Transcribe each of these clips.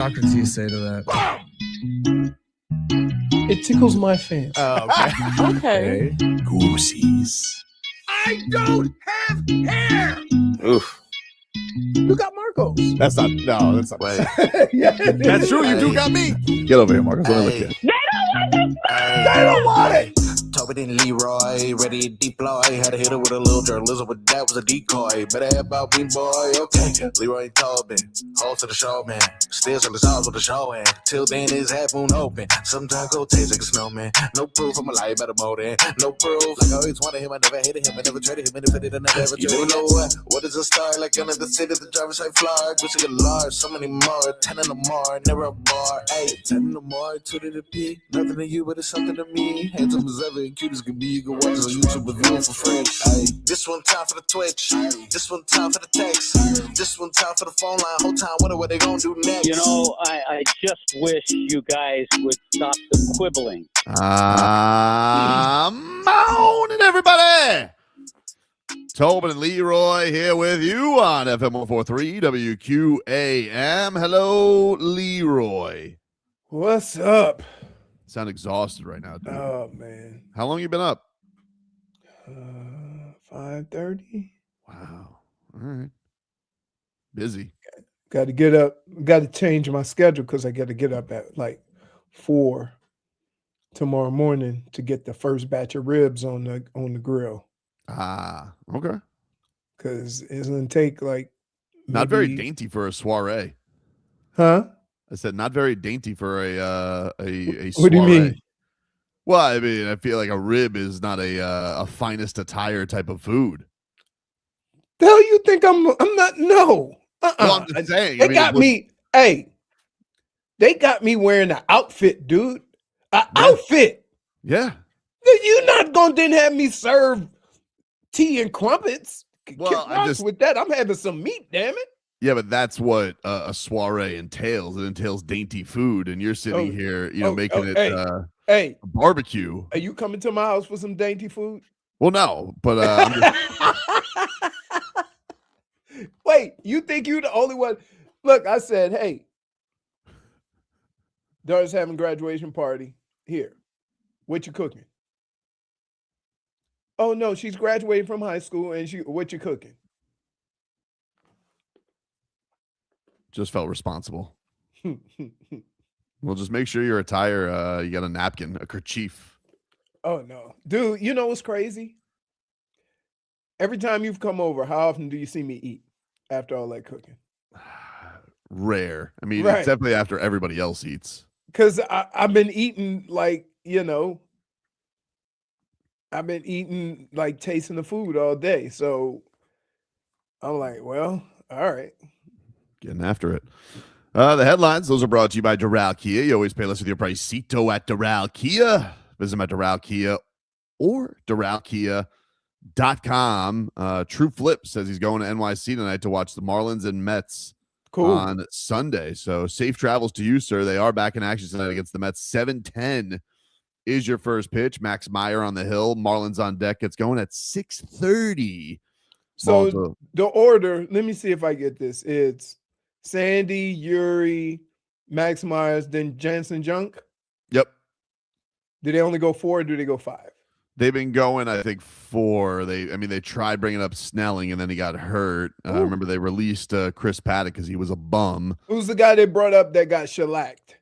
Socrates say to that? It tickles my fancy. Oh, Okay. Goosies. I don't have hair. Oof. You got Marcos. That's not. No, that's not. Wait. Yeah, That's true. You do got me. Get over here, Marcus. Let me look at you. They don't want it. Toby and Leroy, ready to deploy. Had to hit it with a little journalism, but that was a decoy. Better have about me, boy. Okay, Leroy and Tobin, hold to the show, man. Still to the stars with the show, and till then his half moon open. Sometimes go taste like a snowman. No proof I'm alive by the motor. No proof. Like I always wanted him, I never hated him, I never traded him, and if I did, I never ever traded him. You know what is a star? Like another city, the driver's side flyer. Wish I could large, so many more. 10 in the more, never a bar. Hey, 10 in the more, 2 to the P. Nothing to you, but it's something to me. Handsome as ever and cute as can be. You can watch us on YouTube with you for free. Ay. This one time for the Twitch. This one time for the text. This one time for the phone line. Whole time, what they gonna do next? You know, I just wish you guys would stop the quibbling. Morning, everybody. Tobin and Leroy here with you on FM 143 WQAM. Hello, Leroy. What's up? Sound exhausted right now, dude. Oh man. How long you been up? 5:30. Wow. All right. Busy. Got to get up. Got to change my schedule because I got to get up at like 4 tomorrow morning to get the first batch of ribs on the grill. Ah, okay. Because it's gonna take like Not very dainty for a soiree. Huh? I said not very dainty for a soiree. What do you mean? Well, I mean, I feel like a rib is not a finest attire type of food. The hell you think I'm not? No. Well, I'm just saying. They got me. Hey, they got me wearing an outfit, dude. An outfit. Yeah. You're not gonna then have me serve tea and crumpets. Well, I'm just with that. I'm having some meat, damn it. Yeah, but that's what a soiree entails. It entails dainty food, and you're sitting here, making it a barbecue. Are you coming to my house for some dainty food? Well, no, but I'm just... Wait, you think you're the only one? Look, I said, hey, daughter's having graduation party. Here, what you cooking? Oh no, she's graduating from high school, and what you cooking? Just felt responsible. Well, just make sure your attire, you got a napkin, a kerchief. Oh, no. Dude, you know what's crazy? Every time you've come over, how often do you see me eat after all that cooking? Rare. I mean, it's definitely after everybody else eats. Because I've been eating I've been eating like tasting the food all day. So I'm like, well, all right. Getting after it. The headlines, those are brought to you by Doral Kia. You always pay less with your pricito at Doral Kia. Visit them at Doral Kia or DoralKia.com. True Flip says he's going to NYC tonight to watch the Marlins and Mets on Sunday. So safe travels to you, sir. They are back in action tonight against the Mets. 7:10 is your first pitch. Max Meyer on the hill. Marlins on deck. It's going at 6:30. So the order, let me see if I get this. It's Sandy, Yuri, Max Myers, then Jansen Junk. Yep. Do they only go 4 or do they go 5? They've been going, I think, 4. They tried bringing up Snelling, and then he got hurt. I remember they released Chris Paddock because he was a bum. Who's the guy they brought up that got shellacked?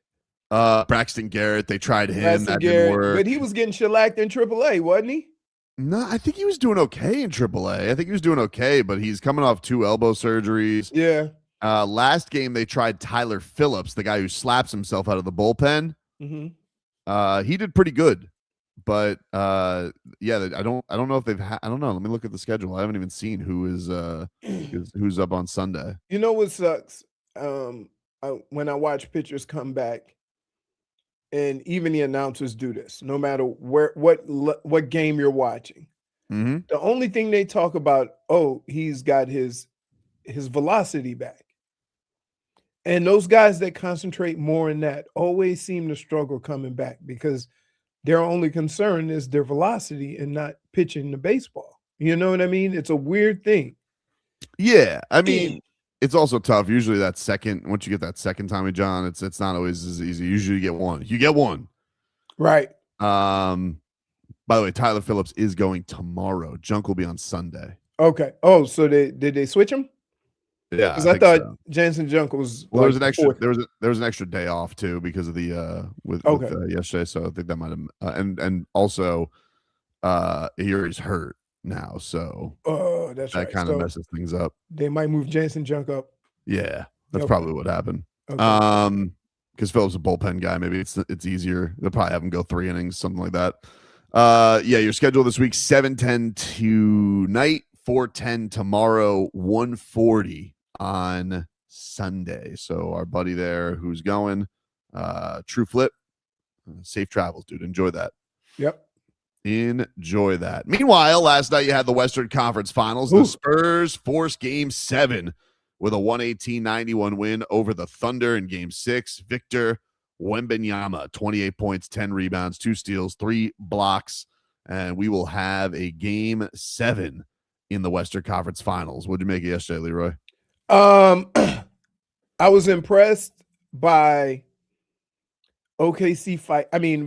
Braxton Garrett. They tried him. That didn't work. But he was getting shellacked in AAA, wasn't he? No, I think he was doing okay in AAA. I think he was doing okay, but he's coming off 2 elbow surgeries. Yeah. Last game, they tried Tyler Phillips, the guy who slaps himself out of the bullpen. Mm-hmm. He did pretty good. But I don't know if they've I don't know. Let me look at the schedule. I haven't even seen who's up on Sunday. You know what sucks? When I watch pitchers come back, and even the announcers do this, no matter what game you're watching. Mm-hmm. The only thing they talk about, he's got his velocity back. And those guys that concentrate more in that always seem to struggle coming back because their only concern is their velocity and not pitching the baseball. You know what I mean? It's a weird thing. Yeah. I mean, It's also tough. Usually once you get that second Tommy John, it's not always as easy. Usually you get one. You get one. Right. By the way, Tyler Phillips is going tomorrow. Junk will be on Sunday. Okay. Oh, so did they switch him? Yeah, because I thought so. Jansen Junk was. Well, there was an extra day off too because of the with yesterday. So I think that might have and also Yuri's hurt now, so that's that kind of messes things up. They might move Jansen Junk up. Yeah, that's probably what happened. Okay. Because Phillips is a bullpen guy, maybe it's easier. They'll probably have him go 3 innings, something like that. Yeah, your schedule this week: 7:10 tonight, 4:10 tomorrow, 1:40 on Sunday. So our buddy there who's going, True Flip, safe travels, dude. Enjoy that. Yep. Enjoy that. Meanwhile, last night you had the Western Conference Finals. The Spurs forced Game 7 with a 118-91 win over the Thunder in Game 6. Victor Wembanyama, 28 points, 10 rebounds, 2 steals, 3 blocks, and we will have a Game 7 in the Western Conference Finals. What did you make it yesterday, Leroy? I was impressed by OKC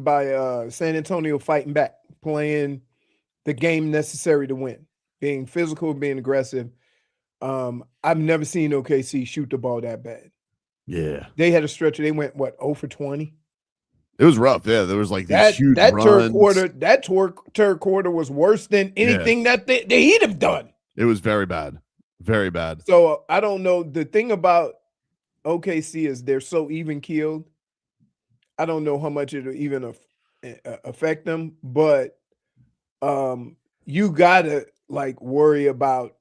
by San Antonio fighting back, playing the game necessary to win, being physical, being aggressive. I've never seen OKC shoot the ball that bad. Yeah. They had a stretcher. They went, 0 for 20? It was rough. Yeah, there was like these huge runs. Third quarter was worse than anything that the Heat have done. It was very bad. Very bad. So I don't know. The thing about OKC is they're so even-keeled. I don't know how much it'll even affect them, but you gotta worry about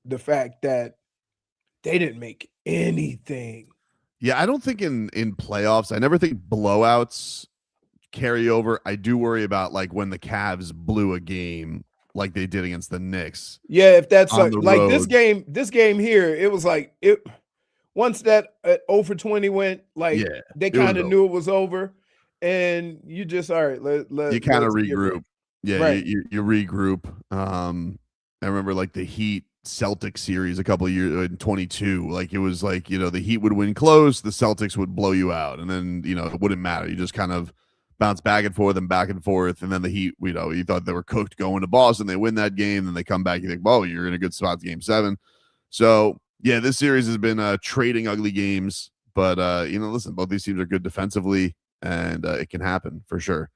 the fact that they didn't make anything. Yeah, I don't think in playoffs, I never think blowouts carry over. I do worry about when the Cavs blew a game like they did against the Knicks. Yeah, if that's this game here, it was once that 0 for 20 went, they kind of knew it was over, and you just all right. You kind of regroup. Yeah, right. you regroup. I remember the Heat Celtics series a couple of years in 22. It was the Heat would win close, the Celtics would blow you out, and then it wouldn't matter. You just kind of bounce back and forth, and then the Heat, you thought they were cooked going to Boston. They win that game, then they come back. You think, "Whoa, you're in a good spot to Game 7." So yeah, this series has been trading ugly games, but listen, both these teams are good defensively, and it can happen for sure.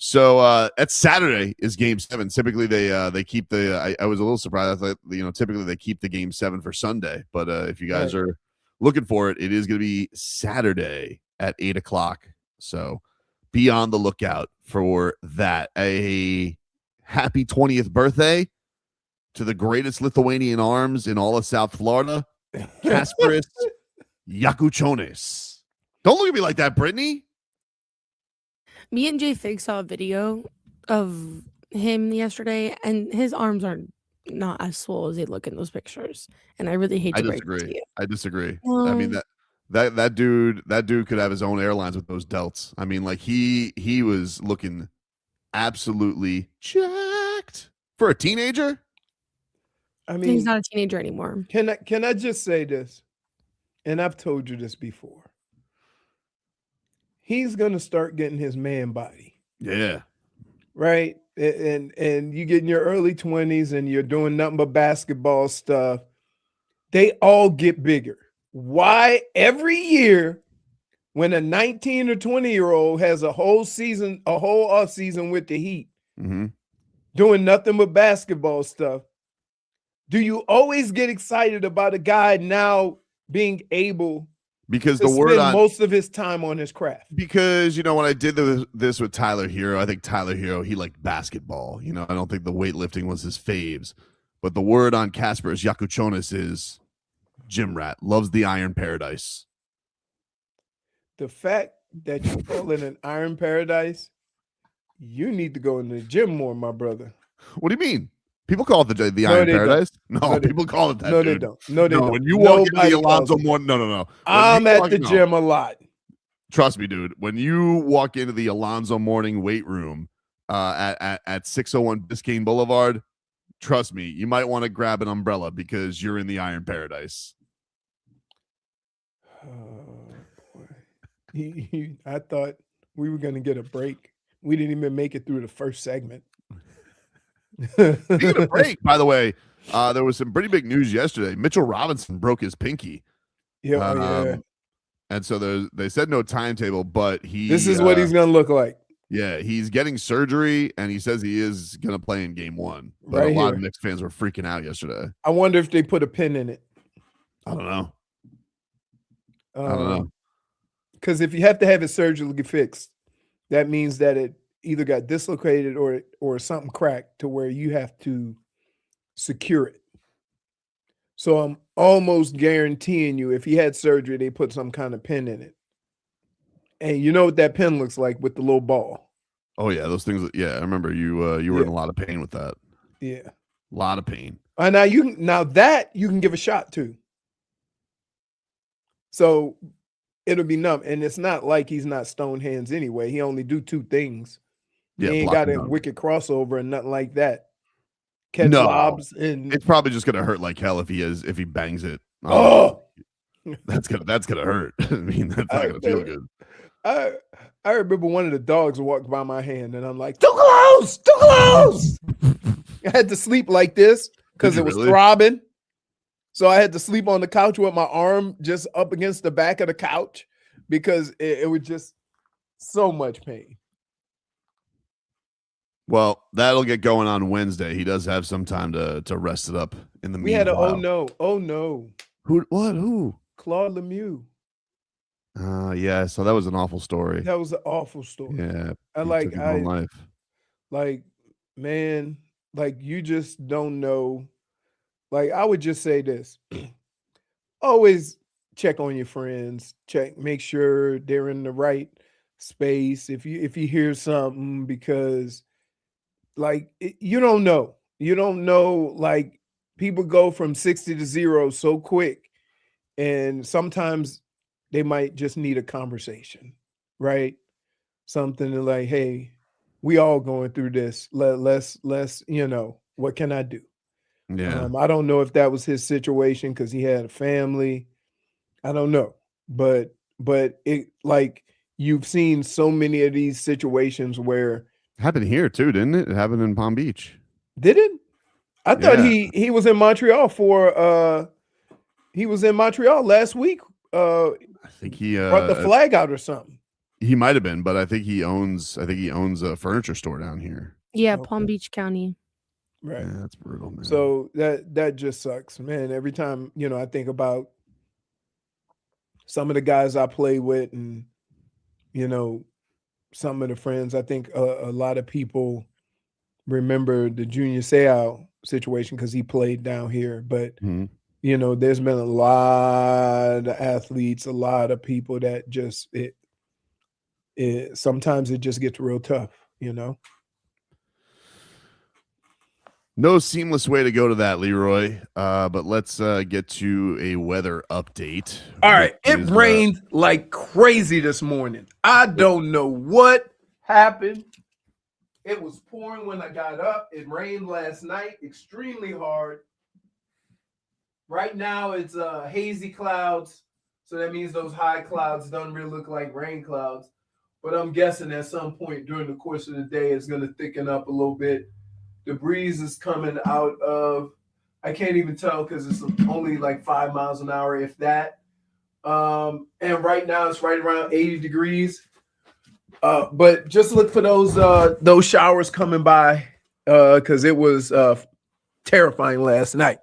So at Saturday is Game 7. Typically they keep the. I was a little surprised. I thought typically they keep the Game 7 for Sunday, but if you guys are looking for it, it is going to be Saturday at 8:00. So be on the lookout for that. A happy 20th birthday to the greatest Lithuanian arms in all of South Florida, Kasparas Jakučionis. Don't look at me like that, Brittany. Me and JFig saw a video of him yesterday, and his arms are not as swole as they look in those pictures. And I really hate to break it to you. I disagree. I mean that dude could have his own airlines with those delts. I mean, he was looking absolutely jacked for a teenager. I mean, he's not a teenager anymore. Can I just say this? And I've told you this before. He's gonna start getting his man body. Yeah. Right? And you get in your early 20s and you're doing nothing but basketball stuff. They all get bigger. Why every year when a 19 or 20-year-old has a whole off season with the Heat, doing nothing but basketball stuff, do you always get excited about a guy now being able because to spend most of his time on his craft? Because, when I did this with Tyler Hero, I think Tyler Hero, he liked basketball. I don't think the weightlifting was his faves. But the word on Kasparas Jakučionis is gym rat, loves the iron paradise. The fact that you call it an iron paradise, you need to go in the gym more, my brother. What do you mean? People call it the Iron Paradise. No, people call it that. No, they don't. No, they don't. When you walk into the Alonzo Morning, no. I'm at the gym a lot. Trust me, dude. When you walk into the Alonzo Morning weight room at 601 Biscayne Boulevard, trust me, you might want to grab an umbrella because you're in the Iron Paradise. Oh, boy. I thought we were going to get a break. We didn't even make it through the first segment. Speaking of break, by the way, there was some pretty big news yesterday. Mitchell Robinson broke his pinky. Yeah. And so they said no timetable, but this is what he's going to look like. Yeah, he's getting surgery, and he says he is going to play in game 1. But a lot of Knicks fans were freaking out yesterday. I wonder if they put a pin in it. I don't know. I don't know. Because if you have to have it surgically fixed, that means that it either got dislocated or something cracked to where you have to secure it. So I'm almost guaranteeing you, if he had surgery, they put some kind of pin in it. And you know what that pin looks like with the little ball. Oh yeah, those things. Yeah, I remember you were in a lot of pain with that. Yeah, a lot of pain. Now that you can give a shot to. So it'll be numb, and it's not like he's not stone hands anyway. He only do 2 things. Yeah, he ain't got a wicked crossover and nothing like that. Catch lobs, and it's probably just gonna hurt like hell if he bangs it. Oh, that's gonna hurt. I mean, that's not gonna feel good. I remember one of the dogs walked by my hand, and I'm like, too close. I had to sleep like this because it was throbbing. So I had to sleep on the couch with my arm just up against the back of the couch because it was just so much pain. Well, that'll get going on Wednesday. He does have some time to rest it up in the meantime. We had a oh no. Who? Claude Lemieux. Yeah, so that was an awful story. That was an awful story. Yeah. Man, you just don't know. Like, I would just say this. Always check on your friends. Make sure they're in the right space. If you hear something, because you don't know. You don't know, like, people go from 60 to 0 so quick. And sometimes they might just need a conversation, right? Something like, hey, we all going through this. Let's what can I do? Yeah. I don't know if that was his situation because he had a family. I don't know. But it, like, you've seen so many of these situations where it happened here too, didn't it? It happened in Palm Beach. Did it? I thought he was in Montreal he was in Montreal last week. I think he brought the flag out or something. He might have been, but I think he owns a furniture store down here. Yeah, okay. Palm Beach County. Right. Yeah, that's brutal, man. So that just sucks, man. Every time, I think about some of the guys I play with and, some of the friends, I think a lot of people remember the Junior Seau situation because he played down here. But, there's been a lot of athletes, a lot of people that just, sometimes it just gets real tough, No seamless way to go to that, Leroy. But let's get to a weather update. All right. It rained like crazy this morning. I don't know what happened. It was pouring when I got up. It rained last night extremely hard. Right now it's hazy clouds. So that means those high clouds don't really look like rain clouds. But I'm guessing at some point during the course of the day, it's going to thicken up a little bit. The breeze is coming out of, I can't even tell because it's only like 5 miles an hour, if that. And right now it's right around 80 degrees. But just look for those showers coming by because it was terrifying last night.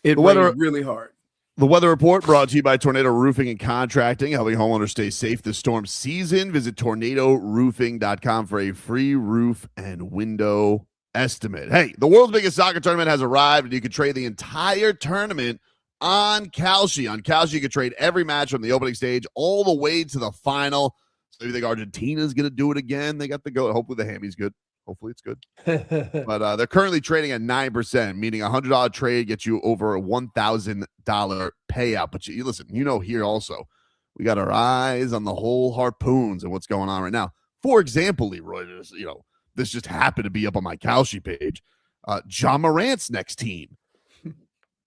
It rained really hard. The weather report brought to you by Tornado Roofing and Contracting, helping homeowners stay safe this storm season. Visit tornadoroofing.com for a free roof and window estimate. Hey, the world's biggest soccer tournament has arrived, and you can trade the entire tournament on Kalshi. On Kalshi, you can trade every match from the opening stage all the way to the final. So you think Argentina's going to do it again? They got the goat. Hopefully the hammy's good. Hopefully it's good. But they're currently trading at 9%, meaning a $100 trade gets you over a $1,000 payout. But you listen, here also, we got our eyes on the whole harpoons and what's going on right now. For example, Leroy, this just happened to be up on my Kalshi page. John Morant's next team.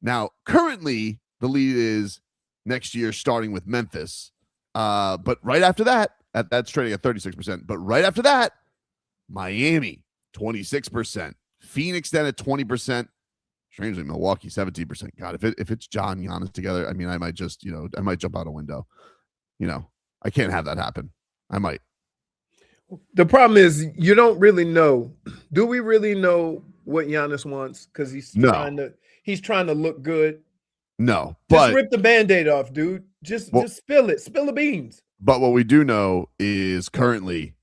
Now, currently, the lead is next year starting with Memphis. But right after that, that's trading at 36%. But right after that, Miami, 26%. Phoenix then at 20%. Strangely, Milwaukee, 17%. God, if it's John and Giannis together, I mean, I might just, I might jump out a window. I can't have that happen. I might. The problem is you don't really know. Do we really know what Giannis wants? Because he's trying to look good. No, just but rip the Band-Aid off, dude. Just spill it. Spill the beans. But what we do know is currently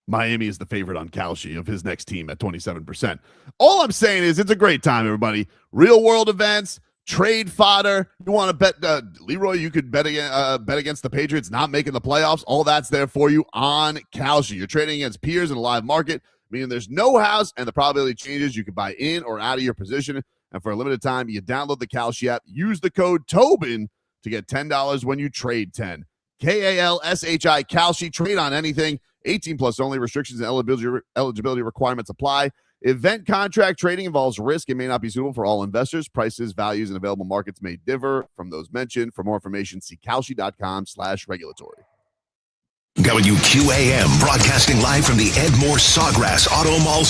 Miami is the favorite on Kalshi of his next team at 27%. All I'm saying is it's a great time, everybody. Real world events, trade fodder. You want to bet Leroy? You could bet against the Patriots not making the playoffs. All that's there for you on Kalshi. You're trading against peers in a live market, meaning there's no house and the probability changes. You can buy in or out of your position. And for a limited time, you download the Kalshi app. Use the code Tobin to get $10 when you trade 10. Kalshi, Kalshi. Trade on anything. 18 plus only. Restrictions and eligibility requirements apply. Event contract trading involves risk and may not be suitable for all investors. Prices, values, and available markets may differ from those mentioned. For more information, see kalshi.com/regulatory. WQAM broadcasting live from the Ed Moore Sawgrass Auto Mall.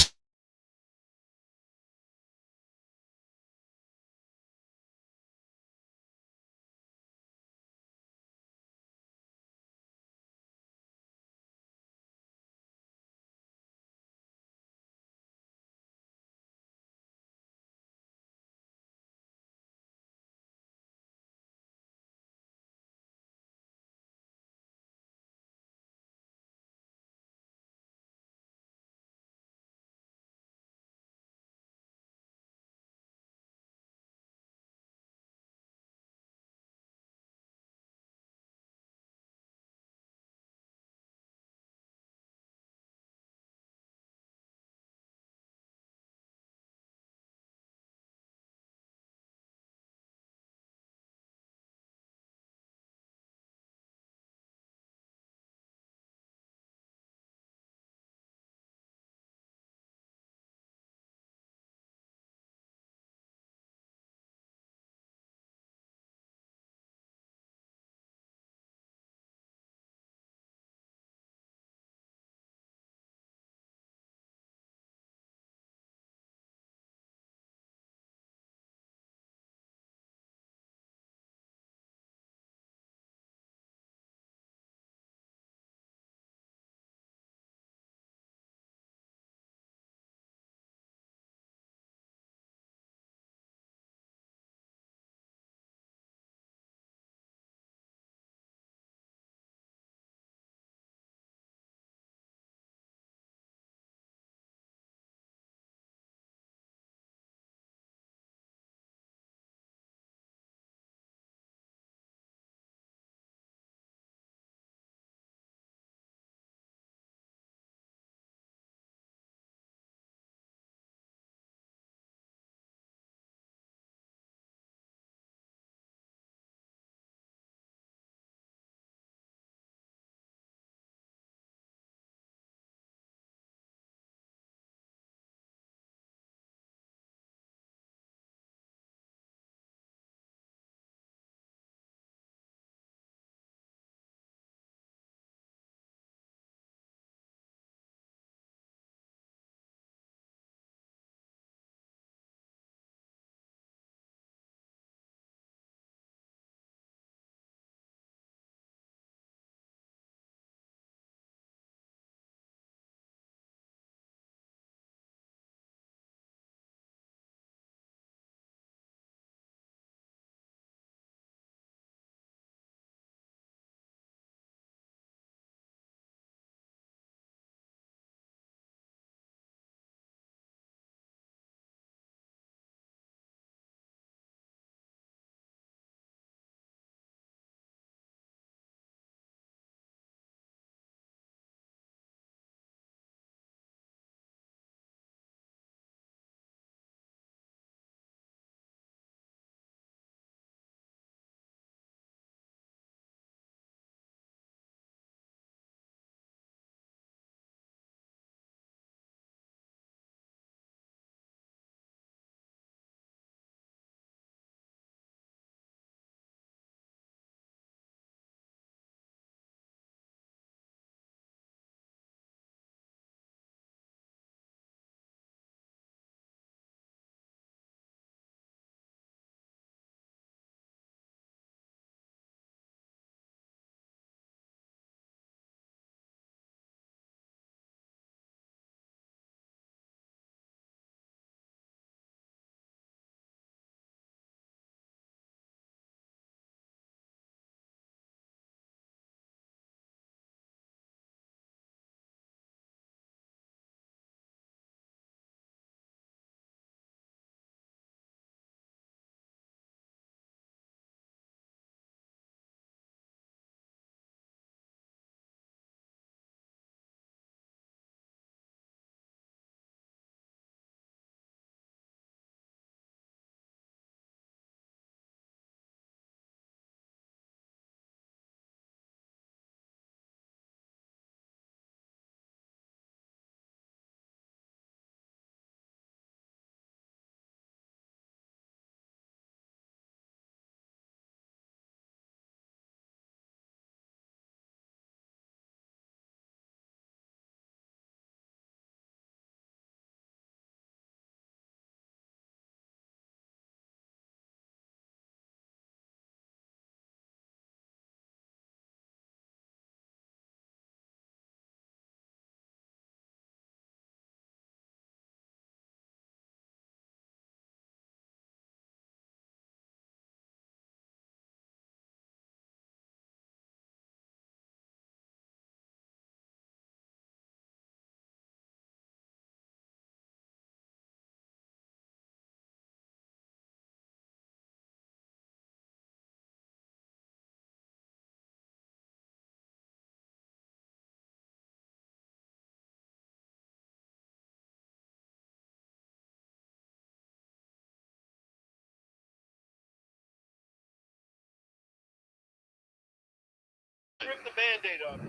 Rip the Band-Aid off.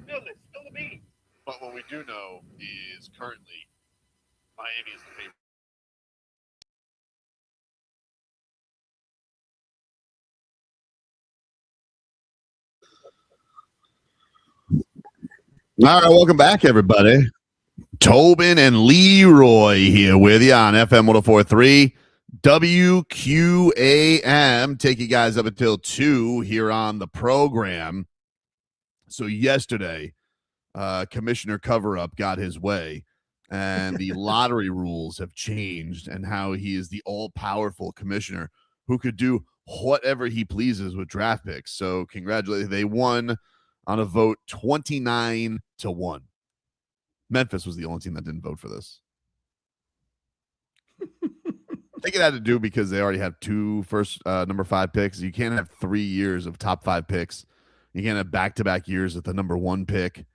Spill it. Spill the beans. But what we do know is currently Miami is the favorite. All right, welcome back, everybody. Tobin and Leroy here with you on FM 104.3 WQAM. Take you guys up until 2 here on the program. So yesterday, Commissioner Cover-Up got his way, and the lottery rules have changed, and how he is the all-powerful commissioner who could do whatever he pleases with draft picks. So congratulations. They won on a vote 29-1. Memphis was the only team that didn't vote for this. I think it had to do because they already have 2 number 5 picks. You can't have 3 years of top 5 picks. You can't have back-to-back years at the number 1 pick.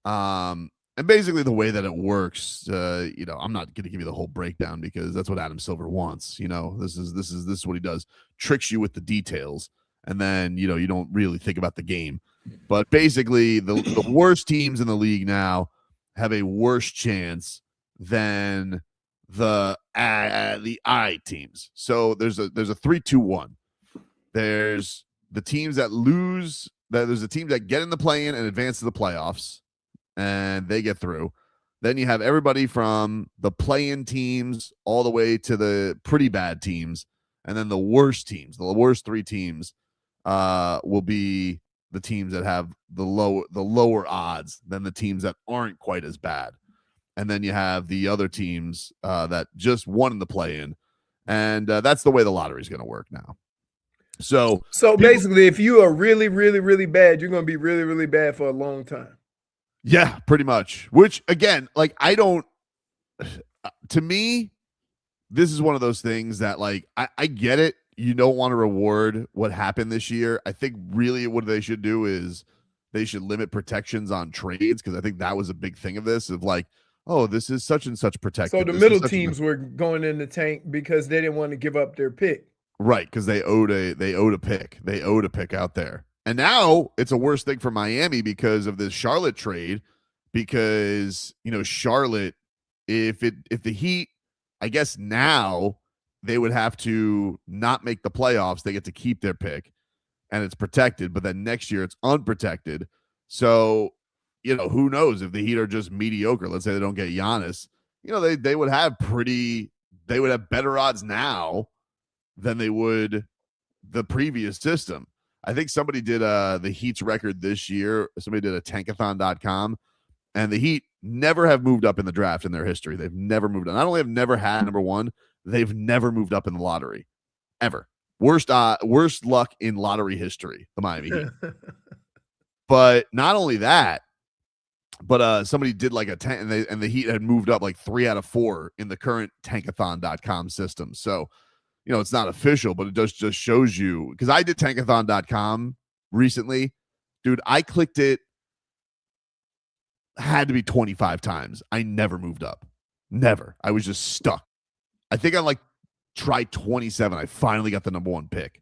And basically the way that it works, I'm not going to give you the whole breakdown because that's what Adam Silver wants. This is what he does. Tricks you with the details, and then you don't really think about the game. But basically, the worst teams in the league now have a worse chance than the I teams. So there's a 3-2-1. There's the teams that lose. There's the teams that get in the play-in and advance to the playoffs, and they get through. Then you have everybody from the play-in teams all the way to the pretty bad teams, and then the worst teams. The worst 3 teams will be the teams that have the lower odds than the teams that aren't quite as bad. And then you have the other teams that just won in the play-in, and that's the way the lottery is going to work now. So basically, if you are really, really, really bad, you're going to be really, really bad for a long time. Yeah, pretty much. Which, again, to me, this is one of those things that, I get it. You don't want to reward what happened this year. I think really what they should do is they should limit protections on trades, because I think that was a big thing of this, of this is such and such protected. So the middle teams were going in the tank because they didn't want to give up their pick. Right, because they owed a pick. They owed a pick out there. And now it's a worse thing for Miami because of this Charlotte trade, because Charlotte, if the Heat, I guess now they would have to not make the playoffs. They get to keep their pick, and it's protected. But then next year it's unprotected. So, who knows if the Heat are just mediocre. Let's say they don't get Giannis. They would have better odds now than they would the previous system. I think somebody did the Heat's record this year. Somebody did a tankathon.com, and the Heat never have moved up in the draft in their history. They've never moved up. Not only have never had number 1, they've never moved up in the lottery, ever. Worst luck in lottery history, the Miami Heat. But not only that, but somebody did like a 10, and the Heat had moved up 3 out of 4 in the current tankathon.com system. So, it's not official, but it just shows you, because I did tankathon.com recently. Dude, I clicked it, had to be 25 times. I never moved up. Never. I was just stuck. I think I tried 27. I finally got the number 1 pick,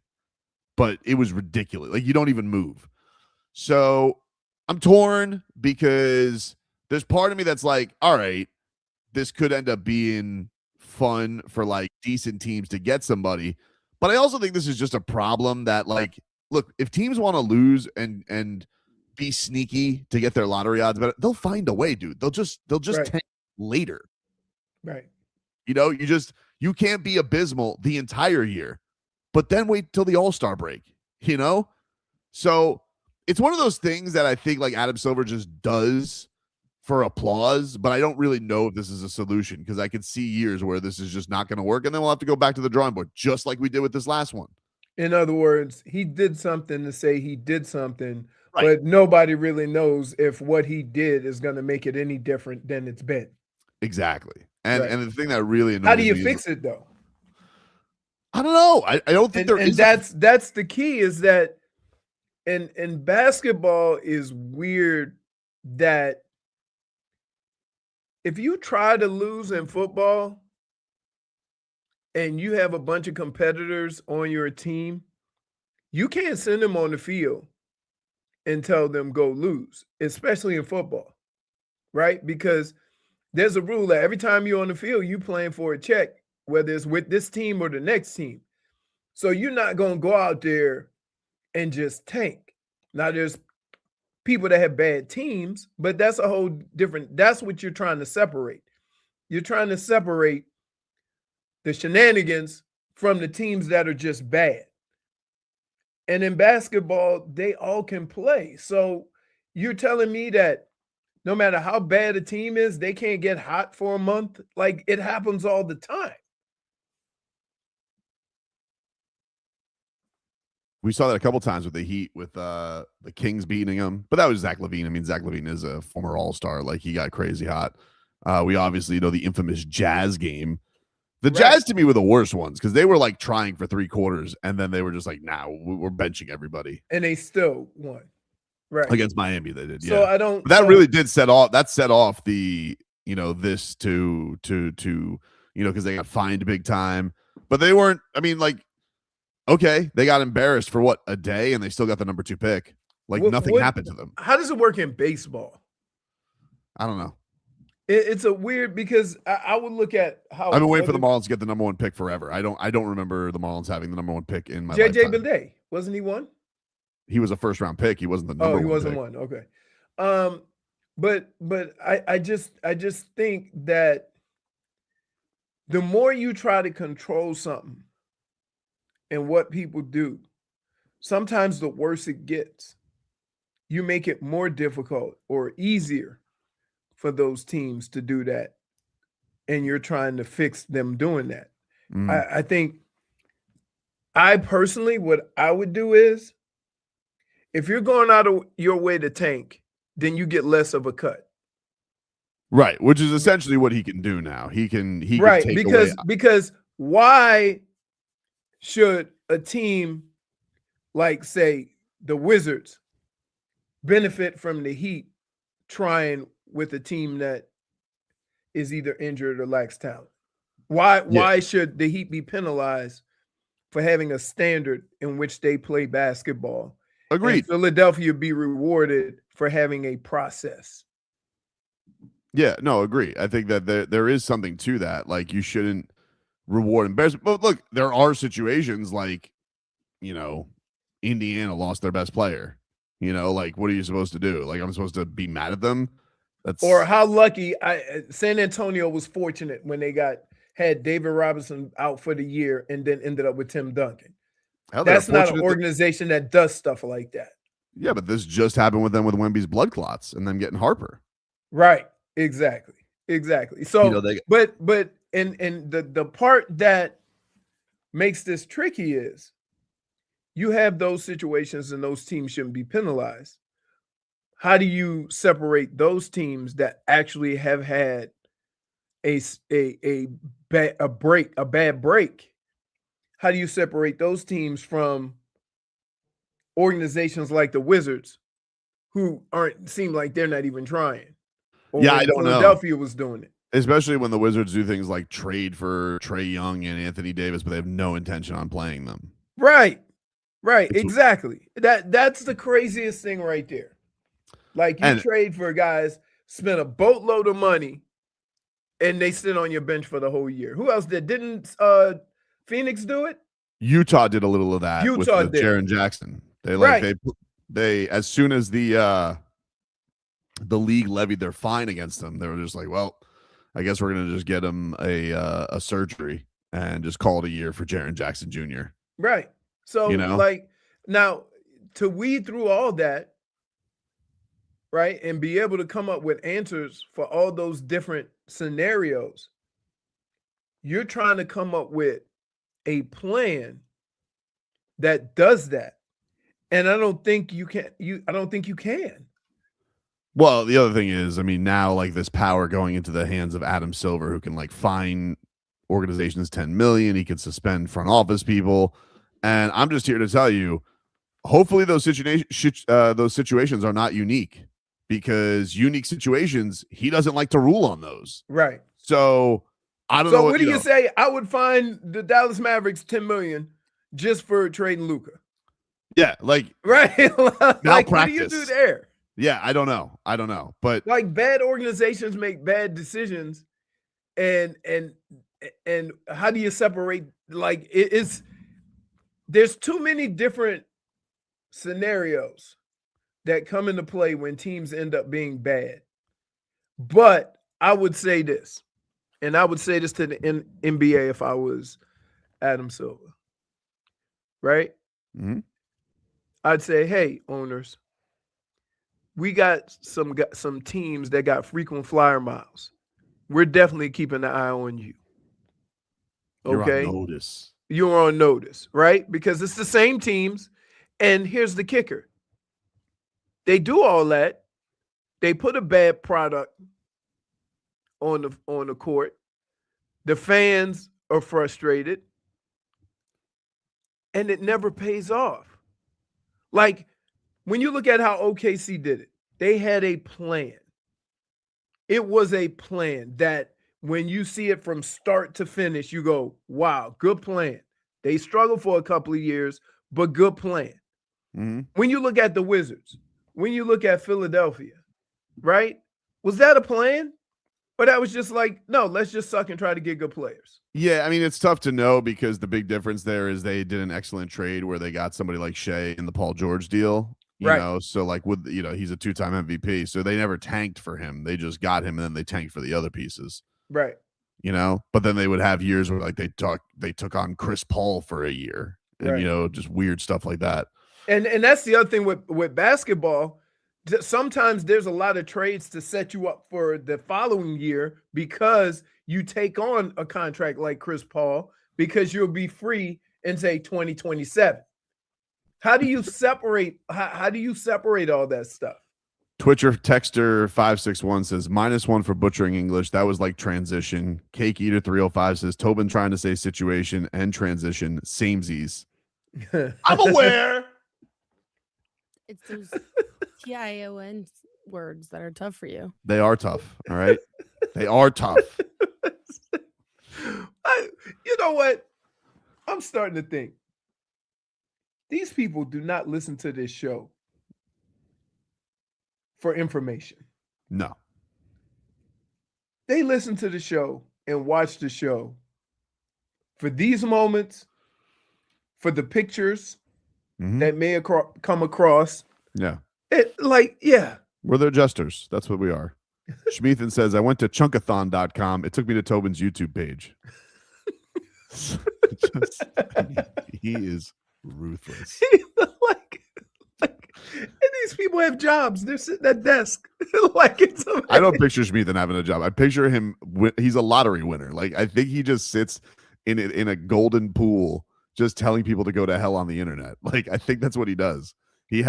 but it was ridiculous. You don't even move. So I'm torn, because there's part of me that's all right, this could end up being fun for decent teams to get somebody. But I also think this is just a problem that look, if teams want to lose and be sneaky to get their lottery odds, but they'll find a way, dude. They'll just right. tank later. Right. You can't be abysmal the entire year, but then wait till the All-Star break, So it's one of those things that I think Adam Silver just does for applause, but I don't really know if this is a solution, because I could see years where this is just not going to work, and then we'll have to go back to the drawing board, just like we did with this last one. In other words, he did something to say he did something, right, but nobody really knows if what he did is going to make it any different than it's been. Exactly. And right. and the thing that really annoys how do you me fix it though? I don't know. I don't think there is. And that's the key, is that in basketball is weird that if you try to lose in football and you have a bunch of competitors on your team, you can't send them on the field and tell them go lose, especially in football, right? Because there's a rule that every time you're on the field, you playing for a check, whether it's with this team or the next team. So you're not going to go out there and just tank. Now, there's people that have bad teams, but that's a whole different, that's what you're trying to separate. You're trying to separate the shenanigans from the teams that are just bad. And in basketball, they all can play. So you're telling me that no matter how bad a team is, they can't get hot for a month? Like, it happens all the time. We saw that a couple times with the Heat, with the Kings beating them. But that was Zach LaVine. I mean, Zach LaVine is a former All-Star. Like, he got crazy hot. We obviously know the infamous Jazz game. The Jazz, to me, were the worst ones because they were, like, trying for 3 quarters, and then they were just like, nah, we're benching everybody. And they still won. Right. Against Miami, they did. So yeah. I don't. But that really did set off the, you know, this to you know, because they got fined big time. But they weren't, I mean, like, okay, they got embarrassed for what, a day, and they still got the number 2 pick. Like, nothing happened to them. How does it work in baseball? I don't know. It's a weird, because I would look at how I've been waiting for the Marlins to get the number 1 pick forever. I don't remember the Marlins having the number 1 pick in my JJ lifetime. Bidet, wasn't he one? He was a first round pick. He wasn't the number 1. Oh, he wasn't pick. one. Okay. But I just think that the more you try to control something and what people do, sometimes the worse it gets. You make it more difficult or easier for those teams to do that, and you're trying to fix them doing that. I think I personally, what I would do is, if you're going out of your way to tank, then you get less of a cut. Right, which is essentially what he can do now. He can take because why should a team like, say, the Wizards benefit from the Heat trying with a team that is either injured or lacks talent? Why should the Heat be penalized for having a standard in which they play basketball? Agreed. And Philadelphia be rewarded for having a process. Yeah, no, agree. I think that there is something to that. Like, you shouldn't reward embarrassment. But look, there are situations like, you know, Indiana lost their best player. You know, like, what are you supposed to do? Like, I'm supposed to be mad at them? Or how lucky San Antonio was fortunate when they had David Robinson out for the year and then ended up with Tim Duncan. That's not an organization that does stuff like that. Yeah, but this just happened with them with Wemby's blood clots and them getting Harper. Right. Exactly. So, you know, but the part that makes this tricky is you have those situations and those teams shouldn't be penalized. How do you separate those teams that actually have had a bad break? How do you separate those teams from organizations like the Wizards, who seem like they're not even trying? Or I don't know. Philadelphia was doing it. Especially when the Wizards do things like trade for Trae Young and Anthony Davis, but they have no intention on playing them. Right. Exactly. That's the craziest thing right there. Like, you trade for guys, spend a boatload of money, and they sit on your bench for the whole year. Who else did? Didn't Phoenix do it? Utah did a little of that with Jaren Jackson. They as soon as the league levied their fine against them, they were just like, well, I guess we're gonna just get him a surgery and just call it a year for Jaren Jackson Jr. Right. So, you know, like, now to weed through all that, right, and be able to come up with answers for all those different scenarios, you're trying to come up with a plan that does that. And I don't think you can. Well, the other thing is, I mean, now, like, this power going into the hands of Adam Silver, who can, like, fine organizations $10 million. He can suspend front office people. And I'm just here to tell you, hopefully those situations are not unique, because unique situations, he doesn't like to rule on those. Right. So I don't know. So what do you say? I would fine the Dallas Mavericks $10 million just for trading Luka. Yeah, like right? Like, what do you malpractice. do there? Yeah, I don't know. But like bad organizations make bad decisions, and how do you separate? Like there's too many different scenarios that come into play when teams end up being bad. But I would say this, and I would say this to the NBA if I was Adam Silver, right? Mhm. I'd say, hey, owners, we got some teams that got frequent flyer miles. We're definitely keeping an eye on you. Okay? You're on notice. You're on notice, right? Because it's the same teams. And here's the kicker. They do all that. They put a bad product on the court. The fans are frustrated. And it never pays off. Like, when you look at how OKC did it, they had a plan. It was a plan that when you see it from start to finish, you go, wow, good plan. They struggled for a couple of years, but good plan. Mm-hmm. When you look at the Wizards, when you look at Philadelphia, right? Was that a plan? Or that was just like, no, let's just suck and try to get good players? Yeah, I mean, it's tough to know because the big difference there is they did an excellent trade where they got somebody like Shea in the Paul George deal. You know, so like he's a 2-time MVP. So they never tanked for him. They just got him and then they tanked for the other pieces. Right. You know, but then they would have years where like they took on Chris Paul for a year and just weird stuff like that. And that's the other thing with basketball. Sometimes there's a lot of trades to set you up for the following year because you take on a contract like Chris Paul because you'll be free in say 2027. How do you separate? How do you separate all that stuff? Twitcher Texter 561 says -1 for butchering English. That was like transition. Cake Eater 305 says Tobin trying to say situation and transition samesies. I'm aware. It's those TION words that are tough for you. They are tough. All right. They are tough. You know what? I'm starting to think these people do not listen to this show for information. No. They listen to the show and watch the show for these moments, for the pictures that may come across. Yeah. We're the adjusters. That's what we are. Schmeathan says, I went to chunkathon.com. It took me to Tobin's YouTube page. He is ruthless. And these people have jobs. They're sitting at desk. Like it's amazing. I don't picture Schmeathan having a job. I picture him. He's a lottery winner. Like I think he just sits in a golden pool, just telling people to go to hell on the internet. Like I think that's what he does. He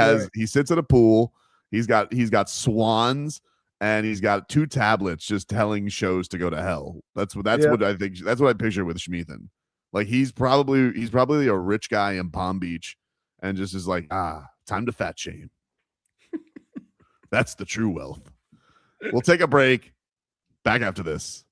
sits at a pool. He's got swans and he's got 2 tablets just telling shows to go to hell. That's what I think. That's what I picture with Schmeathan. Like he's probably a rich guy in Palm Beach and just is like, time to fat shame. That's the true wealth. We'll take a break. Back after this.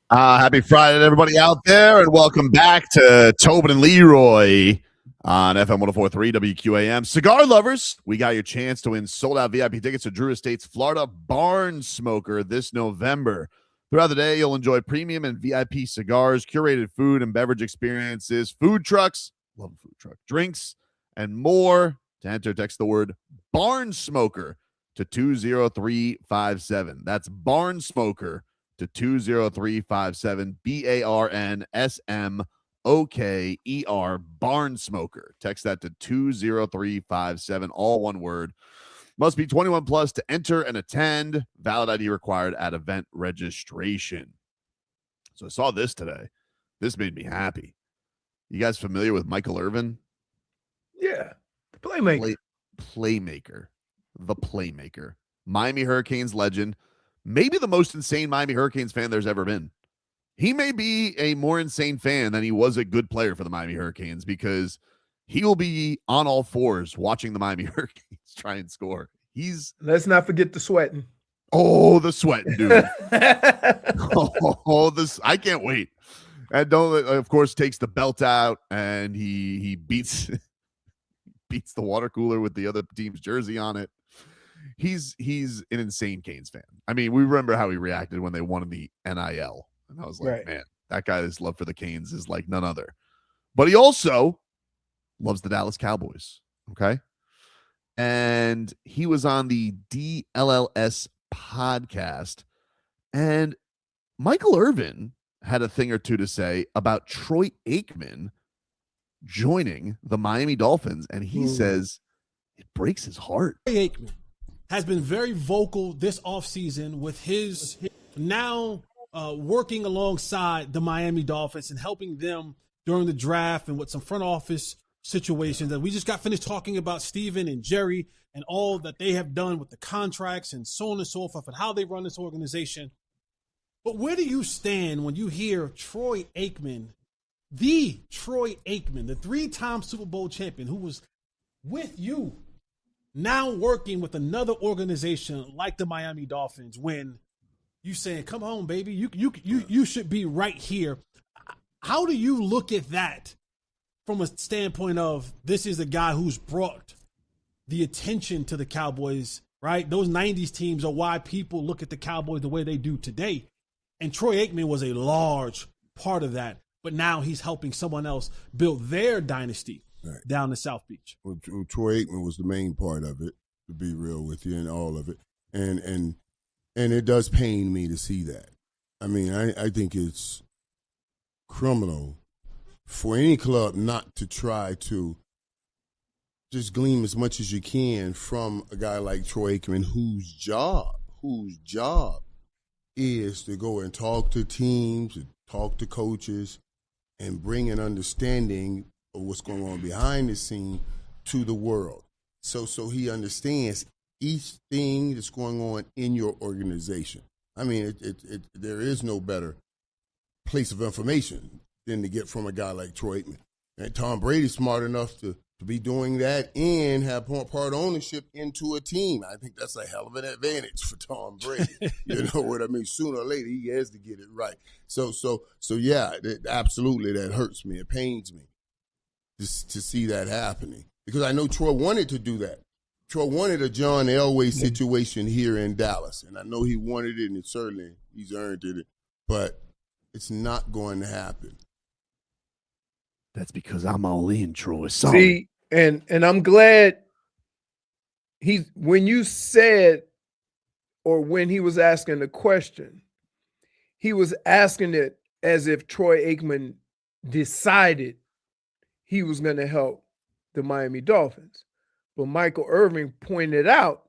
Happy Friday to everybody out there, and welcome back to Tobin and Leroy on FM 104.3 WQAM. Cigar lovers, we got your chance to win sold-out VIP tickets to Drew Estate's Florida Barn Smoker this November. Throughout the day, you'll enjoy premium and VIP cigars, curated food and beverage experiences, food trucks, love a food truck, drinks, and more. To enter, text the word Barn Smoker to 20357. That's Barn Smoker to 20357, BARNSMOKER, Barn Smoker. Text that to 20357, all one word. Must be 21 plus to enter and attend. Valid ID required at event registration. So I saw this today. This made me happy. You guys familiar with Michael Irvin? Yeah, the playmaker. The playmaker. Miami Hurricanes legend. Maybe the most insane Miami Hurricanes fan there's ever been. He may be a more insane fan than he was a good player for the Miami Hurricanes, because he will be on all fours watching the Miami Hurricanes try and score. Let's not forget the sweating. Oh, the sweating, dude. I can't wait. And of course, takes the belt out and he beats the water cooler with the other team's jersey on it. He's an insane Canes fan. I mean, we remember how he reacted when they won the NIL. And I was like, man, that guy's love for the Canes is like none other. But he also loves the Dallas Cowboys. Okay. And he was on the DLLS podcast. And Michael Irvin had a thing or two to say about Troy Aikman joining the Miami Dolphins. And he says it breaks his heart. Troy Aikman has been very vocal this offseason with his now working alongside the Miami Dolphins and helping them during the draft and with some front office situations. And we just got finished talking about Steven and Jerry and all that they have done with the contracts and so on and so forth and how they run this organization. But where do you stand when you hear Troy Aikman, the three-time Super Bowl champion who was with you, now working with another organization like the Miami Dolphins, when you saying, come on, baby, you should be right here. How do you look at that from a standpoint of this is a guy who's brought the attention to the Cowboys, right? Those 90s teams are why people look at the Cowboys the way they do today. And Troy Aikman was a large part of that. But now he's helping someone else build their dynasty down in South Beach. Well, Troy Aikman was the main part of it, to be real with you, and all of it. And it does pain me to see that. I mean, I think it's criminal for any club not to try to just glean as much as you can from a guy like Troy Aikman, whose job is to go and talk to teams, and talk to coaches, and bring an understanding of what's going on behind the scene to the world. So he understands each thing that's going on in your organization. I mean, there is no better place of information than to get from a guy like Troy Aikman. And Tom Brady's smart enough to be doing that and have part ownership into a team. I think that's a hell of an advantage for Tom Brady. You know what I mean? Sooner or later, he has to get it right. So yeah, absolutely, that hurts me. It pains me to see that happening, because I know Troy wanted to do that. Troy wanted a John Elway situation here in Dallas, and I know he wanted it, and certainly he's earned it, but it's not going to happen. That's because I'm all in, Troy. Sorry. See, and I'm glad when you said, or when he was asking the question, he was asking it as if Troy Aikman decided he was going to help the Miami Dolphins. But Michael Irvin pointed out,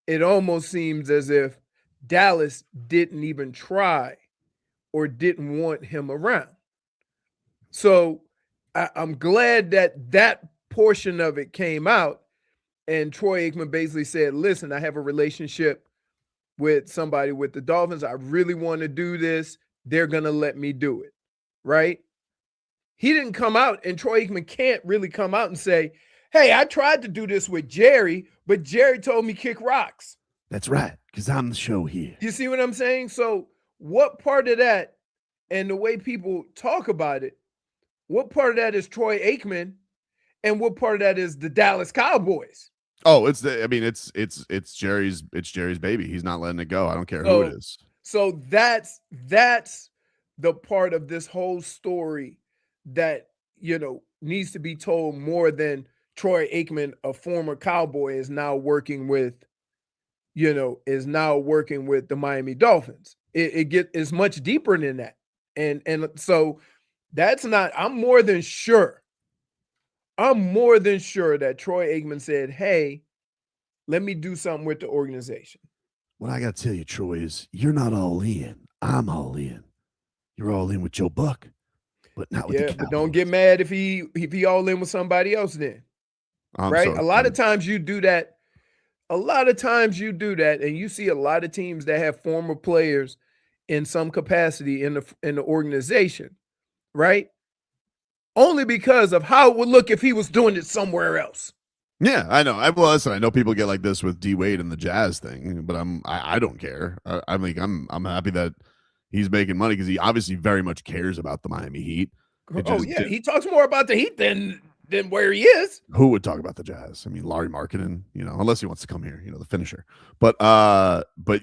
it almost seems as if Dallas didn't even try or didn't want him around. So I'm glad that portion of it came out, and Troy Aikman basically said, listen, I have a relationship with somebody with the Dolphins. I really want to do this. They're going to let me do it, right? He didn't come out, and Troy Aikman can't really come out and say, hey, I tried to do this with Jerry, but Jerry told me kick rocks. That's right, because I'm the show here. You see what I'm saying? So what part of that and the way people talk about it, what part of that is Troy Aikman and what part of that is the Dallas Cowboys? Oh, it's Jerry's baby. He's not letting it go. I don't care who it is. So that's the part of this whole story that, needs to be told more than Troy Aikman, a former Cowboy, is now working with the Miami Dolphins. It's much deeper than that. And so that's not, I'm more than sure that Troy Aikman said, hey, let me do something with the organization. What I got to tell you, Troy, is you're not all in. I'm all in. You're all in with Joe Buck, but not with the Cowboys. But don't get mad if he all in with somebody else then. Right? A lot of times you do that. And you see a lot of teams that have former players in some capacity in the organization, right? Only because of how it would look if he was doing it somewhere else. Yeah, I know. I know people get like this with D Wade and the Jazz thing, but I don't care. I'm happy that he's making money because he obviously very much cares about the Miami Heat. He talks more about the Heat than where he is. Who would talk about the Jazz? I mean, Larry Markkinen, unless he wants to come here, the finisher. But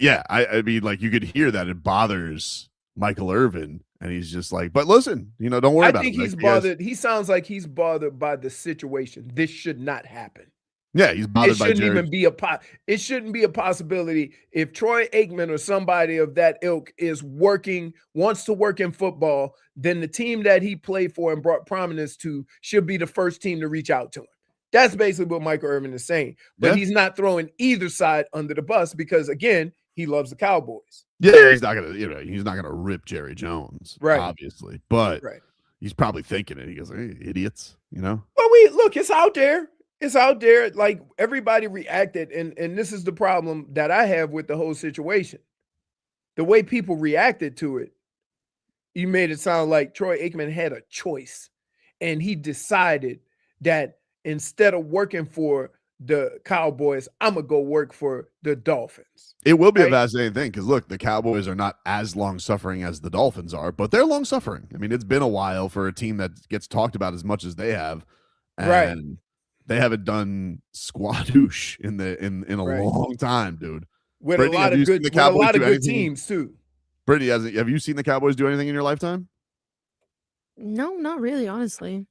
yeah, I mean, like you could hear that it bothers Michael Irvin, and he's just like, but listen, don't worry about it. I think he's bothered. He sounds like he's bothered by the situation. This should not happen. Yeah, he's bothered by Jerry. It shouldn't be a possibility if Troy Aikman or somebody of that ilk wants to work in football, then the team that he played for and brought prominence to should be the first team to reach out to him. That's basically what Michael Irvin is saying. But he's not throwing either side under the bus because, again, he loves the Cowboys. Yeah, he's not gonna rip Jerry Jones, right? Obviously, but he's probably thinking it. He goes, "Hey, idiots," Well, look, it's out there. It's out there. Like everybody reacted, and this is the problem that I have with the whole situation. The way people reacted to it, you made it sound like Troy Aikman had a choice, and he decided that instead of working for the Cowboys, I'm gonna go work for the Dolphins. It will be a fascinating thing because look, the Cowboys are not as long suffering as the Dolphins are, but they're long suffering. I mean, it's been a while for a team that gets talked about as much as they have, and they haven't done squadoosh in a long time, dude. With Brittany, a lot of good teams too. Brittany, have you seen the Cowboys do anything in your lifetime? No, not really, honestly.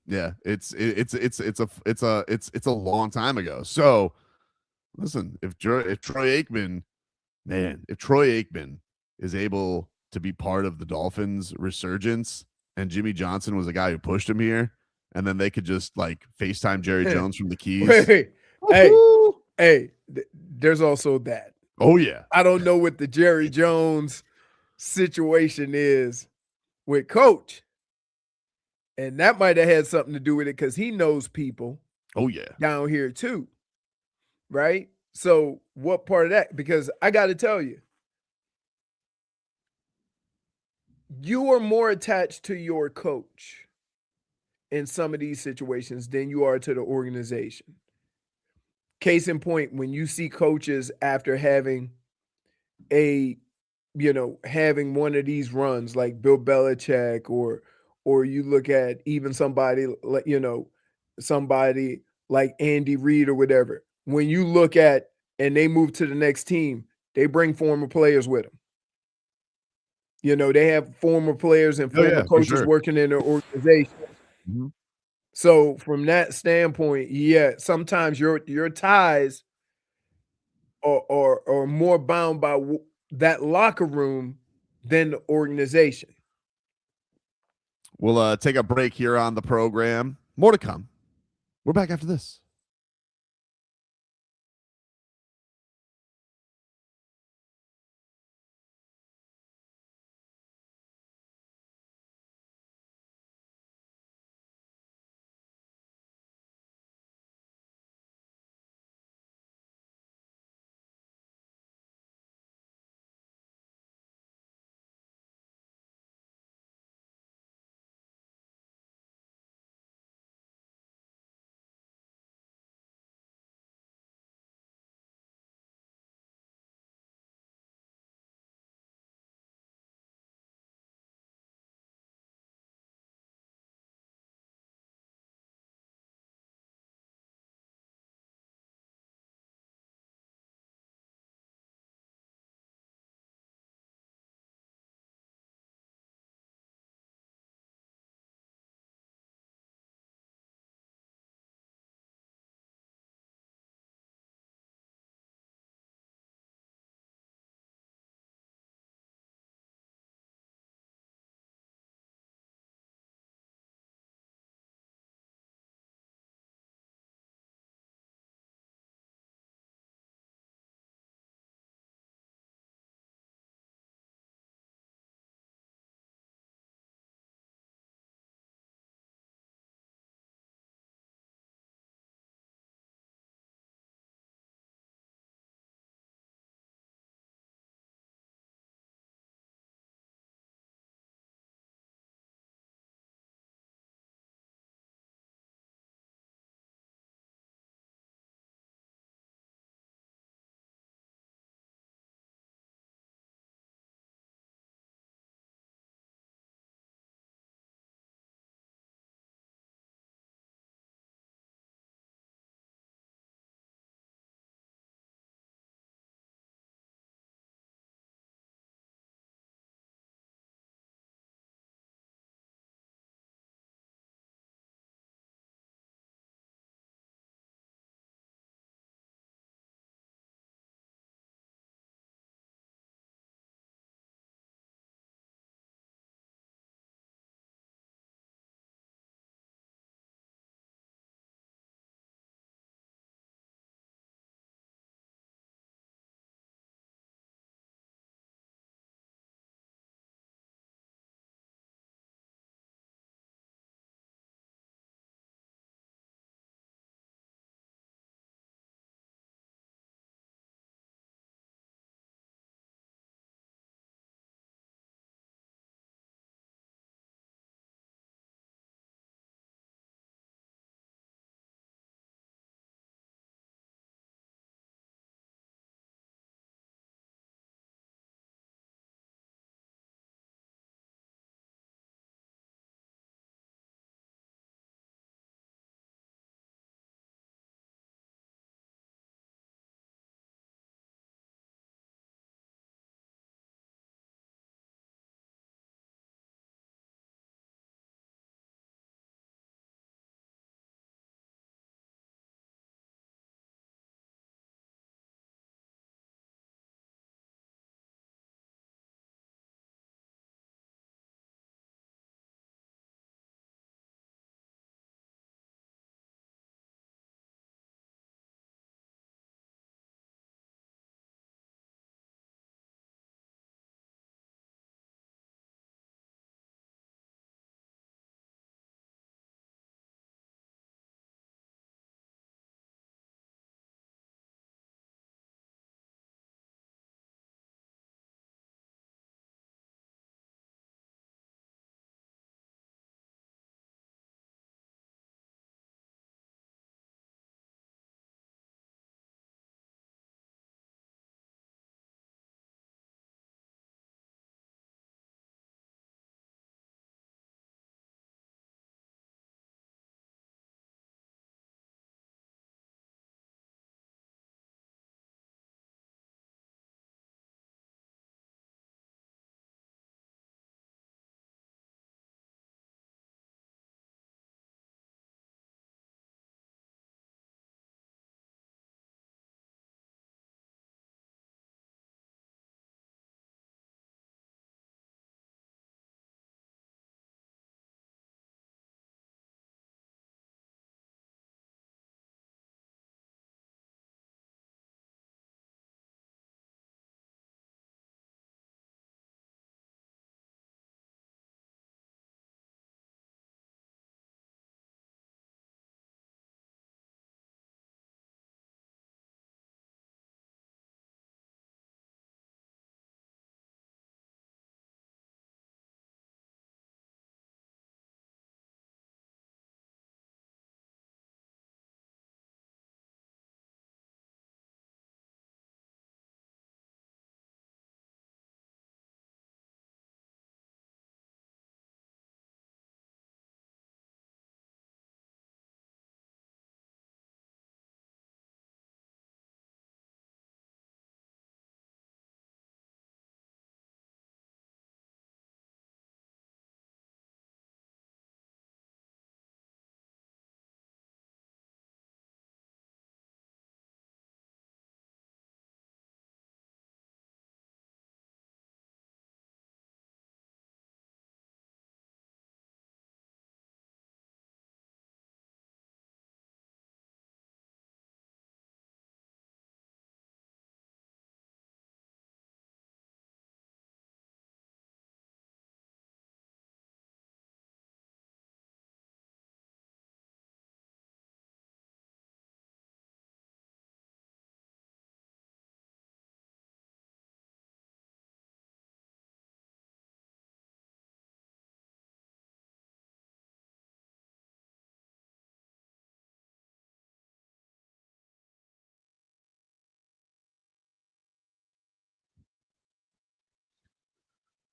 Yeah, it's a long time ago. So listen, if Troy Aikman is able to be part of the Dolphins' resurgence, and Jimmy Johnson was the guy who pushed him here, and then they could just like FaceTime Jerry Jones from the Keys. Hey, there's also that. Oh yeah, I don't know what the Jerry Jones situation is with Coach. And that might have had something to do with it because he knows people. Oh, yeah. Down here, too. Right? So what part of that? Because I got to tell you, you are more attached to your coach in some of these situations than you are to the organization. Case in point, when you see coaches after having having one of these runs like Bill Belichick or you look at even somebody like Andy Reid or whatever. When you look at and they move to the next team, they bring former players with them. They have former players and former coaches working in their organization. Mm-hmm. So from that standpoint, sometimes your ties are more bound by that locker room than the organization. We'll take a break here on the program. More to come. We're back after this.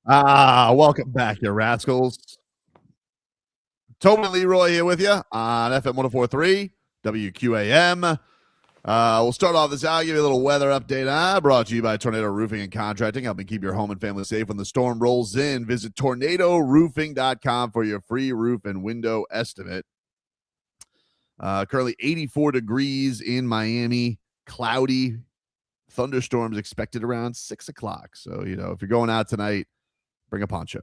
Welcome back, you rascals. Tobin and Leroy here with you on FM 104.3 WQAM. We'll start off this hour, give you a little weather update. Brought to you by Tornado Roofing and Contracting, helping keep your home and family safe when the storm rolls in. Visit tornadoroofing.com for your free roof and window estimate. Currently 84 degrees in Miami, cloudy, thunderstorms expected around 6 o'clock. So, if you're going out tonight, bring a poncho.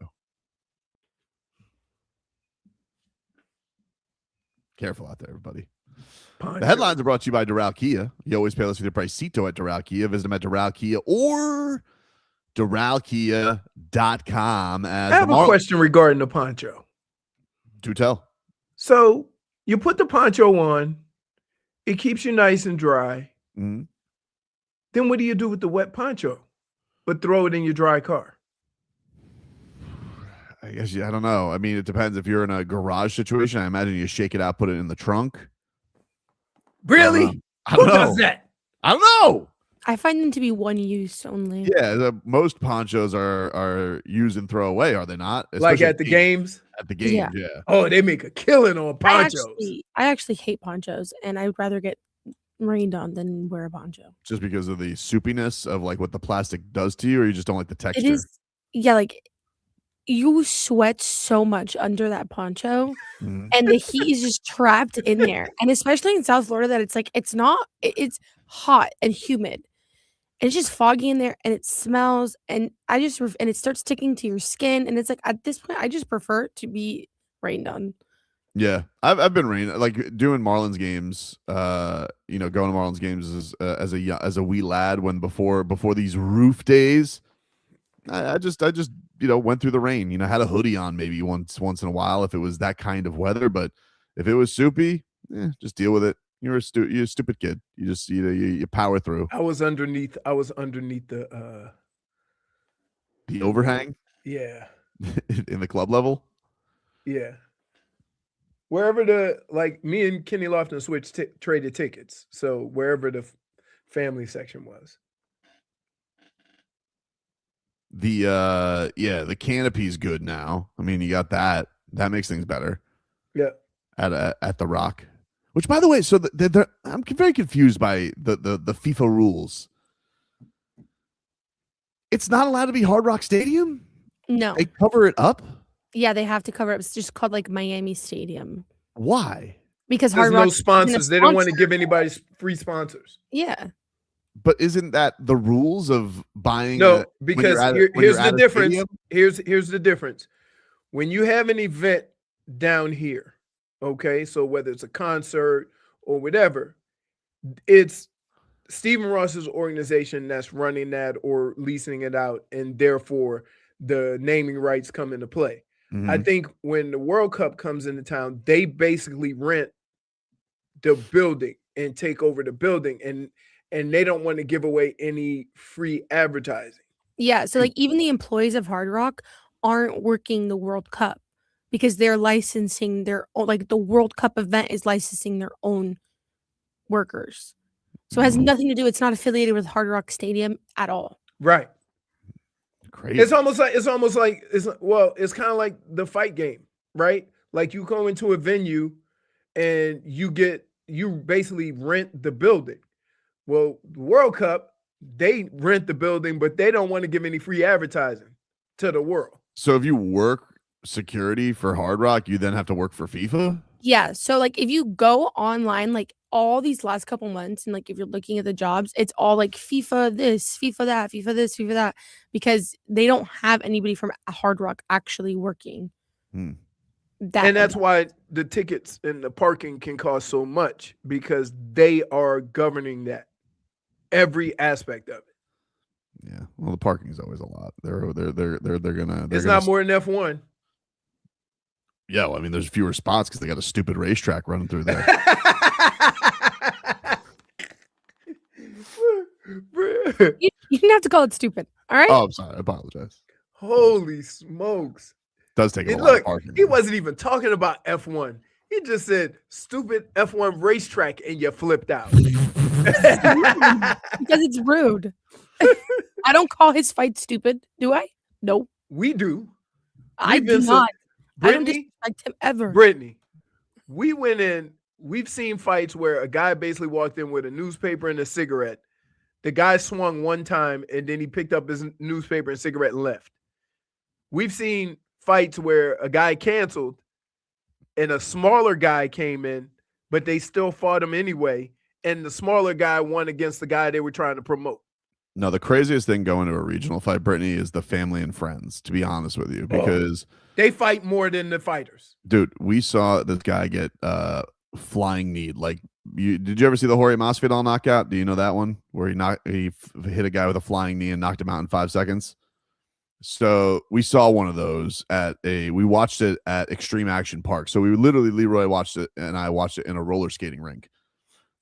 Careful out there, everybody. The headlines are brought to you by Doral Kia. You always pay less for your pricito at Doral Kia. Visit them at Doral Kia or DoralKia.com. I have a question regarding the poncho. Do tell. So you put the poncho on, it keeps you nice and dry. Mm-hmm. Then what do you do with the wet poncho? But throw it in your dry car. I guess, I don't know. I mean, it depends. If you're in a garage situation, I imagine you shake it out, put it in the trunk. Really? Who does that? I don't know. I find them to be one use only. Yeah, most ponchos are use and throw away, are they not? Like at the games? At the games, yeah. Oh, they make a killing on ponchos. I actually hate ponchos, and I'd rather get rained on than wear a poncho. Just because of the soupiness of like what the plastic does to you, or you just don't like the texture? It is, yeah, like you sweat so much under that poncho, and the heat is just trapped in there. And especially in South Florida, that it's hot and humid. And it's just foggy in there, and it smells, and and it starts sticking to your skin. And it's like, at this point, I just prefer it to be rained on. Yeah, I've been rained, like doing Marlins games. Going to Marlins games as a wee lad before these roof days. I just went through the rain. Had a hoodie on maybe once in a while if it was that kind of weather. But if it was soupy, just deal with it. You're a stupid kid. You just you power through. I was underneath the overhang. Yeah. In the club level. Yeah. Wherever me and Kenny Lofton traded tickets. So wherever the family section was. The canopy's good now. I mean, you got that. That makes things better. Yeah. At the Rock. Which, by the way, so I'm very confused by the FIFA rules. It's not allowed to be Hard Rock Stadium? No. They cover it up? Yeah, they have to cover it. It's just called like Miami Stadium. Why? Because There's Hard Rock no sponsors. They don't want to give anybody free sponsors. Yeah. But isn't that the rules of buying? No, because here's the difference. Here's the difference. When you have an event down here, okay, so whether it's a concert or whatever, it's Stephen Ross's organization that's running that or leasing it out, and therefore the naming rights come into play. I think when the World Cup comes into town, they basically rent the building and take over the building, and they don't want to give away any free advertising. Yeah, so like even the employees of Hard Rock aren't working the World Cup because they're licensing their own, like the World Cup event is licensing their own workers. So it has nothing to do, it's not affiliated with Hard Rock Stadium at all. Right. Crazy. It's almost like it's kind of like the fight game, right? Like you go into a venue and you basically rent the building. Well, the World Cup, they rent the building, but they don't want to give any free advertising to the world. So if you work security for Hard Rock, you then have to work for FIFA? Yeah. So like if you go online, like all these last couple months, and like if you're looking at the jobs, it's all like FIFA this, FIFA that, FIFA this, FIFA that, because they don't have anybody from Hard Rock actually working. And that's why the tickets and the parking can cost so much, because they are governing that every aspect of it. Yeah. Well, the parking is always a lot. They're gonna. It's not more than F1. Yeah, well, I mean, there's fewer spots because they got a stupid racetrack running through there. You didn't have to call it stupid. All right. Oh, I'm sorry. I apologize. Holy smokes. Does take a lot of parking. He wasn't even talking about F1. He just said stupid F1 racetrack and you flipped out. Because it's rude. I don't call his fight stupid, do I? No. We do. I We've do been not. I don't Brittany, disrespect him ever. Brittany, we went in. We've seen fights where a guy basically walked in with a newspaper and a cigarette. The guy swung one time and then he picked up his newspaper and cigarette and left. We've seen fights where a guy canceled and a smaller guy came in, but they still fought him anyway. And the smaller guy won against the guy they were trying to promote. No, the craziest thing going to a regional fight, Brittany, is the family and friends, to be honest with you, because they fight more than the fighters. Dude, we saw this guy get flying knee. Like, did you ever see the Jorge Masvidal knockout? Do you know that one where he hit a guy with a flying knee and knocked him out in 5 seconds? So we saw one of those we watched it at Extreme Action Park. So we literally, Leroy watched it and I watched it in a roller skating rink.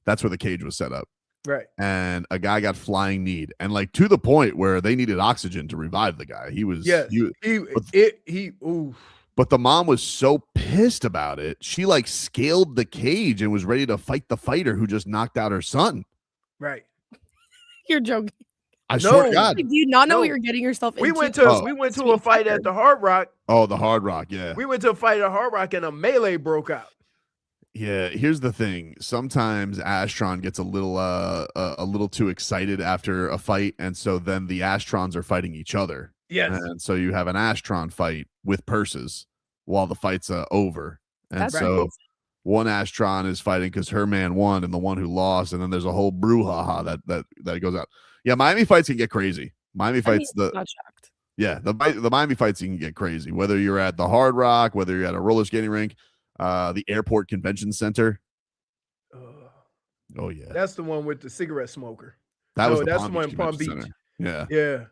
That's where the cage was set up. Right. And a guy got flying kneed, and like to the point where they needed oxygen to revive the guy. He was, but the mom was so pissed about it. She like scaled the cage and was ready to fight the fighter who just knocked out her son. Right. You're joking. I swear to God. Do you not know what you're getting yourself into? We went to a fight at the Hard Rock. Oh, the Hard Rock, yeah. We went to a fight at Hard Rock and a melee broke out. Yeah, here's the thing. Sometimes Astron gets a little too excited after a fight, and so then the Astrons are fighting each other. Yes. And so you have an Astron fight with purses while the fight's over. And That's so right. one Astron is fighting because her man won and the one who lost, and then there's a whole brouhaha that goes out. Yeah, Miami fights can get crazy. Miami fights not shocked. Yeah, the Miami fights can get crazy. Whether you're at the Hard Rock, whether you're at a roller skating rink, the airport convention center. Oh yeah, that's the one with the cigarette smoker. That's the one in Palm Beach. Center. Yeah.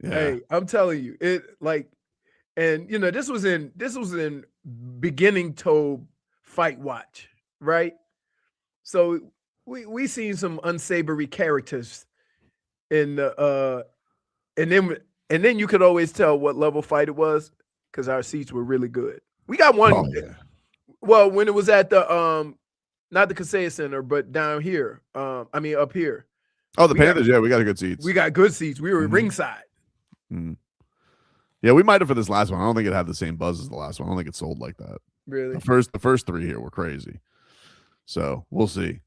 Hey, I'm telling you, it like, and you know, this was in beginning to fight watch, right? So we seen some unsavory characters in the and then you could always tell what level fight it was because our seats were really good. We got one. Oh, yeah. Well, when it was at the not the Kaseya Center, but down here. I mean up here. Oh, the Panthers, yeah, we got good seats. We got good seats. We were ringside. Mm-hmm. Yeah, we might have for this last one. I don't think it had the same buzz as the last one. I don't think it sold like that. Really? The first three here were crazy. So we'll see.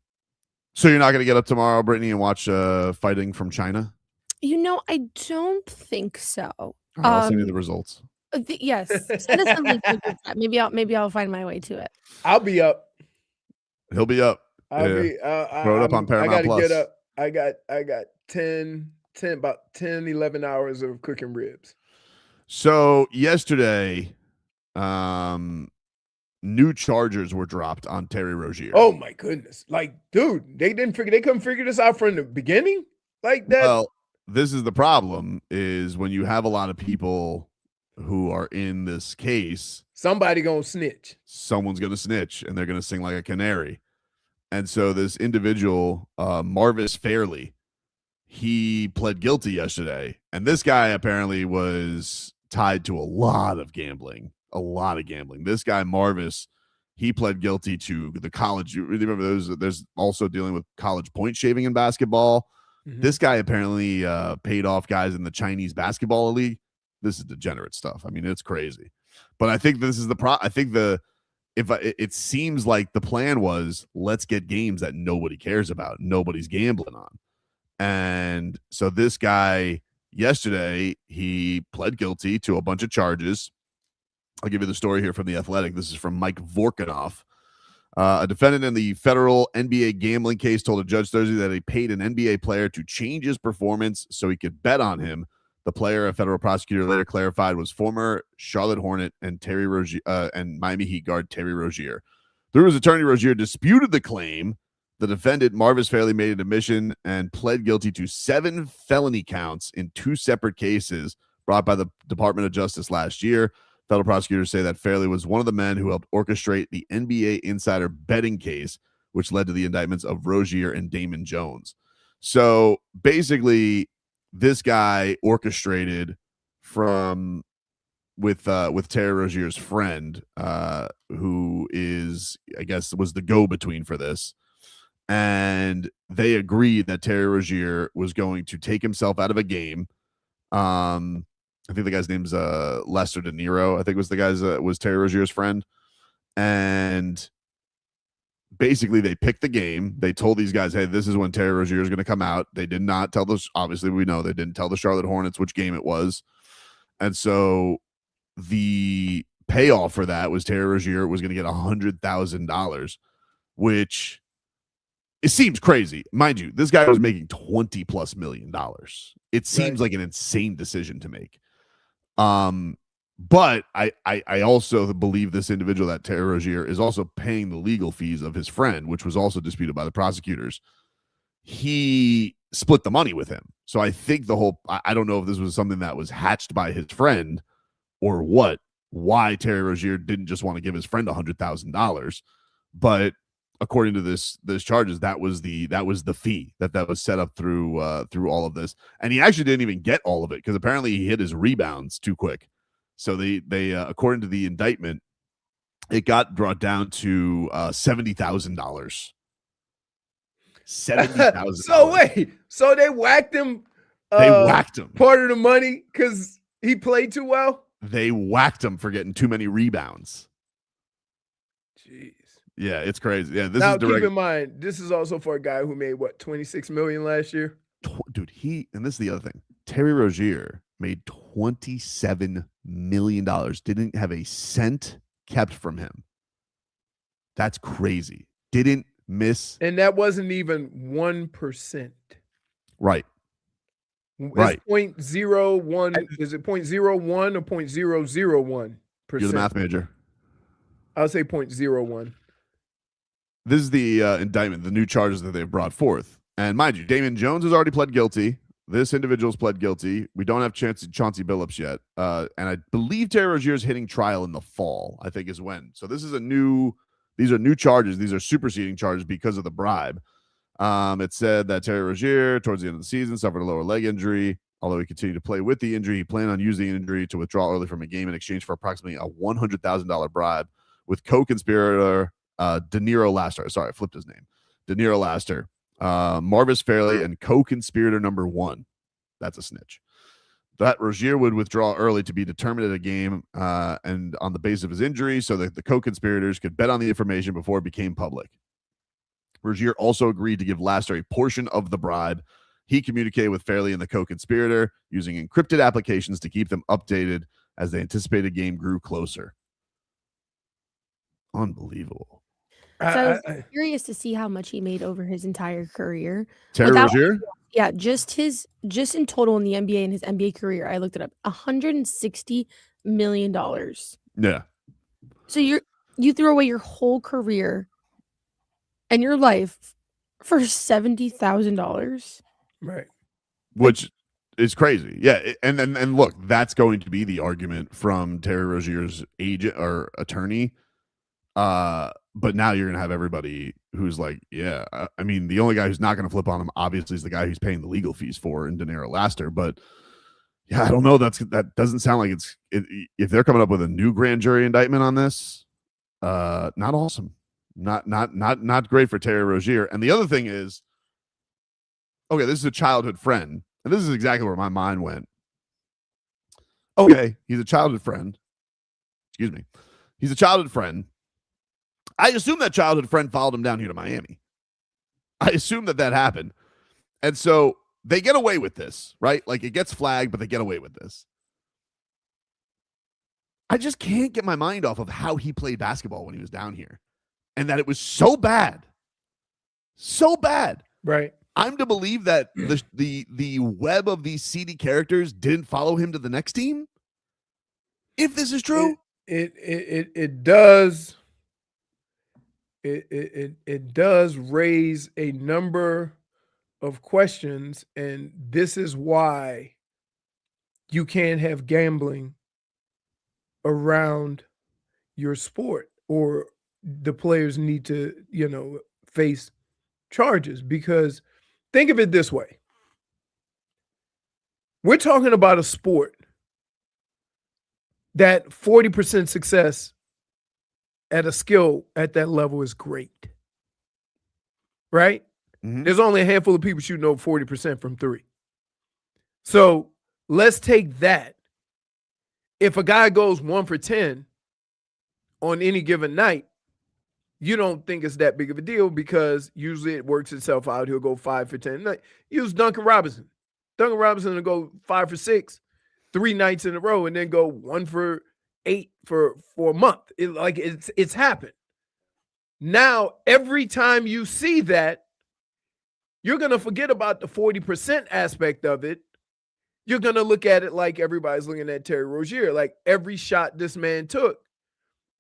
So you're not going to get up tomorrow, Brittany, and watch fighting from China? You know, I don't think so. I'll send you the results. Yes, send us something. Maybe I'll find my way to it. I'll be up. He'll be up. Throw it up on Paramount I gotta Plus. get up. I got 10, 11 hours of cooking ribs. So yesterday, new charges were dropped on Terry Rozier. Oh my goodness! Like, dude, they couldn't figure this out from the beginning, like that. Well, this is the problem: is when you have a lot of people who are in this case, somebody gonna snitch. Someone's gonna snitch, and they're gonna sing like a canary. And so this individual, Marvis Fairley, he pled guilty yesterday, and this guy apparently was tied to a lot of gambling. This guy Marvis, he pled guilty to the college. You remember there's also dealing with college point shaving in basketball. Mm-hmm. This guy apparently paid off guys in the Chinese basketball league. This is degenerate stuff. I mean, it's crazy. But I think this is it seems like the plan was, let's get games that nobody cares about, nobody's gambling on. And so this guy yesterday, he pled guilty to a bunch of charges. I'll give you the story here from The Athletic. This is from Mike Vorkanoff. A defendant in the federal NBA gambling case told a judge Thursday that he paid an NBA player to change his performance so he could bet on him. The player, a federal prosecutor later clarified, was former Charlotte Hornet and Terry Rozier and Miami Heat guard Terry Rozier. Through his attorney, Rozier disputed the claim. The defendant, Marvis Fairley, made an admission and pled guilty to 7 felony counts in 2 separate cases brought by the Department of Justice last year. Federal prosecutors say that Fairley was one of the men who helped orchestrate the NBA insider betting case, which led to the indictments of Rozier and Damon Jones. So basically, this guy orchestrated with Terry Rozier's friend, who is, I guess, was the go-between for this. And they agreed that Terry Rozier was going to take himself out of a game. I think the guy's name's Lester De Niro. I think was the guy's was Terry Rozier's friend. And basically they picked the game. They told these guys, hey, this is when Terry Rozier is going to come out. They did not tell this. Obviously, we know they didn't tell the Charlotte Hornets which game it was. And so the payoff for that was Terry Rozier was going to get $100,000, which it seems crazy. Mind you, this guy was making $20+ million. It seems like an insane decision to make. But I also believe this individual, that Terry Rozier, is also paying the legal fees of his friend, which was also disputed by the prosecutors. He split the money with him. So I think I don't know if this was something that was hatched by his friend or why Terry Rozier didn't just want to give his friend $100,000. But according to this charges, that was the fee that was set up through all of this. And he actually didn't even get all of it because apparently he hit his rebounds too quick. So they according to the indictment, it got brought down to $70,000. $70,000. So wait, so they whacked him. They whacked him part of the money because he played too well. They whacked him for getting too many rebounds. Jeez. Yeah, it's crazy. Yeah, this now is direct. Keep in mind, this is also for a guy who made what, $26 million last year. Dude, and this is the other thing. Terry Rozier made $27 million. Didn't have a cent kept from him. That's crazy. Didn't miss. And that wasn't even 1%. Right. It's 0.01. Is it 0.01 or 0.001%? You're the math major. I'll say 0.01. This is the indictment, the new charges that they've brought forth. And mind you, Damian Jones has already pled guilty. This individual's pled guilty. We don't have Chauncey Billups yet. And I believe Terry Rozier is hitting trial in the fall, I think is when. So this is these are new charges. These are superseding charges because of the bribe. It said that Terry Rozier, towards the end of the season, suffered a lower leg injury. Although he continued to play with the injury, he planned on using the injury to withdraw early from a game in exchange for approximately a $100,000 bribe with co-conspirator De Niro Laster. Sorry, I flipped his name. De Niro Laster, Marvis Fairley, and co-conspirator number 1. That's a snitch. That Rozier would withdraw early to be determined at a game and on the basis of his injury so that the co-conspirators could bet on the information before it became public. Rozier also agreed to give Laster a portion of the bribe. He communicated with Fairley and the co-conspirator using encrypted applications to keep them updated as the anticipated game grew closer. Unbelievable. So I was curious to see how much he made over his entire career. Terry Rozier? Yeah, just in total in the NBA and his NBA career, I looked it up. $160 million. Yeah. So you threw away your whole career and your life for $70,000. Right. Which is crazy. Yeah. And look, that's going to be the argument from Terry Rozier's agent or attorney. But now you're going to have everybody who's like, yeah, I mean, the only guy who's not going to flip on him, obviously, is the guy who's paying the legal fees for in De Niro Laster. But yeah, I don't know. That doesn't sound like if they're coming up with a new grand jury indictment on this, not awesome. Not great for Terry Rozier. And the other thing is, okay, this is a childhood friend. And this is exactly where my mind went. Okay, he's a childhood friend. Excuse me. He's a childhood friend. I assume that childhood friend followed him down here to Miami. I assume that happened. And so they get away with this, right? Like it gets flagged, but they get away with this. I just can't get my mind off of how he played basketball when he was down here. And that it was so bad. So bad. Right. I'm to believe that the web of these seedy characters didn't follow him to the next team? If this is true? It does. It does raise a number of questions, and this is why you can't have gambling around your sport, or the players need to, face charges. Because think of it this way. We're talking about a sport that 40% success at a skill at that level is great. Right? Mm-hmm. There's only a handful of people shooting over 40% from 3. So let's take that if a guy goes 1 for 10 on any given night, you don't think it's that big of a deal because usually it works itself out. He'll go 5 for 10. Like, use Duncan Robinson. Duncan Robinson will go 5 for 6 3 nights in a row and then go 1 for 8 for a month. It's happened. Now, every time you see that, you're going to forget about the 40% aspect of it. You're going to look at it like everybody's looking at Terry Rozier. Like every shot this man took,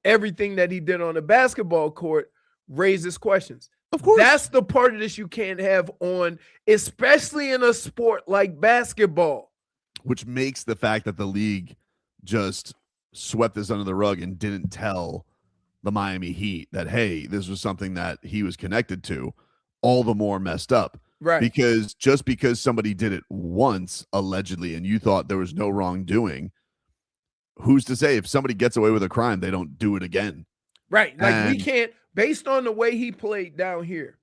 everything that he did on the basketball court raises questions. Of course. That's the part of this you can't have on, especially in a sport like basketball. Which makes the fact that the league just swept this under the rug and didn't tell the Miami Heat that, hey, this was something that he was connected to, all the more messed up. Right. Because just because somebody did it once, allegedly, and you thought there was no wrongdoing, who's to say if somebody gets away with a crime, they don't do it again? Right. Like we can't, based on the way he played down here,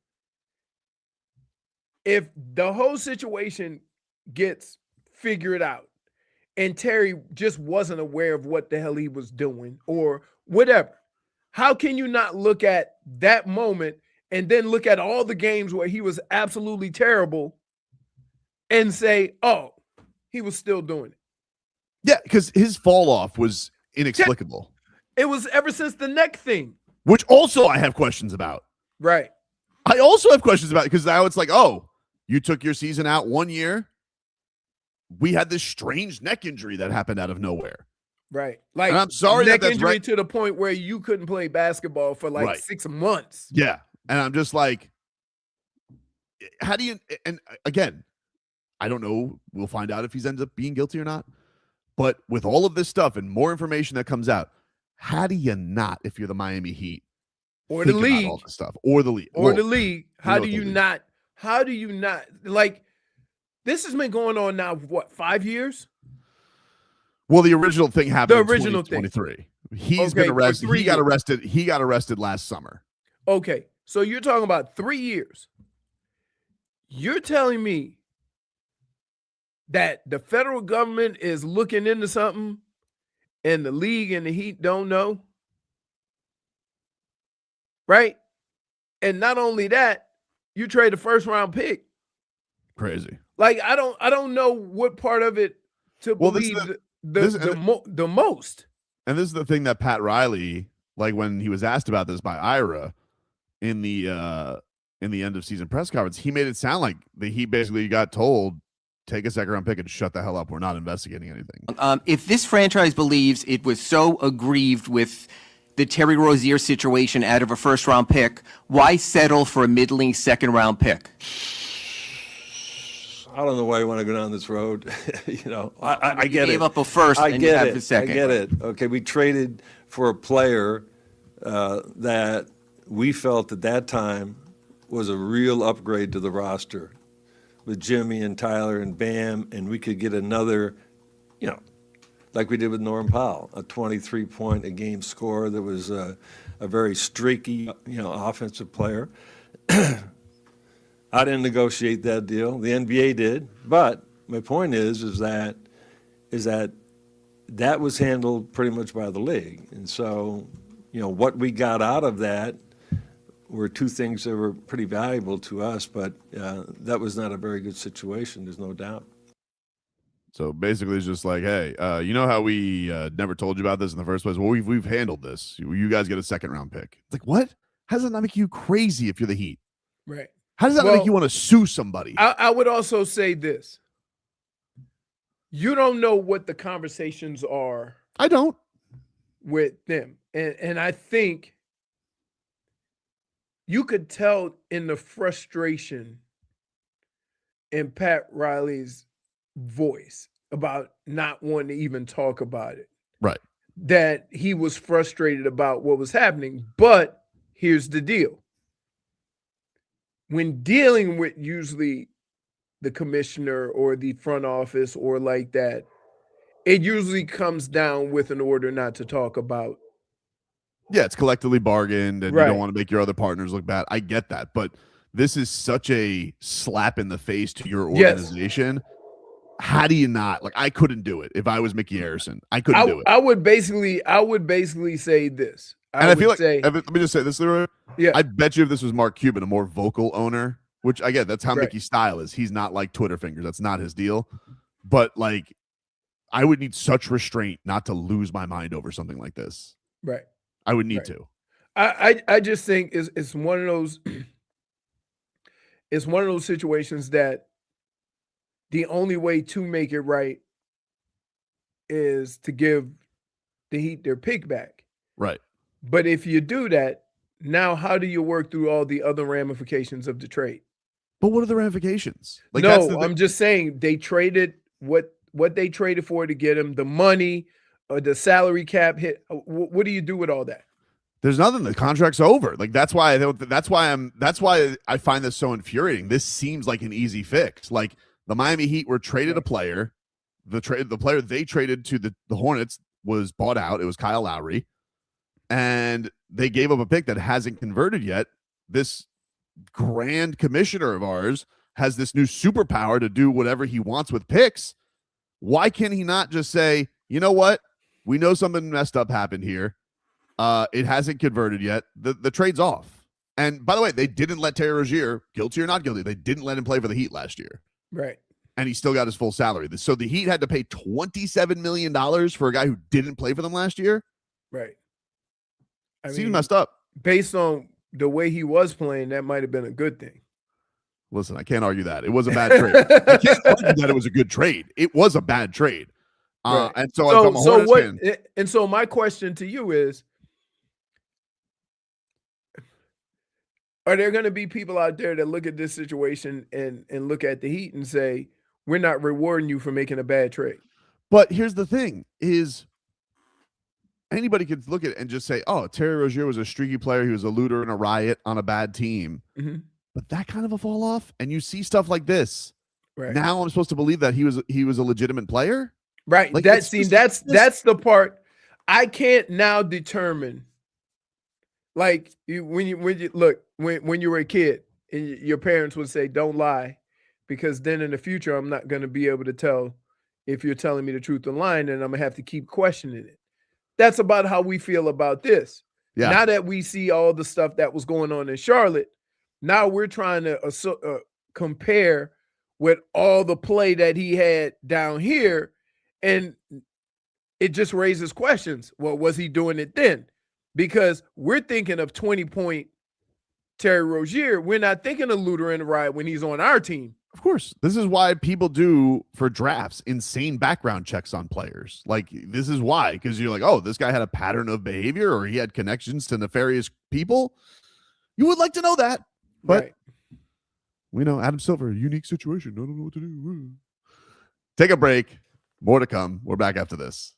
if the whole situation gets figured out and Terry just wasn't aware of what the hell he was doing or whatever, how can you not look at that moment and then look at all the games where he was absolutely terrible and say, oh, he was still doing it? Yeah, because his fall off was inexplicable. It was ever since the neck thing. Which also I have questions about. Right. I also have questions about it because now it's like, oh, you took your season out 1 year. We had this strange neck injury that happened out of nowhere. Right. Like, and I'm sorry neck that's injury right. to the point where you couldn't play basketball for like 6 months. Yeah. And I'm just like, how do you, and again, I don't know. We'll find out if he ends up being guilty or not. But with all of this stuff and more information that comes out, how do you not, if you're the Miami Heat or the league, all this stuff, or the league, or the league, how do you not, like, this has been going on now, what, 5 years? Well, the original thing happened The original in 2023. He's been arrested. He got arrested last summer. Okay. So you're talking about 3 years. You're telling me that the federal government is looking into something and the league and the Heat don't know? Right? And not only that, you trade a first round pick. Crazy. Like, I don't know what part of it to believe the most. And this is the thing that Pat Riley, like when he was asked about this by Ira in the end of season press conference, he made it sound like he basically got told, take a second round pick and shut the hell up. We're not investigating anything. If this franchise believes it was so aggrieved with the Terry Rozier situation out of a first round pick, why settle for a middling second round pick? I don't know why you want to go down this road. I get it. Gave up a first and you have the second. I get it. Okay, we traded for a player that we felt at that time was a real upgrade to the roster with Jimmy and Tyler and Bam, and we could get another, like we did with Norm Powell, a 23-point-a-game scorer that was a very streaky, offensive player. I didn't negotiate that deal. The NBA did. But my point is that was handled pretty much by the league. And so, what we got out of that were two things that were pretty valuable to us, but that was not a very good situation, there's no doubt. So basically it's just like, hey, you know how we never told you about this in the first place? Well, we've handled this. You guys get a second round pick. It's like, what? How does that not make you crazy if you're the Heat? Right. How does that make you want to sue somebody? I would also say this. You don't know what the conversations are. I don't. With them. And I think you could tell in the frustration in Pat Riley's voice about not wanting to even talk about it. Right. That he was frustrated about what was happening. But here's the deal. When dealing with usually the commissioner or the front office or like that, it usually comes down with an order not to talk about. Yeah, it's collectively bargained and Right. you don't want to make your other partners look bad. I get that. But this is such a slap in the face to your organization how do you not? Like, I couldn't do it if I was Mickey Harrison. I couldn't do it. I would basically say this. I feel like, let me just say this, Leroy. Yeah. I bet you if this was Mark Cuban, a more vocal owner, which I get, that's how Right. Mickey's style is. He's not like Twitter fingers. That's not his deal. But like, I would need such restraint not to lose my mind over something like this. Right. I would need Right. to. I just think it's one of those it's one of those situations that the only way to make it right is to give the Heat their pick back. Right. But if you do that, now how do you work through all the other ramifications of the trade? But what are the ramifications? Like, no, I'm just saying they traded what they traded for to get him, the money, the salary cap hit. What do you do with all that? There's nothing. The contract's over. Like, that's why I find this so infuriating. This seems like an easy fix. Like, the Miami Heat were traded a player. The player they traded to the Hornets was bought out. It was Kyle Lowry. And they gave up a pick that hasn't converted yet. This grand commissioner of ours has this new superpower to do whatever he wants with picks. Why can he not just say, you know what? We know something messed up happened here. It hasn't converted yet. The trade's off. And by the way, they didn't let Terry Rozier, guilty or not guilty, they didn't let him play for the Heat last year. Right. And he still got his full salary. So the Heat had to pay $27 million for a guy who didn't play for them last year. Right. Seems messed up. Based on the way he was playing, that might have been a good thing. Listen, I can't argue that. It was a bad trade. I can't argue that it was a good trade. It was a bad trade. Right. And so if I'm a Hornets fan, and so my question to you is, are there going to be people out there that look at this situation and look at the Heat and say, we're not rewarding you for making a bad trade? But here's the thing is, anybody could look at it and just say, oh, Terry Rozier was a streaky player. He was a looter and a riot on a bad team. Mm-hmm. But that kind of a fall off, and you see stuff like this. Right. Now I'm supposed to believe that he was a legitimate player? Right. Like, That's the part I can't now determine. Like when you look, when you were a kid and your parents would say, don't lie, because then in the future, I'm not going to be able to tell if you're telling me the truth or lying, and I'm going to have to keep questioning it. That's about how we feel about this. Yeah. Now that we see all the stuff that was going on in Charlotte, now we're trying to compare with all the play that he had down here, and it just raises questions. Well, was he doing it then? Because we're thinking of 20-point Terry Rozier. We're not thinking of looter and riot when he's on our team. Of course. This is why people do, for drafts, insane background checks on players. Like, this is why, because you're like, oh, this guy had a pattern of behavior or he had connections to nefarious people. You would like to know that. But right. We know Adam Silver, unique situation. I don't know what to do. Take a break. More to come. We're back after this.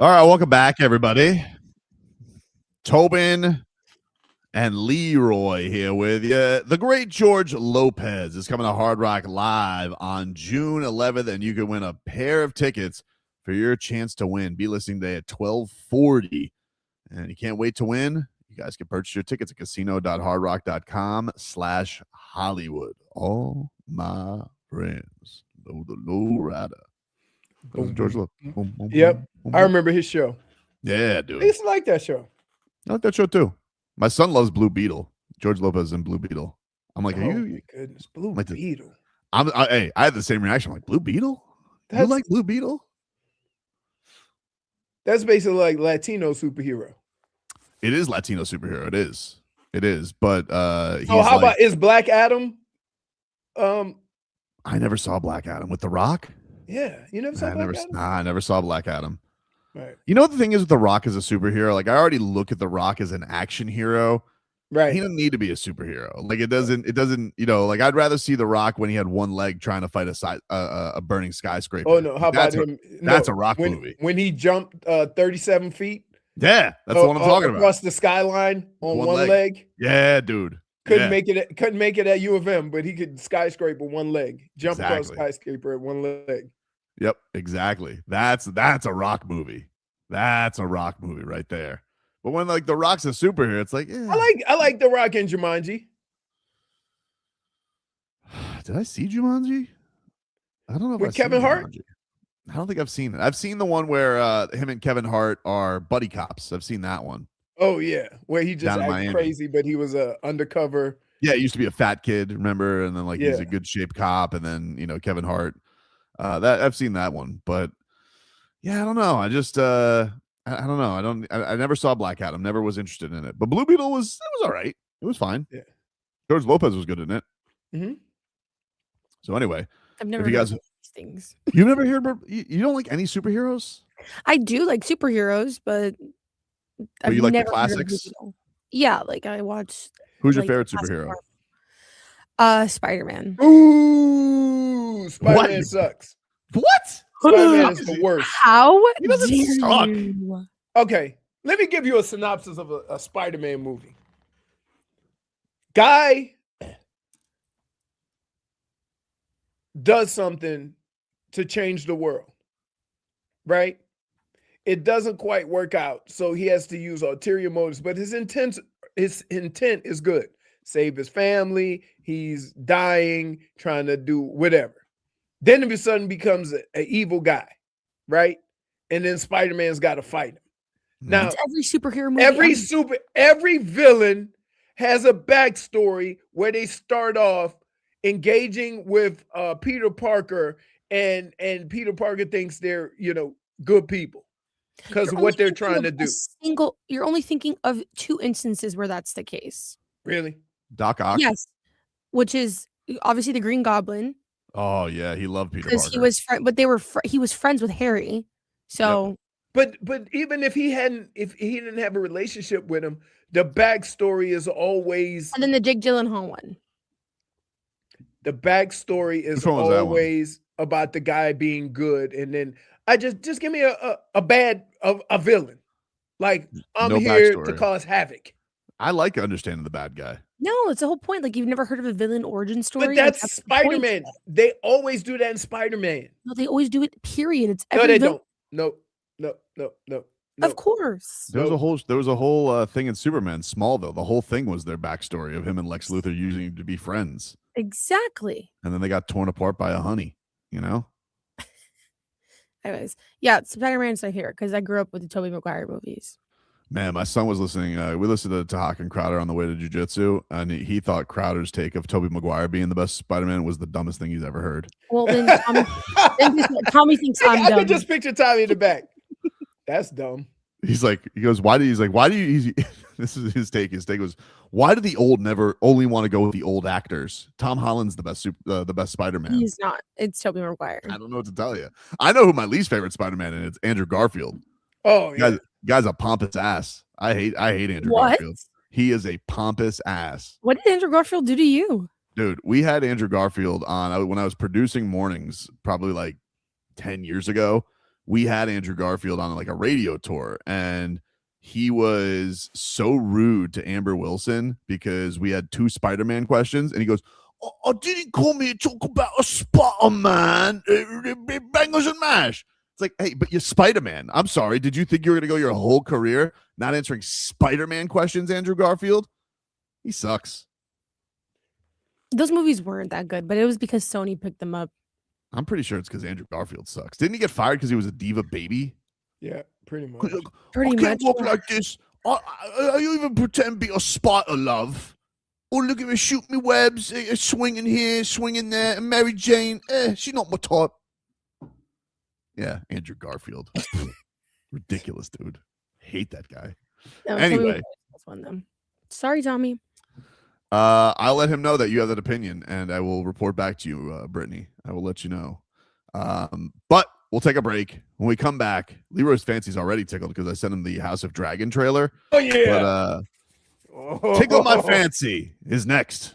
All right, welcome back, everybody. Tobin and Leroy here with you. The great George Lopez is coming to Hard Rock Live on June 11th, and you can win a pair of tickets for your chance to win. Be listening today at 12:40, and you can't wait to win. You guys can purchase your tickets at casino.hardrock.com/Hollywood. All my friends know the low rider. George Lopez. Yep. I remember his show. Yeah, dude. I used to like that show. I like that show too. My son loves Blue Beetle. George Lopez and Blue Beetle. I'm like, oh my goodness, Blue Beetle. I had the same reaction. I'm like, Blue Beetle? You like Blue Beetle? That's basically like Latino superhero. It is Latino superhero. It is. But is Black Adam? I never saw Black Adam with The Rock. Yeah, you never saw Black Adam? I never saw Black Adam. Right. You know what the thing is with The Rock as a superhero? Like, I already look at The Rock as an action hero. Right. He doesn't need to be a superhero. Like, it doesn't, like, I'd rather see The Rock when he had one leg trying to fight a burning skyscraper. Oh, no. How about him? That's a Rock movie. When he jumped 37 feet. Yeah, that's what I'm talking about. Across the skyline on one leg. Yeah, dude. Couldn't make it at U of M, but he could skyscraper one leg. Jump across skyscraper at one leg. Yep, exactly. That's a Rock movie. That's a Rock movie right there. But when like The Rock's a superhero, it's like, yeah. I like The Rock and Jumanji. Did I see Jumanji? I don't know if with Kevin Hart. Jumanji. I don't think I've seen it. I've seen the one where him and Kevin Hart are buddy cops. I've seen that one. Oh yeah, where he just acted crazy, but he was a undercover. Yeah, he used to be a fat kid, remember? And then like he's a good shaped cop, and then Kevin Hart. That I've seen that one, but yeah, I don't know. I just I don't know. I never saw Black Adam. Never was interested in it. But Blue Beetle was all right. It was fine. Yeah. George Lopez was good in it. Mm-hmm. So anyway, I've never heard of these things. You've never heard about you don't like any superheroes? I do like superheroes, but I've you like the never heard of classics? Blue Beetle. Yeah, like I watch. Who's your favorite superhero? Spider-Man. Ooh, Spider-Man sucks. What? Spider-Man is the worst. How he doesn't suck. you? Okay, let me give you a synopsis of a Spider-Man movie. Guy does something to change the world, right? It doesn't quite work out, so he has to use ulterior motives, but his intent is good. Save his family, he's dying, trying to do whatever. Then of a sudden becomes an evil guy, right? And then Spider-Man's got to fight him. Now, it's every superhero movie. Every villain has a backstory where they start off engaging with Peter Parker, and Peter Parker thinks they're good people because of what they're trying to do. You're only thinking of two instances where that's the case. Really? Doc Ock? Yes, which is obviously the Green Goblin. Oh yeah, he loved Peter Parker. Because he was, but he was friends with Harry. So, but even if he didn't have a relationship with him, the backstory is always. And then the Jake Gyllenhaal one. The backstory is always about the guy being good, and then I just give me a villain. Like I'm here to cause havoc. I like understanding the bad guy. No, it's the whole point. Like you've never heard of a villain origin story. But that's Spider-Man. They always do that in Spider-Man. No, they always do it. Period. It's no, they don't. No. Of course. There was a whole thing in Superman, Smallville. The whole thing was their backstory of him and Lex Luthor using to be friends. Exactly. And then they got torn apart by a honey. Anyways, yeah, Spider-Man's not here because I grew up with the Tobey Maguire movies. Man, my son was listening. We listened to Hawk and Crowder on the way to jiu-jitsu, and he thought Crowder's take of Tobey Maguire being the best Spider-Man was the dumbest thing he's ever heard. Well, then Tommy thinks I'm dumb. I could just picture Tommy in the back. That's dumb. He goes, why do you this is his take. His take was, why do the old never only want to go with the old actors? Tom Holland's the best Spider-Man. He's not. It's Tobey Maguire. I don't know what to tell you. I know who my least favorite Spider-Man is. It's Andrew Garfield. Oh, yeah. Guy's a pompous ass. I hate Andrew Garfield. He is a pompous ass. What did Andrew Garfield do to you? Dude, we had Andrew Garfield on when I was producing mornings, probably like 10 years ago. we had Andrew Garfield on like a radio tour, and he was so rude to Amber Wilson because we had 2 Spider-Man questions, and he goes, I didn't come here to talk about a Spider-Man, bangers and mash. It's like, hey, but you're Spider-Man. I'm sorry. Did you think you were going to go your whole career not answering Spider-Man questions, Andrew Garfield? He sucks. Those movies weren't that good, but it was because Sony picked them up. I'm pretty sure it's because Andrew Garfield sucks. Didn't he get fired because he was a diva baby? Yeah, pretty much. Pretty I can't much. walk like this. I even pretend to be a spider, love. Oh, look at me, shoot me webs, swinging here, swinging there. And Mary Jane, she's not my type. Yeah, Andrew Garfield. Ridiculous, dude. Hate that guy. No, Anyway. Sorry, Tommy. I'll let him know that you have that opinion, and I will report back to you, Brittany. I will let you know. But we'll take a break. When we come back, Leroy's fancy's already tickled because I sent him the House of Dragon trailer. Oh, yeah. But Tickle My Fancy is next.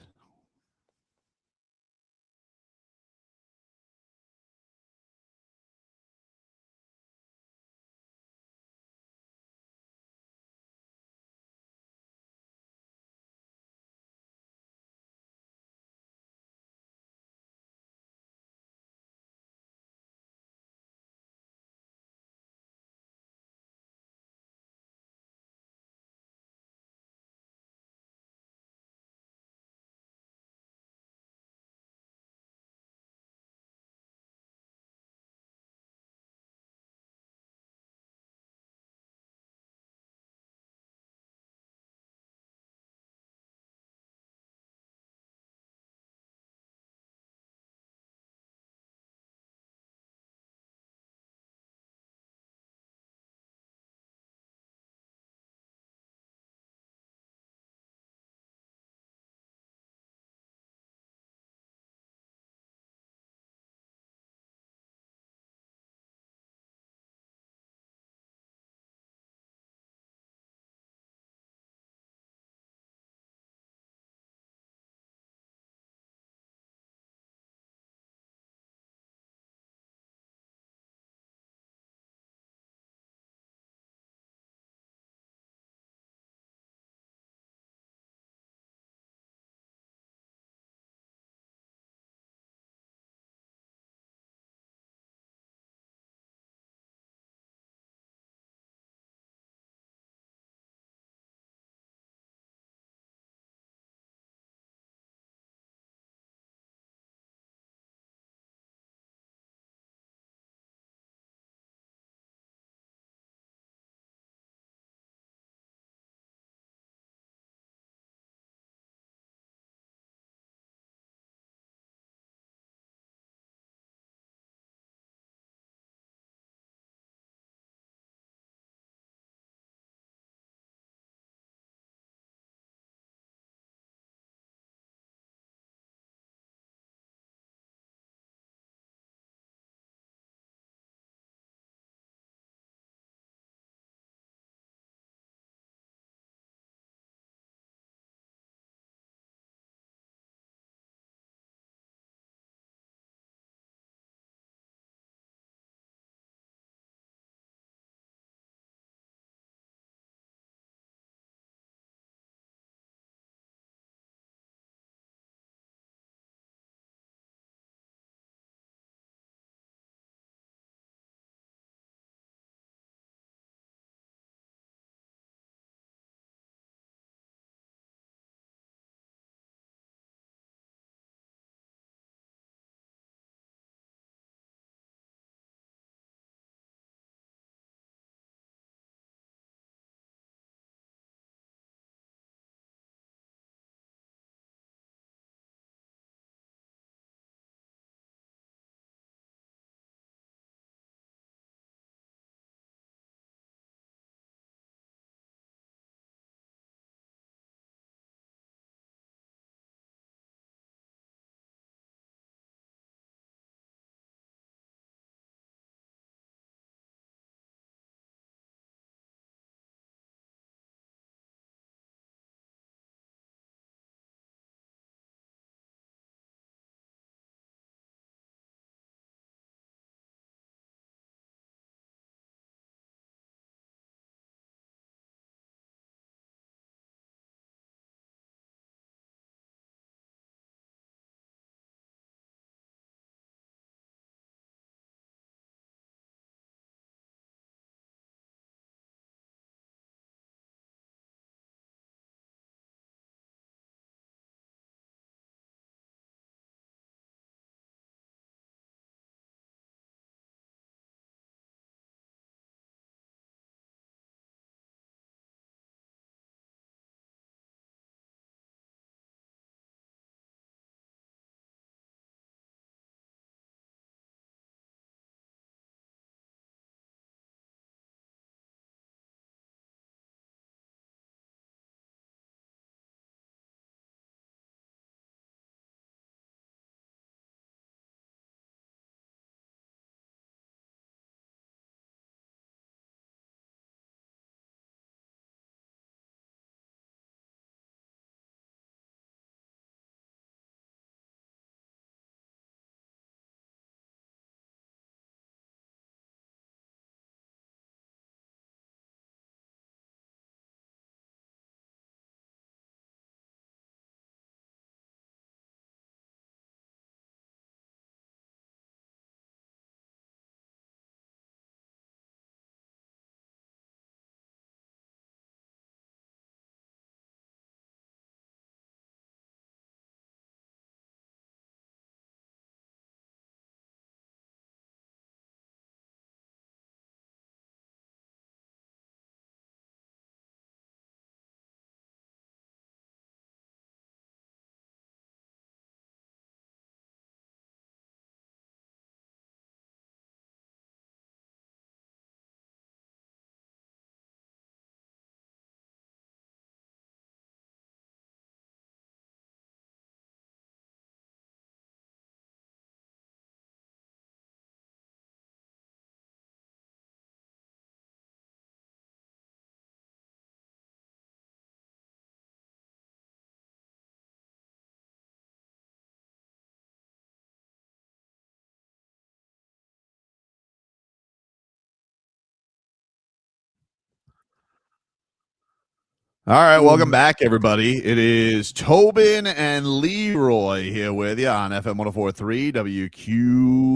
All right, welcome back, everybody. It is Tobin and Leroy here with you on FM 104.3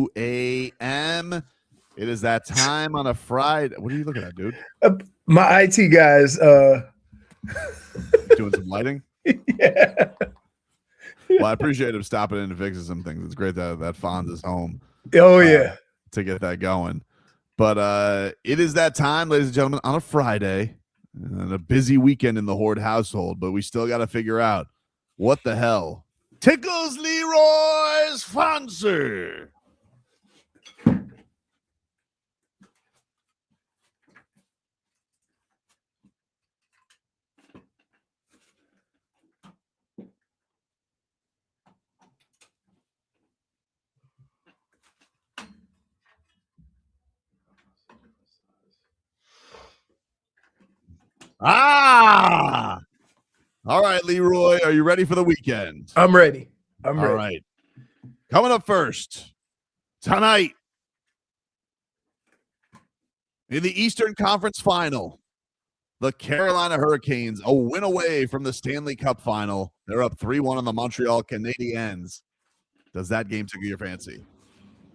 WQAM. It is that time on a Friday. What are you looking at, dude? My IT guys. Doing some lighting? Yeah. Well, I appreciate him stopping in and fixing some things. It's great that Fonz is home. Oh, yeah. To get that going. But it is that time, ladies and gentlemen, on a Friday. And a busy weekend in the Horde household, but we still got to figure out what the hell tickles Leroy's fancy. All right, Leroy, are you ready for the weekend? I'm ready. All right. Coming up first, tonight, in the Eastern Conference Final, the Carolina Hurricanes, a win away from the Stanley Cup Final. They're up 3-1 on the Montreal Canadiens. Does that game tickle your fancy?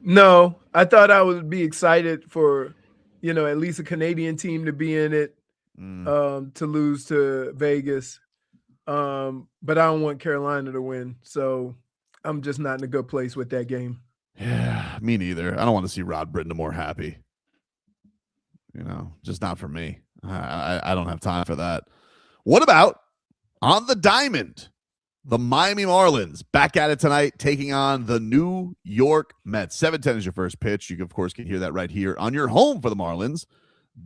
No, I thought I would be excited for, at least a Canadian team to be in it. To lose to Vegas. But I don't want Carolina to win. So I'm just not in a good place with that game. Yeah, me neither. I don't want to see Rod Brindamore happy. Just not for me. I don't have time for that. What about on the diamond? The Miami Marlins back at it tonight, taking on the New York Mets. 7:10 is your first pitch. You, of course, can hear that right here on your home for the Marlins.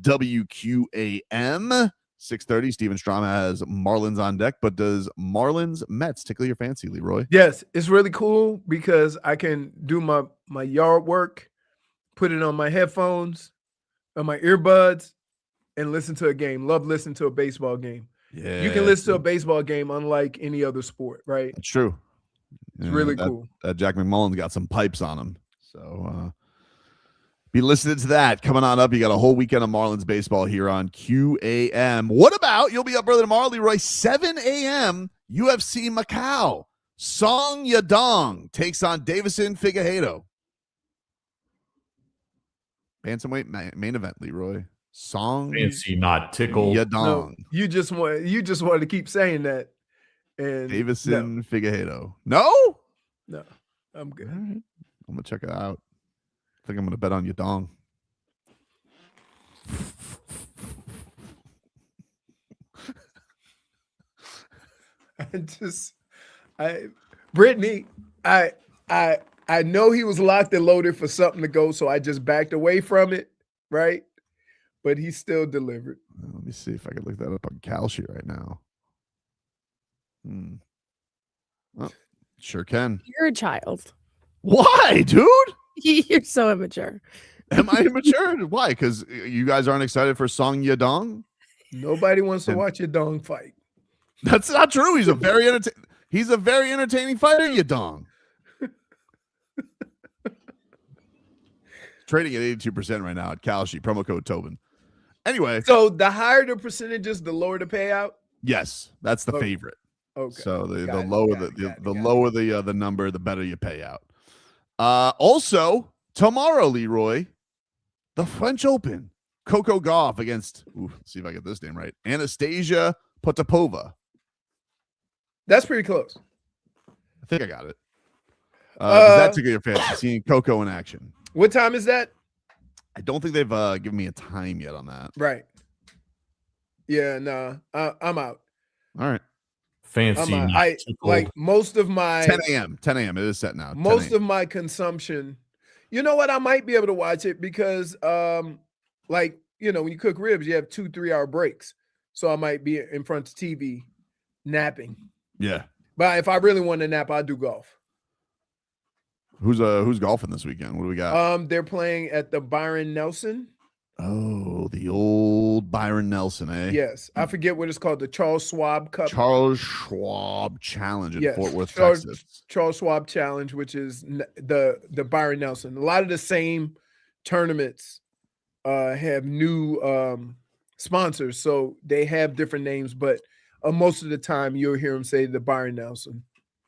WQAM 6:30. Steven Strom has Marlins on deck, but does Marlins Mets tickle your fancy, Leroy? Yes, it's really cool because I can do my yard work, put it on my headphones, on my earbuds, and listen to a game. Love listening to a baseball game. Yeah, you can listen to a baseball game unlike any other sport, right? That's true. It's really cool. Jack McMullen's got some pipes on him, so. Be listening to that. Coming on up, you got a whole weekend of Marlins baseball here on QAM. What about, you'll be up early tomorrow, Leroy, 7 a.m., UFC Macau. Song Yadong takes on Davison Figueiredo. Bantamweight main event, Leroy. Song Fancy, not tickle. Yadong. No, you just wanted to keep saying that. And Davison Figueiredo. No? No, I'm good. All right. I'm going to check it out. I think I'm going to bet on Yadong. Brittany, I know he was locked and loaded for something to go, so I just backed away from it, right? But he still delivered. Let me see if I can look that up on Kalshi right now. Oh, sure can. You're a child. Why, dude? You're so immature. Am I immature? Why? Because you guys aren't excited for Song Yadong? Nobody wants to watch Yadong fight. That's not true. He's a very entertaining fighter, Yadong. Trading at 82% right now at Kalshi. Promo code Tobin. Anyway. So the higher the percentages, the lower the payout? Yes, that's the favorite. Okay. So the lower the number, the better you pay out. Also, tomorrow, Leroy, the French Open. Coco Gauff against, let's see if I get this name right, Anastasia Potapova. That's pretty close. I think I got it. Does that tickle your fancy, seeing Coco in action? What time is that? I don't think they've given me a time yet on that. Right. Yeah, no, I'm out. All right. Fancy. I like most of my 10 a.m. 10 a.m. It is set now. Most of my consumption. You know what? I might be able to watch it because, when you cook ribs, you have 2-3 hour breaks. So I might be in front of TV napping. Yeah. But if I really want to nap, I'll do golf. Who's golfing this weekend? What do we got? They're playing at the Byron Nelson. Oh, the old Byron Nelson, eh? Yes. I forget what it's called. The Charles Schwab Cup. Charles Schwab Challenge in Fort Worth, Texas. Charles Schwab Challenge, which is the Byron Nelson. A lot of the same tournaments have new sponsors, so they have different names, but most of the time you'll hear him say the Byron Nelson.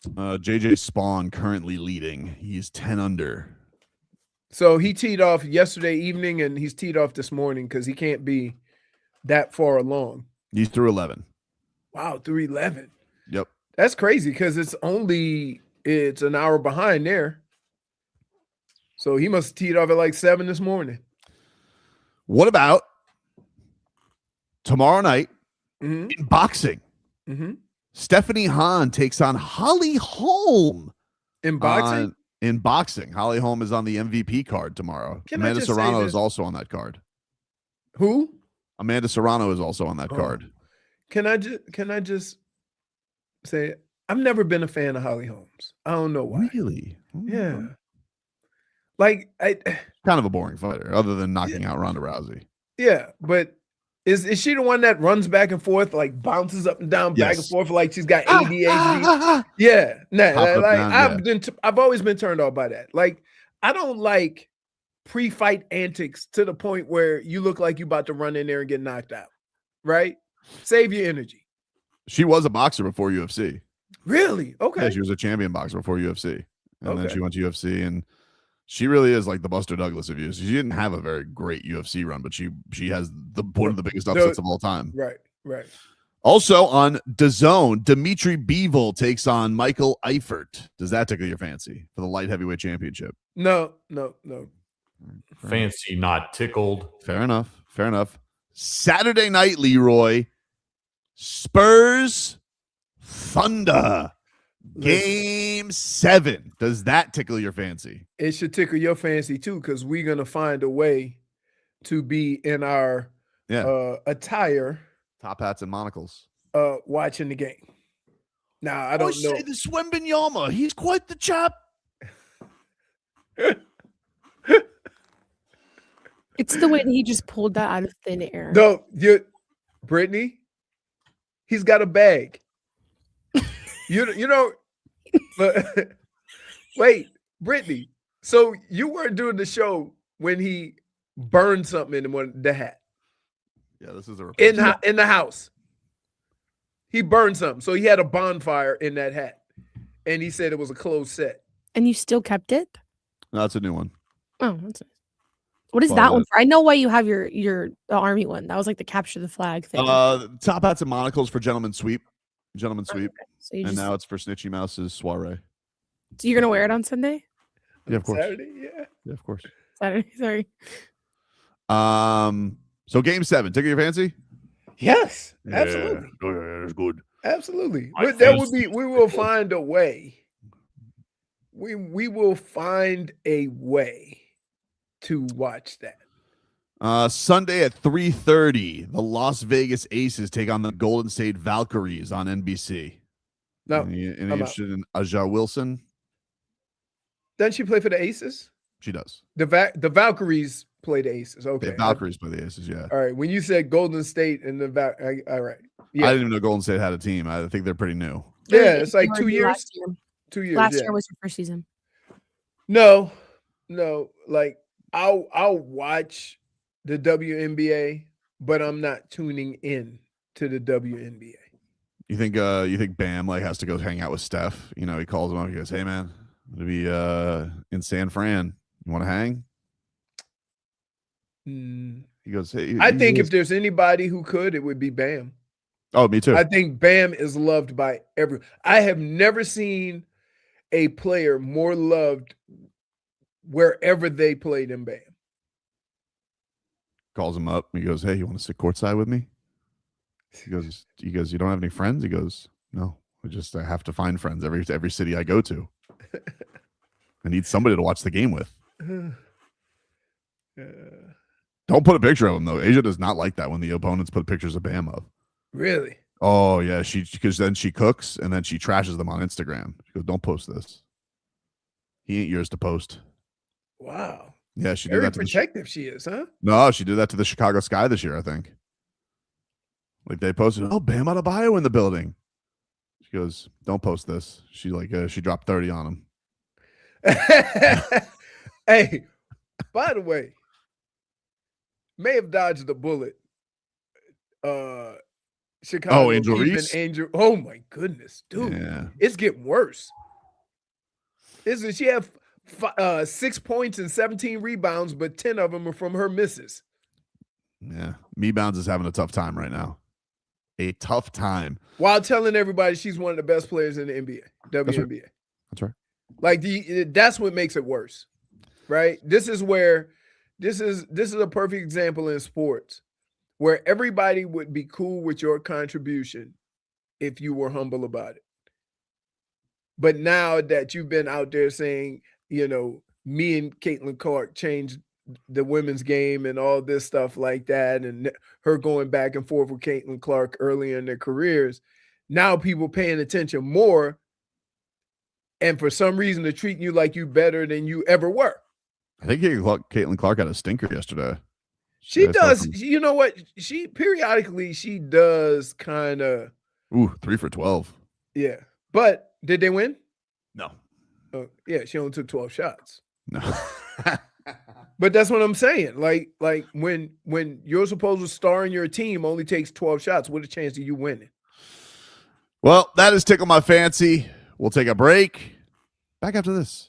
JJ Spawn currently leading. He's 10 under. So he teed off yesterday evening, and he's teed off this morning because he can't be that far along. He's through 11. Wow, through 11. Yep. That's crazy because it's an hour behind there. So he must have teed off at like 7 this morning. What about tomorrow night in boxing? Stephanie Hahn takes on Holly Holm. In boxing? In boxing. Holly Holm is on the MVP card tomorrow. Amanda Serrano is also on that card. Who? Amanda Serrano is also on that card. Can I just say I've never been a fan of Holly Holmes. I don't know why. Really? Yeah. Like kind of a boring fighter, other than knocking out Ronda Rousey. Yeah, but is she the one that runs back and forth, like bounces up and down, back and forth, like she's got ADHD? Yeah, I've always been turned off by that. Like, I don't like pre-fight antics to the point where you look like you about to run in there and get knocked out. Right? Save your energy. She was a boxer before UFC. Really? Okay. Yeah, she was a champion boxer before UFC, and then she went to UFC, and she really is like the Buster Douglas of UFC. She didn't have a very great UFC run, but she has one of the biggest upsets of all time. Right. Also on DAZN, Dimitri Bivol takes on Michael Eifert. Does that tickle your fancy for the light heavyweight championship? No. Fancy, not tickled. Fair enough. Saturday night, Leroy. Spurs Thunder. Game 7. Does that tickle your fancy? It should tickle your fancy too, because we're gonna find a way to be in our attire, top hats and monocles, watching the game. Now I don't know. Say this Wembanyama, he's quite the chap. It's the way that he just pulled that out of thin air. No, Brittany, he's got a bag. You know, wait, Brittany. So you weren't doing the show when he burned something in the hat. Yeah, this is a in the house. He burned something, so he had a bonfire in that hat, and he said it was a closed set. And you still kept it? No, it's a new one. Oh, that's nice. What is that one for? I know why you have the army one. That was like the capture the flag thing. Top hats and monocles for Gentleman Sweep. Okay. So And now it's for Snitchy Mouse's soiree. So you're gonna wear it on Sunday? Yeah, of course. Saturday, yeah, of course. Saturday, sorry. So game 7, tickle your fancy? Yes, absolutely. Yeah, that's good. Absolutely. We will find a way. We will find a way to watch that. Sunday at 3:30, the Las Vegas Aces take on the Golden State Valkyries on NBC. No, any interested in Aja Wilson? Doesn't she play for the Aces? She does. The Valkyries play the Aces. Okay, the Valkyries play the Aces. Yeah. All right. When you said Golden State and the all right. Yeah. I didn't even know Golden State had a team. I think they're pretty new. Yeah, it's like 2 years. 2 years. Last year was your first season. No. Like I'll watch the WNBA, but I'm not tuning in to the WNBA. You think Bam like has to go hang out with Steph? You know, he calls him up. He goes, "Hey man, I'm gonna be in San Fran. You want to hang?" He goes, "Hey." I think if there's anybody who could, it would be Bam. Oh, me too. I think Bam is loved by everyone. I have never seen a player more loved wherever they play than Bam. Calls him up. He goes, "Hey, you want to sit courtside with me?" He goes, "You don't have any friends?" He goes, "No, I have to find friends every city I go to. I need somebody to watch the game with." Don't put a picture of him though. Asia does not like that when the opponents put pictures of Bam up. Really? Oh yeah, because then she cooks and then she trashes them on Instagram. She goes, "Don't post this. He ain't yours to post." Wow. Yeah, she did Very that. protective she is, huh? No, she did that to the Chicago Sky this year, I think. Like they posted, "Oh, Bam Adebayo in the building." She goes, "Don't post this." She dropped 30 on him. Hey, by the way, may have dodged the bullet. Chicago Angel keeping Reese? Angel. Oh my goodness, dude. Yeah. It's getting worse. She have 6 points and 17 rebounds, but 10 of them are from her misses. Yeah. Me Bounds is having a tough time right now. A tough time. While telling everybody she's one of the best players in the NBA, WNBA. That's right. Like that's what makes it worse. Right? This is a perfect example in sports where everybody would be cool with your contribution if you were humble about it. But now that you've been out there saying, me and Caitlin Clark changed the women's game and all this stuff like that, and her going back and forth with Caitlin Clark earlier in their careers, now people paying attention more, and for some reason they're treating you like you better than you ever were. I think Caitlin Clark had a stinker yesterday. She does. You know what? She periodically does kind of. 3 for 12. Yeah, but did they win? No. Oh, yeah, she only took 12 shots. No. But that's what I'm saying. Like when you're supposed to star in your team only takes 12 shots, what a chance of you winning? Well, that is Tickle My Fancy. We'll take a break. Back after this.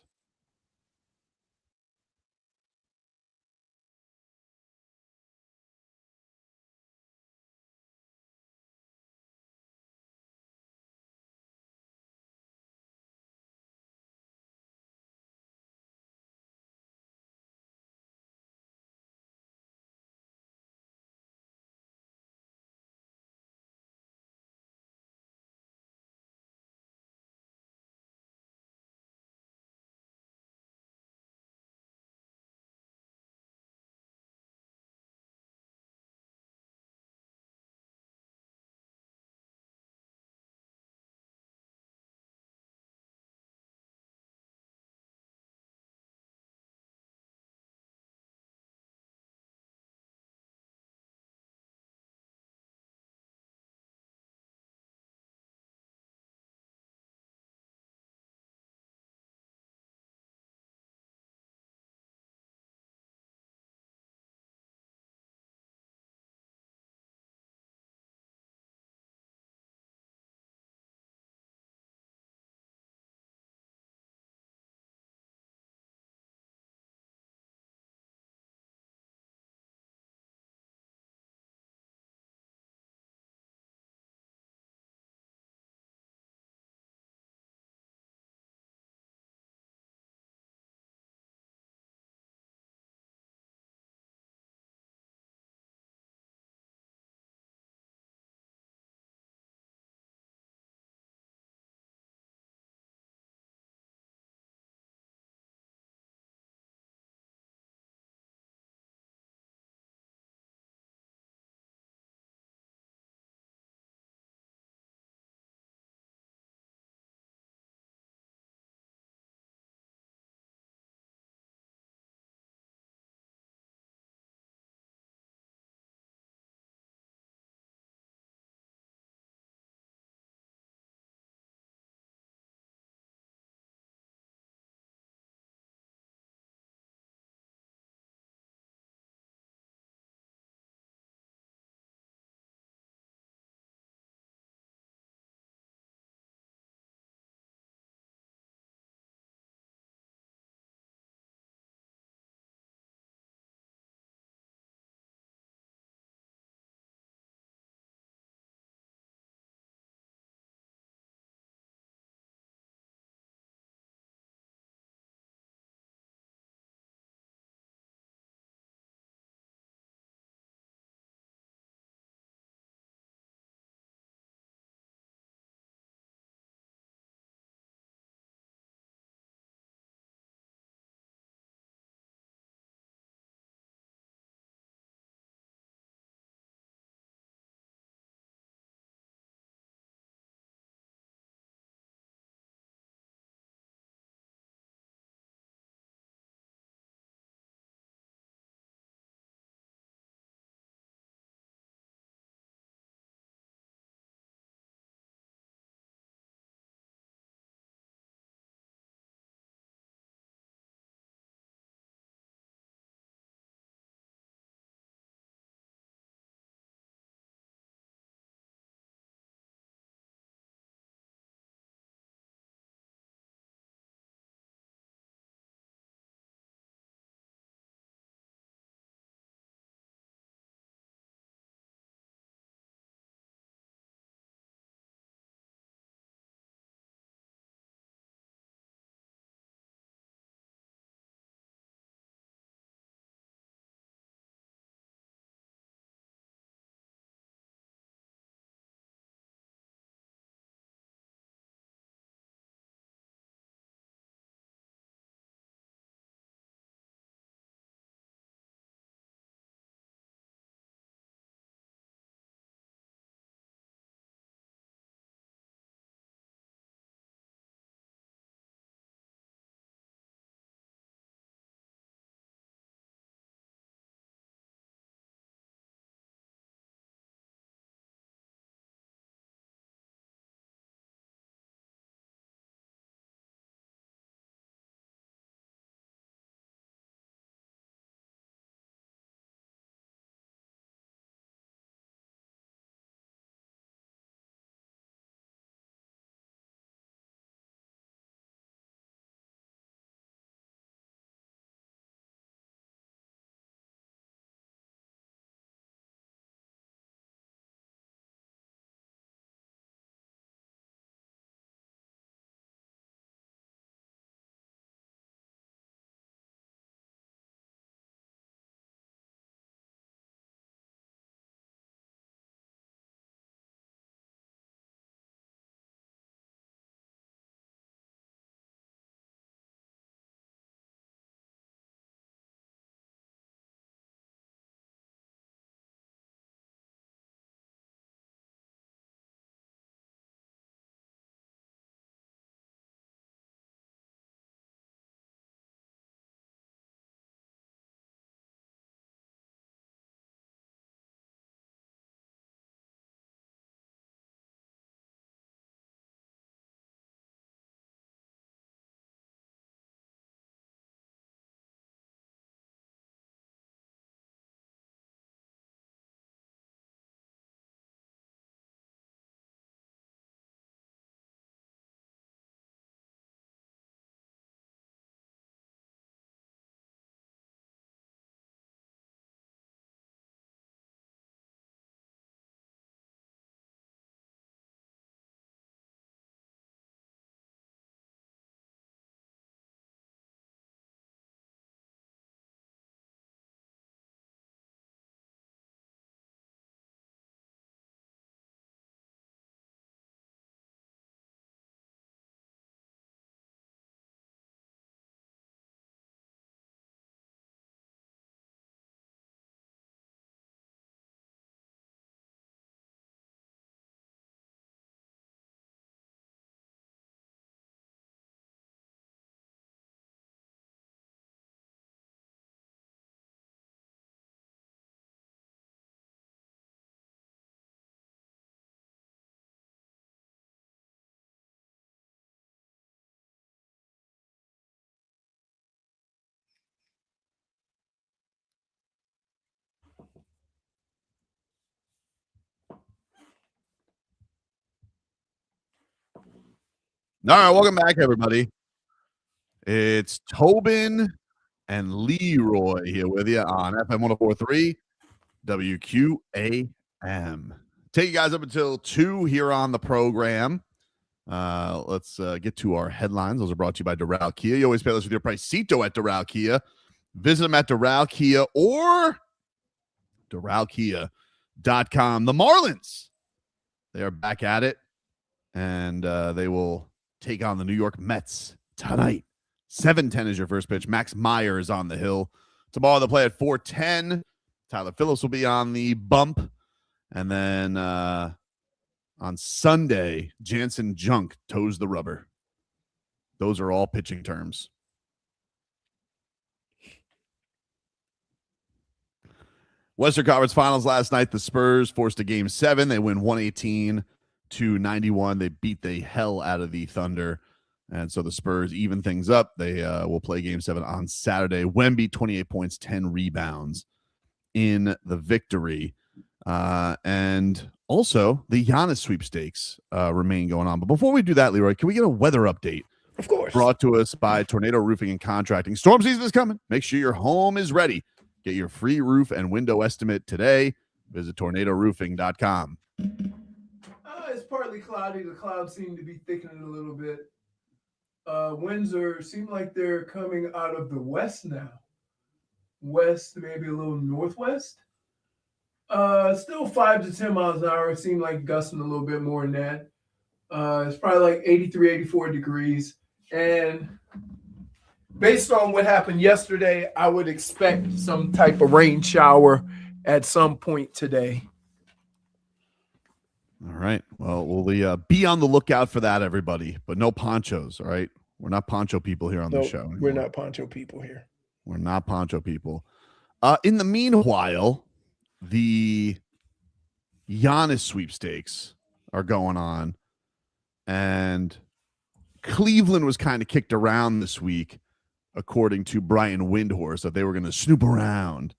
All right, welcome back, everybody. It's Tobin and Leroy here with you on FM 104.3 WQAM. Take you guys up until 2 here on the program. Let's get to our headlines. Those are brought to you by Doral Kia. You always pay less with your Pricito at Doral Kia. Visit them at Doral Kia or DoralKia.com. The Marlins, they are back at it, and they will take on the New York Mets tonight. 7:10 is your first pitch. Max Meyer is on the hill. Tomorrow they'll play at 4:10. Tyler Phillips will be on the bump. And then on Sunday, Jansen Junk toes the rubber. Those are all pitching terms. Western Conference Finals last night, the Spurs forced a Game 7. They win 118-91. They beat the hell out of the Thunder. And so the Spurs even things up. They will play Game 7 on Saturday. Wemby, 28 points, 10 rebounds in the victory. And also, the Giannis sweepstakes remain going on. But before we do that, Leroy, can we get a weather update? Of course. Brought to us by Tornado Roofing and Contracting. Storm season is coming. Make sure your home is ready. Get your free roof and window estimate today. Visit tornadoroofing.com. It's partly cloudy. The clouds seem to be thickening a little bit. Winds seem like they're coming out of the west now. West, maybe a little northwest. Still 5 to 10 miles an hour. It seemed like gusting a little bit more than that. It's probably like 83, 84 degrees. And based on what happened yesterday, I would expect some type of rain shower at some point today. All right. Well, we'll be on the lookout for that, everybody. But no ponchos, all right? We're not poncho people here on the show anymore. We're not poncho people here. We're not poncho people. In the meanwhile, the Giannis sweepstakes are going on. And Cleveland was kind of kicked around this week, according to Brian Windhorst, that they were going to snoop around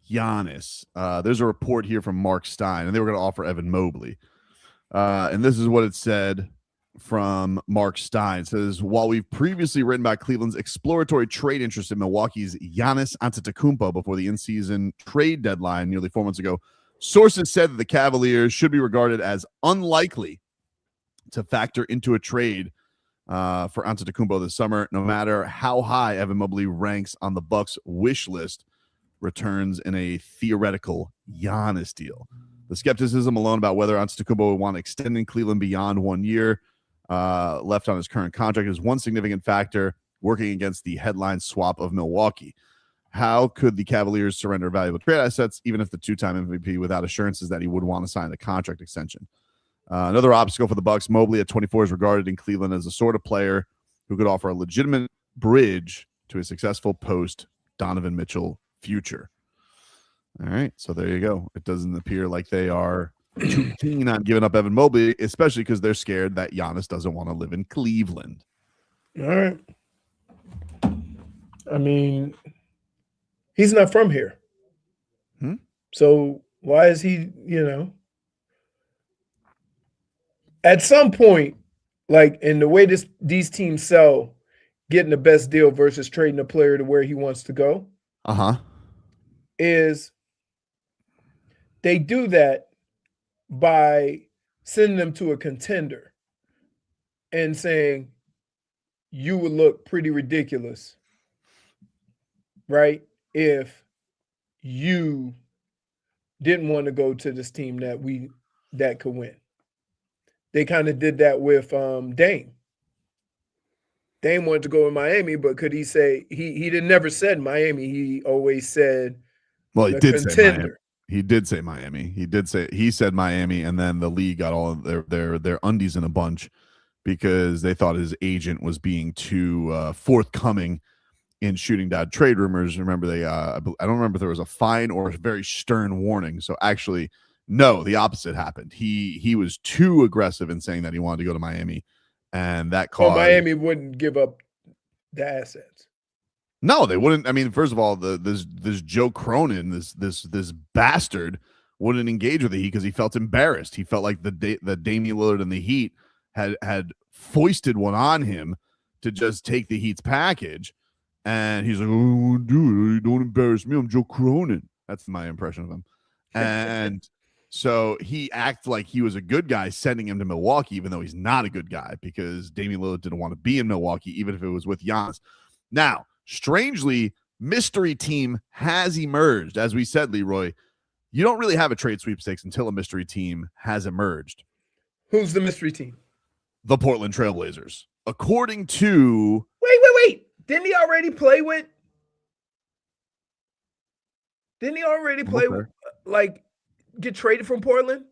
Giannis. There's a report here from Mark Stein, and they were going to offer Evan Mobley. And this is what it said from Mark Stein. It says, while we've previously written about Cleveland's exploratory trade interest in Milwaukee's Giannis Antetokounmpo before the in-season trade deadline nearly 4 months ago, sources said that the Cavaliers should be regarded as unlikely to factor into a trade for Antetokounmpo this summer, no matter how high Evan Mobley ranks on the Bucks' wish list returns in a theoretical Giannis deal. The skepticism alone about whether Antetokounmpo would want to extend in Cleveland beyond 1 year left on his current contract is one significant factor working against the headline swap of Milwaukee. How could the Cavaliers surrender valuable trade assets, even if the two-time MVP, without assurances that he would want to sign a contract extension? Another obstacle for the Bucks, Mobley at 24 is regarded in Cleveland as the sort of player who could offer a legitimate bridge to a successful post-Donovan Mitchell future. All right, so there you go. It doesn't appear like they are too keen on giving up Evan Mobley, especially because they're scared that Giannis doesn't want to live in Cleveland. All right. I mean, he's not from here. So why is he, at some point, like in the way these teams sell, getting the best deal versus trading a player to where he wants to go, is they do that by sending them to a contender and saying, you would look pretty ridiculous, right, if you didn't want to go to this team that could win. They kind of did that with Dame. Dame wanted to go in Miami, but could he say he never said Miami? He always said, well, he did say Miami. He did say Miami. He said Miami, and then the league got all of their undies in a bunch because they thought his agent was being too forthcoming in shooting down trade rumors. Remember, I don't remember if there was a fine or a very stern warning. So actually, no, the opposite happened. He was too aggressive in saying that he wanted to go to Miami, and that caused Miami wouldn't give up the assets. No, they wouldn't. I mean, first of all, this Joe Cronin, this bastard, wouldn't engage with the Heat because he felt embarrassed. He felt like the Damian Lillard and the Heat had foisted one on him to just take the Heat's package. And he's like, "Oh, dude, don't embarrass me. I'm Joe Cronin." That's my impression of him. And so he acted like he was a good guy sending him to Milwaukee, even though he's not a good guy, because Damian Lillard didn't want to be in Milwaukee, even if it was with Giannis. Now, strangely, mystery team has emerged. As we said, Leroy, you don't really have a trade sweepstakes until a mystery team has emerged. Who's the mystery team? The Portland Trailblazers. According to... Wait. Didn't he already play with like get traded from Portland?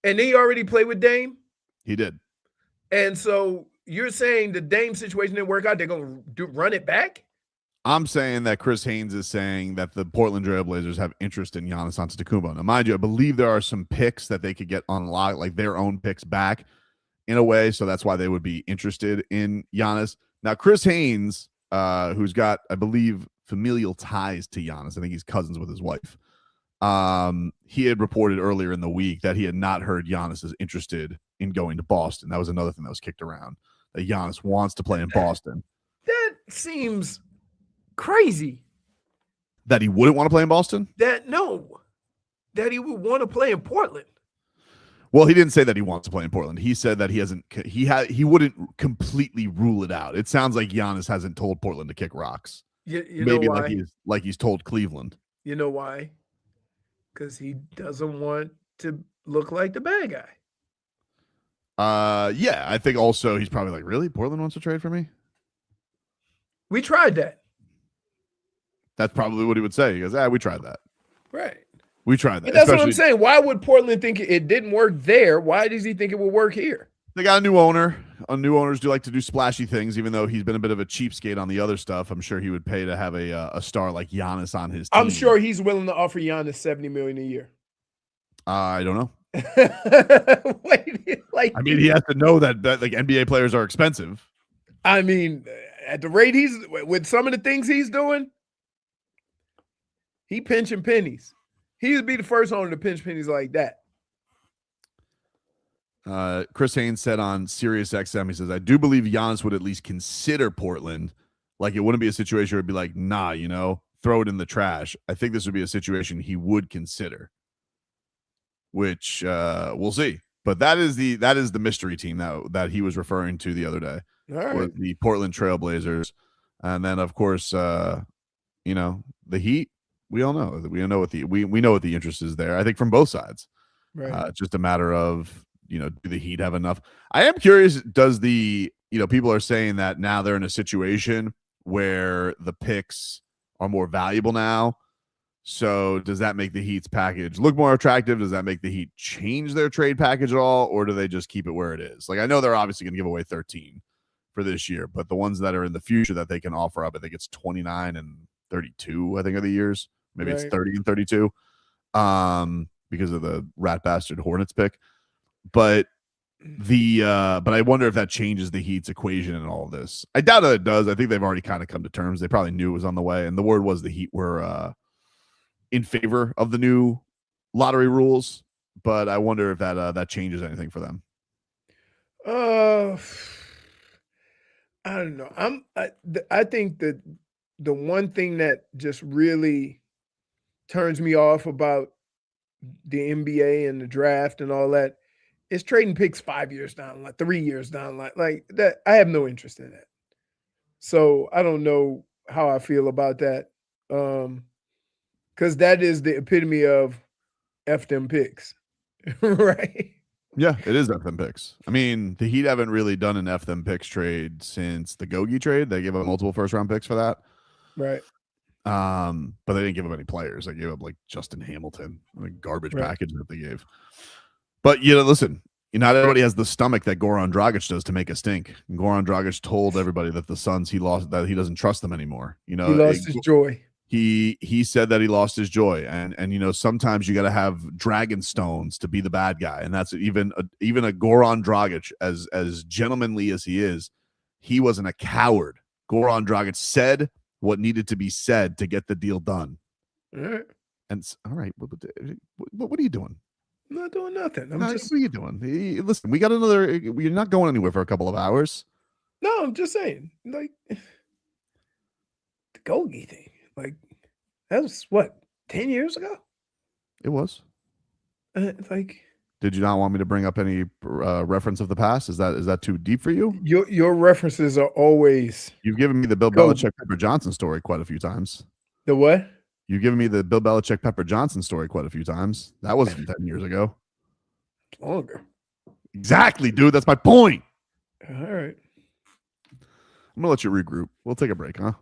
And then he already played with Dame? He did. And so you're saying the Dame situation didn't work out, they're going to run it back? I'm saying that Chris Haynes is saying that the Portland Trailblazers have interest in Giannis Antetokounmpo. Now, mind you, I believe there are some picks that they could get unlocked, like their own picks back in a way, so that's why they would be interested in Giannis. Now, Chris Haynes, who's got, I believe, familial ties to Giannis. I think he's cousins with his wife. He had reported earlier in the week that he had not heard Giannis is interested in going to Boston. That was another thing that was kicked around, that Giannis wants to play in Boston. That seems crazy. That he wouldn't want to play in Boston? That he would want to play in Portland. Well, he didn't say that he wants to play in Portland. He said that he wouldn't completely rule it out. It sounds like Giannis hasn't told Portland to kick rocks. You Maybe know why? like he's told Cleveland. You know why? Because he doesn't want to look like the bad guy. Yeah, I think also he's probably like, really? Portland wants to trade for me? We tried that. That's probably what he would say. He goes, we tried that. Right. We tried that. And that's what I'm saying. Why would Portland think it didn't work there? Why does he think it will work here? They got a new owner. New owners do like to do splashy things, even though he's been a bit of a cheapskate on the other stuff. I'm sure he would pay to have a star like Giannis on his team. I'm sure he's willing to offer Giannis $70 million a year. I don't know. Wait, like, I mean, he has to know that like NBA players are expensive. I mean, at the rate he's with some of the things he's doing, he pinching pennies. He would be the first owner to pinch pennies like that. Chris Haynes said on Sirius XM, he says, I do believe Giannis would at least consider Portland. Like, it wouldn't be a situation where it'd be like, nah, throw it in the trash. I think this would be a situation he would consider, which we'll see. But that is the mystery team that he was referring to the other day. All right. The Portland Trailblazers. And then, of course, the Heat. We all know that we know what the interest is there. I think from both sides. Right. It's just a matter of, do the Heat have enough? I am curious, does people are saying that now they're in a situation where the picks are more valuable now. So does that make the Heat's package look more attractive? Does that make the Heat change their trade package at all? Or do they just keep it where it is? Like, I know they're obviously going to give away 13 for this year, but the ones that are in the future that they can offer up, I think it's 29 and 32, I think, are the years. Maybe It's 30 and 32 because of the rat bastard Hornets pick. But but I wonder if that changes the Heat's equation in all of this. I doubt that it does. I think they've already kind of come to terms. They probably knew it was on the way. And the word was the Heat were in favor of the new lottery rules. But I wonder if that changes anything for them. I don't know. I think that the one thing that just really turns me off about the NBA and the draft and all that is trading picks 5 years down, like 3 years down, like that. I have no interest in that. So I don't know how I feel about that. Because that is the epitome of F them picks. Right. Yeah, it is F them picks. I mean, the Heat haven't really done an F them picks trade since the Gogi trade. They gave up multiple first round picks for that. Right. But they didn't give up any players. They gave up like Justin Hamilton, a garbage package that they gave. But listen, not everybody has the stomach that Goran Dragic does to make a stink. And Goran Dragic told everybody that the Suns he doesn't trust them anymore. He lost his joy. He said that he lost his joy, and sometimes you got to have dragon stones to be the bad guy, and that's even a Goran Dragic, as gentlemanly as he is, he wasn't a coward. Goran Dragic said what needed to be said to get the deal done. All right. And all right, what are you doing? I'm not doing nothing. I'm What just are you doing? Listen, we got another. You're not going anywhere for a couple of hours. no. I'm just saying, like the Golgi thing. Like that was what 10 years ago. It was. Like, did you not want me to bring up any reference of the past? Is that too deep for you? Your references are always. You've given me the Bill Belichick Pepper Johnson story quite a few times. The what? You've given me the Bill Belichick Pepper Johnson story quite a few times. That wasn't 10 years ago. Longer. Exactly, dude. That's my point. All right. I'm gonna let you regroup. We'll take a break, huh?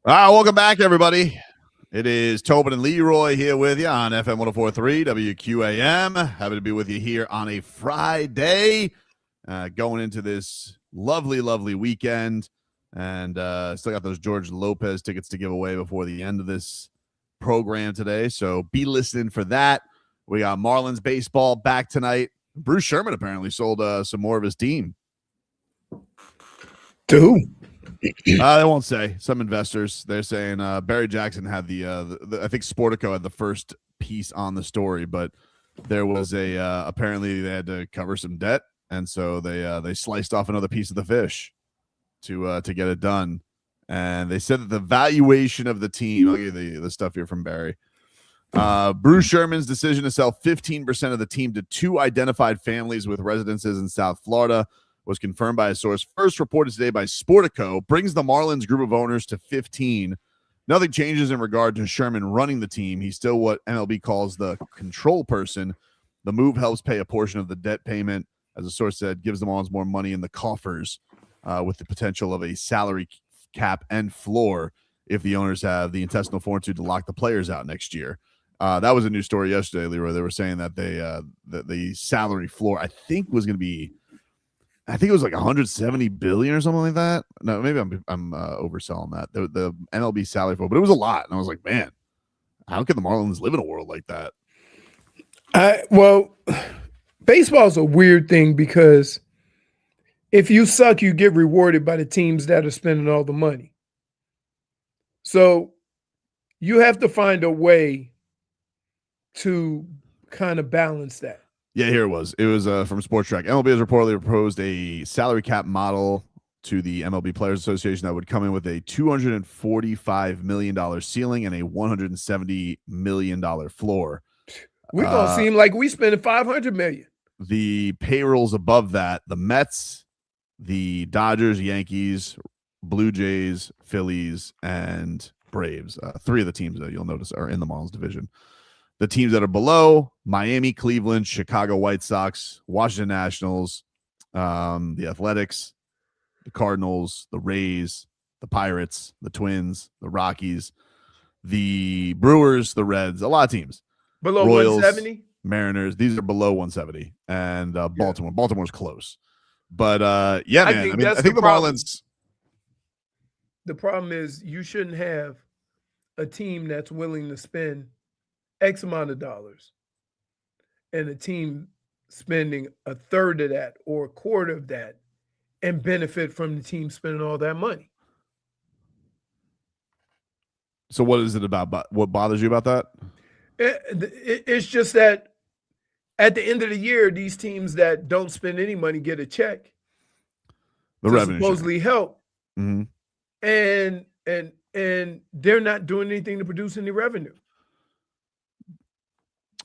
All right, welcome back, everybody. It is Tobin and Leroy here with you on FM 104.3 WQAM. Happy to be with you here on a Friday, going into this lovely, lovely weekend. And still got those George Lopez tickets to give away before the end of this program today. So be listening for that. We got Marlins baseball back tonight. Bruce Sherman apparently sold some more of his team. To who? They won't say. Some investors, they're saying Barry Jackson had the I think Sportico had the first piece on the story, but there was a apparently they had to cover some debt, and so they sliced off another piece of the fish to get it done. And they said that the valuation of the team, I'll give you the stuff here from Barry. Bruce Sherman's decision to sell 15% of the team to two identified families with residences in South Florida was confirmed by a source first reported today by Sportico, brings the Marlins group of owners to 15. Nothing changes in regard to Sherman running the team. He's still what MLB calls the control person. The move helps pay a portion of the debt payment, as the source said, gives the Marlins more money in the coffers with the potential of a salary cap and floor if the owners have the intestinal fortitude to lock the players out next year. That was a new story yesterday, Leroy. They were saying that the salary floor, I think, was going to be, I think it was like 170 billion or something like that. No, maybe I'm overselling that. The MLB salary floor, but it was a lot. And I was like, man, how can the Marlins live in a world like that? Well, baseball's a weird thing because if you suck, you get rewarded by the teams that are spending all the money. So you have to find a way to kind of balance that. Yeah, here it was. It was from Sports Track. MLB has reportedly proposed a salary cap model to the MLB Players Association that would come in with a $245 million ceiling and a $170 million floor. We're going to seem like we spending $500 million. The payrolls above that, the Mets, the Dodgers, Yankees, Blue Jays, Phillies, and Braves. Three of the teams that you'll notice are in the Marlins division. The teams that are below: Miami, Cleveland, Chicago White Sox, Washington Nationals, the Athletics, the Cardinals, the Rays, the Pirates, the Twins, the Rockies, the Brewers, the Reds, a lot of teams. Below Royals, 170? Mariners, these are below 170. And Baltimore. Baltimore's close. But, yeah, man. I think the Marlins. The problem is you shouldn't have a team that's willing to spend X amount of dollars and a team spending a third of that or a quarter of that and benefit from the team spending all that money. So what is it about? What bothers you about that? It's just that at the end of the year, these teams that don't spend any money get a check. The revenue supposedly help. Mm-hmm. And they're not doing anything to produce any revenue.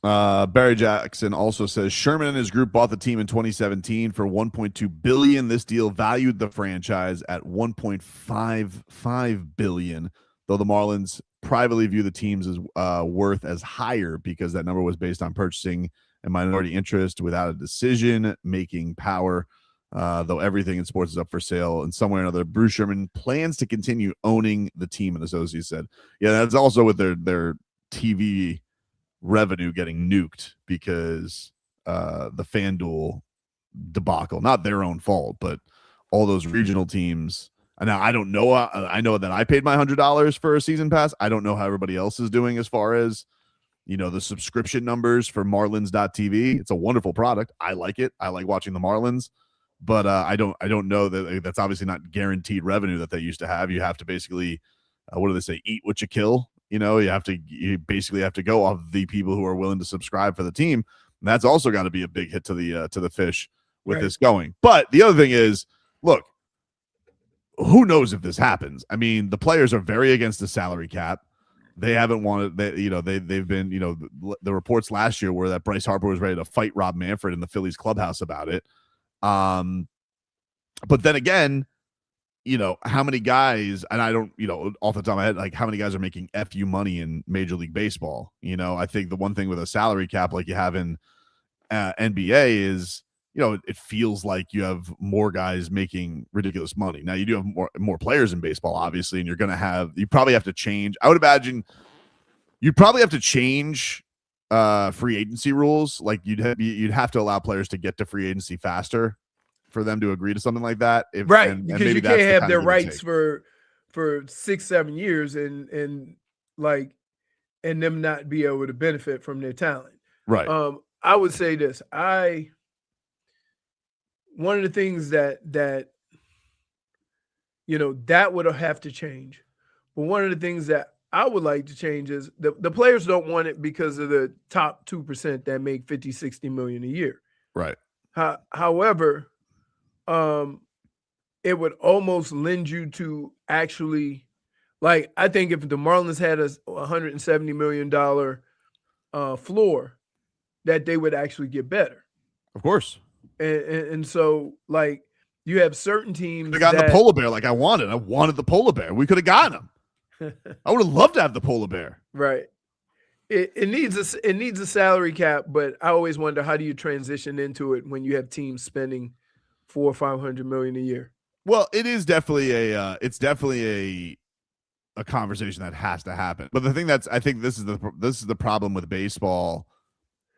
Barry Jackson also says Sherman and his group bought the team in 2017 for $1.2 billion. This deal valued the franchise at $1.55 billion, though the Marlins privately view the team's worth as higher because that number was based on purchasing a minority interest without a decision-making power. Though everything in sports is up for sale in some way or another, Bruce Sherman plans to continue owning the team, and associates said. Yeah, that's also with their TV revenue getting nuked because the FanDuel debacle, not their own fault, but all those regional teams. And now I don't know. I know that I paid my $100 for a season pass. I don't know how everybody else is doing as far as, the subscription numbers for Marlins.tv. It's a wonderful product. I like it. I like watching the Marlins, but I don't know that that's obviously not guaranteed revenue that they used to have. You have to basically, what do they say? Eat what you kill. You basically have to go off the people who are willing to subscribe for the team. And that's also got to be a big hit to the fish with this going. But the other thing is, look, who knows if this happens? I mean, the players are very against the salary cap. They haven't wanted they've been, the reports last year were that Bryce Harper was ready to fight Rob Manfred in the Phillies clubhouse about it. But then again, how many guys, and I don't, off the top of my head, like how many guys are making FU money in Major League Baseball? I think the one thing with a salary cap like you have in NBA is it feels like you have more guys making ridiculous money. Now you do have more players in baseball, obviously, and you probably have to change. I would imagine you'd probably have to change free agency rules. Like you'd have to allow players to get to free agency faster for them to agree to something like that. Because you can't have their rights for 6-7 years and them not be able to benefit from their talent. Right. I would say this. One of the things that would have to change. But one of the things that I would like to change is the players don't want it because of the top 2% that make 50, 60 million a year. Right. However, it would almost lend you to actually, I think if the Marlins had a $170 million floor, that they would actually get better. Of course. And so, you have certain teams. They got the polar bear like I wanted. I wanted the polar bear. We could have gotten him. I would have loved to have the polar bear. Right. It needs a salary cap, but I always wonder, how do you transition into it when you have teams spending $400 or $500 million a year? Well, it is definitely a conversation that has to happen. But the thing I think this is the problem with baseball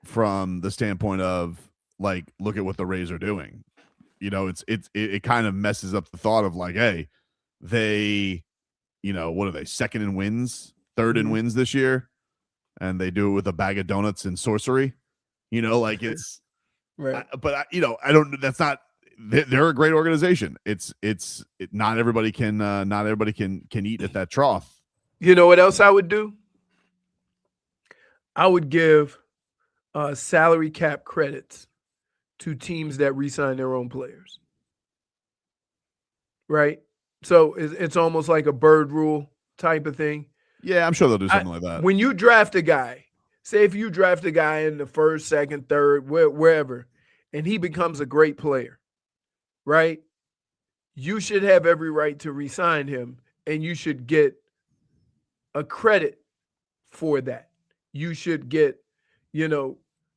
from the standpoint of look at what the Rays are doing. It kind of messes up the thought of hey, they, what are they, second in wins, third in wins this year, and they do it with a bag of donuts and sorcery. It's right. But I don't. That's not. They're a great organization. Not everybody can eat at that trough. You know what else I would do? I would give salary cap credits to teams that re-sign their own players. Right? So it's almost like a bird rule type of thing. Yeah, I'm sure they'll do something like that. When you draft a guy, say if you draft a guy in the first, second, third, wherever, and he becomes a great player, right? You should have every right to re-sign him, and you should get a credit for that. You should get,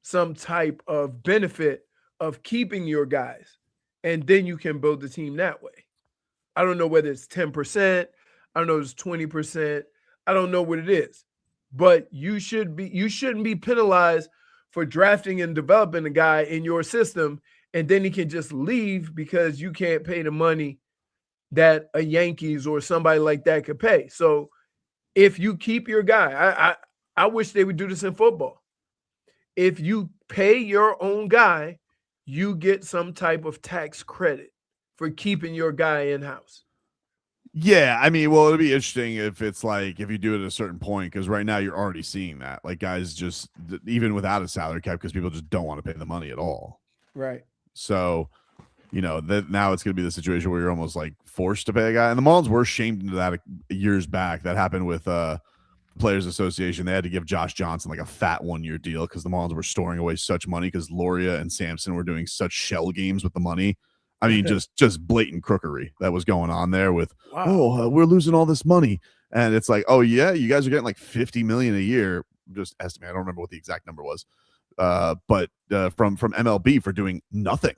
some type of benefit of keeping your guys, and then you can build the team that way. I don't know whether it's 10%. I don't know if it's 20%. I don't know what it is, but you shouldn't be penalized for drafting and developing a guy in your system, and then he can just leave because you can't pay the money that a Yankees or somebody like that could pay. So if you keep your guy, I wish they would do this in football. If you pay your own guy, you get some type of tax credit for keeping your guy in-house. Yeah, I mean, well, it'd be interesting if it's if you do it at a certain point, because right now you're already seeing that. Guys just, even without a salary cap, because people just don't want to pay the money at all. Right. So, now it's going to be the situation where you're almost forced to pay a guy. And the Marlins were shamed into that years back. That happened with Players Association. They had to give Josh Johnson a fat 1-year deal because the Marlins were storing away such money because Loria and Sampson were doing such shell games with the money. I mean, just blatant crookery that was going on there with, we're losing all this money. And it's oh yeah, you guys are getting $50 million a year. Just estimate. I don't remember what the exact number was. But from MLB for doing nothing.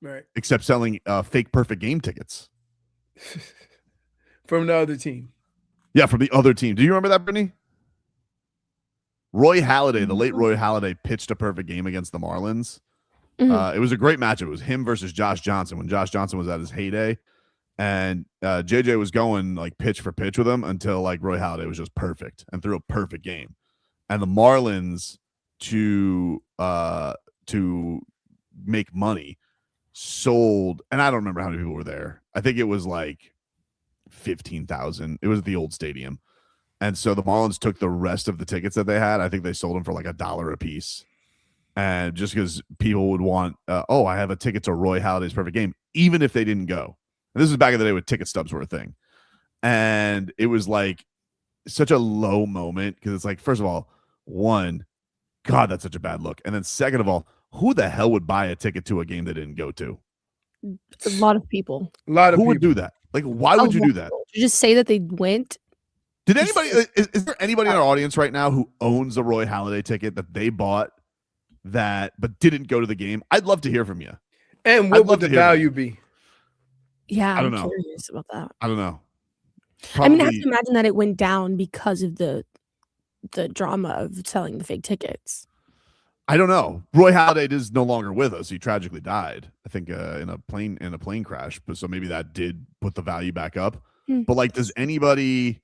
Right. Except selling fake perfect game tickets. From the other team. Yeah, from the other team. Do you remember that, Brittany? Roy Halladay, the late Roy Halladay, pitched a perfect game against the Marlins. It was a great matchup. It was him versus Josh Johnson when Josh Johnson was at his heyday. And JJ was going pitch for pitch with him until Roy Halladay was just perfect and threw a perfect game. And the Marlins to make money sold, and I don't remember how many people were there. I think it was 15,000. It was at the old stadium. And so the Marlins took the rest of the tickets that they had. I think they sold them for $1 a piece. And just because people would want, I have a ticket to Roy Halladay's perfect game, even if they didn't go. And this was back in the day when ticket stubs were a thing. And it was such a low moment because it's first of all, one, God, that's such a bad look. And then second of all, who the hell would buy a ticket to a game they didn't go to? A lot of people. Who would do that? Why would you do that? To just say that they went. Did anybody? Is there anybody in our audience right now who owns a Roy Halladay ticket that they bought but didn't go to the game, I'd love to hear from you. And what would the value be? Yeah, I don't I'm know. curious about that. I don't know. I mean, I have to imagine that it went down because of the drama of selling the fake tickets. I don't know. Roy Halladay is no longer with us. He tragically died, I think, in a plane crash. But so maybe that did put the value back up. But like, does anybody?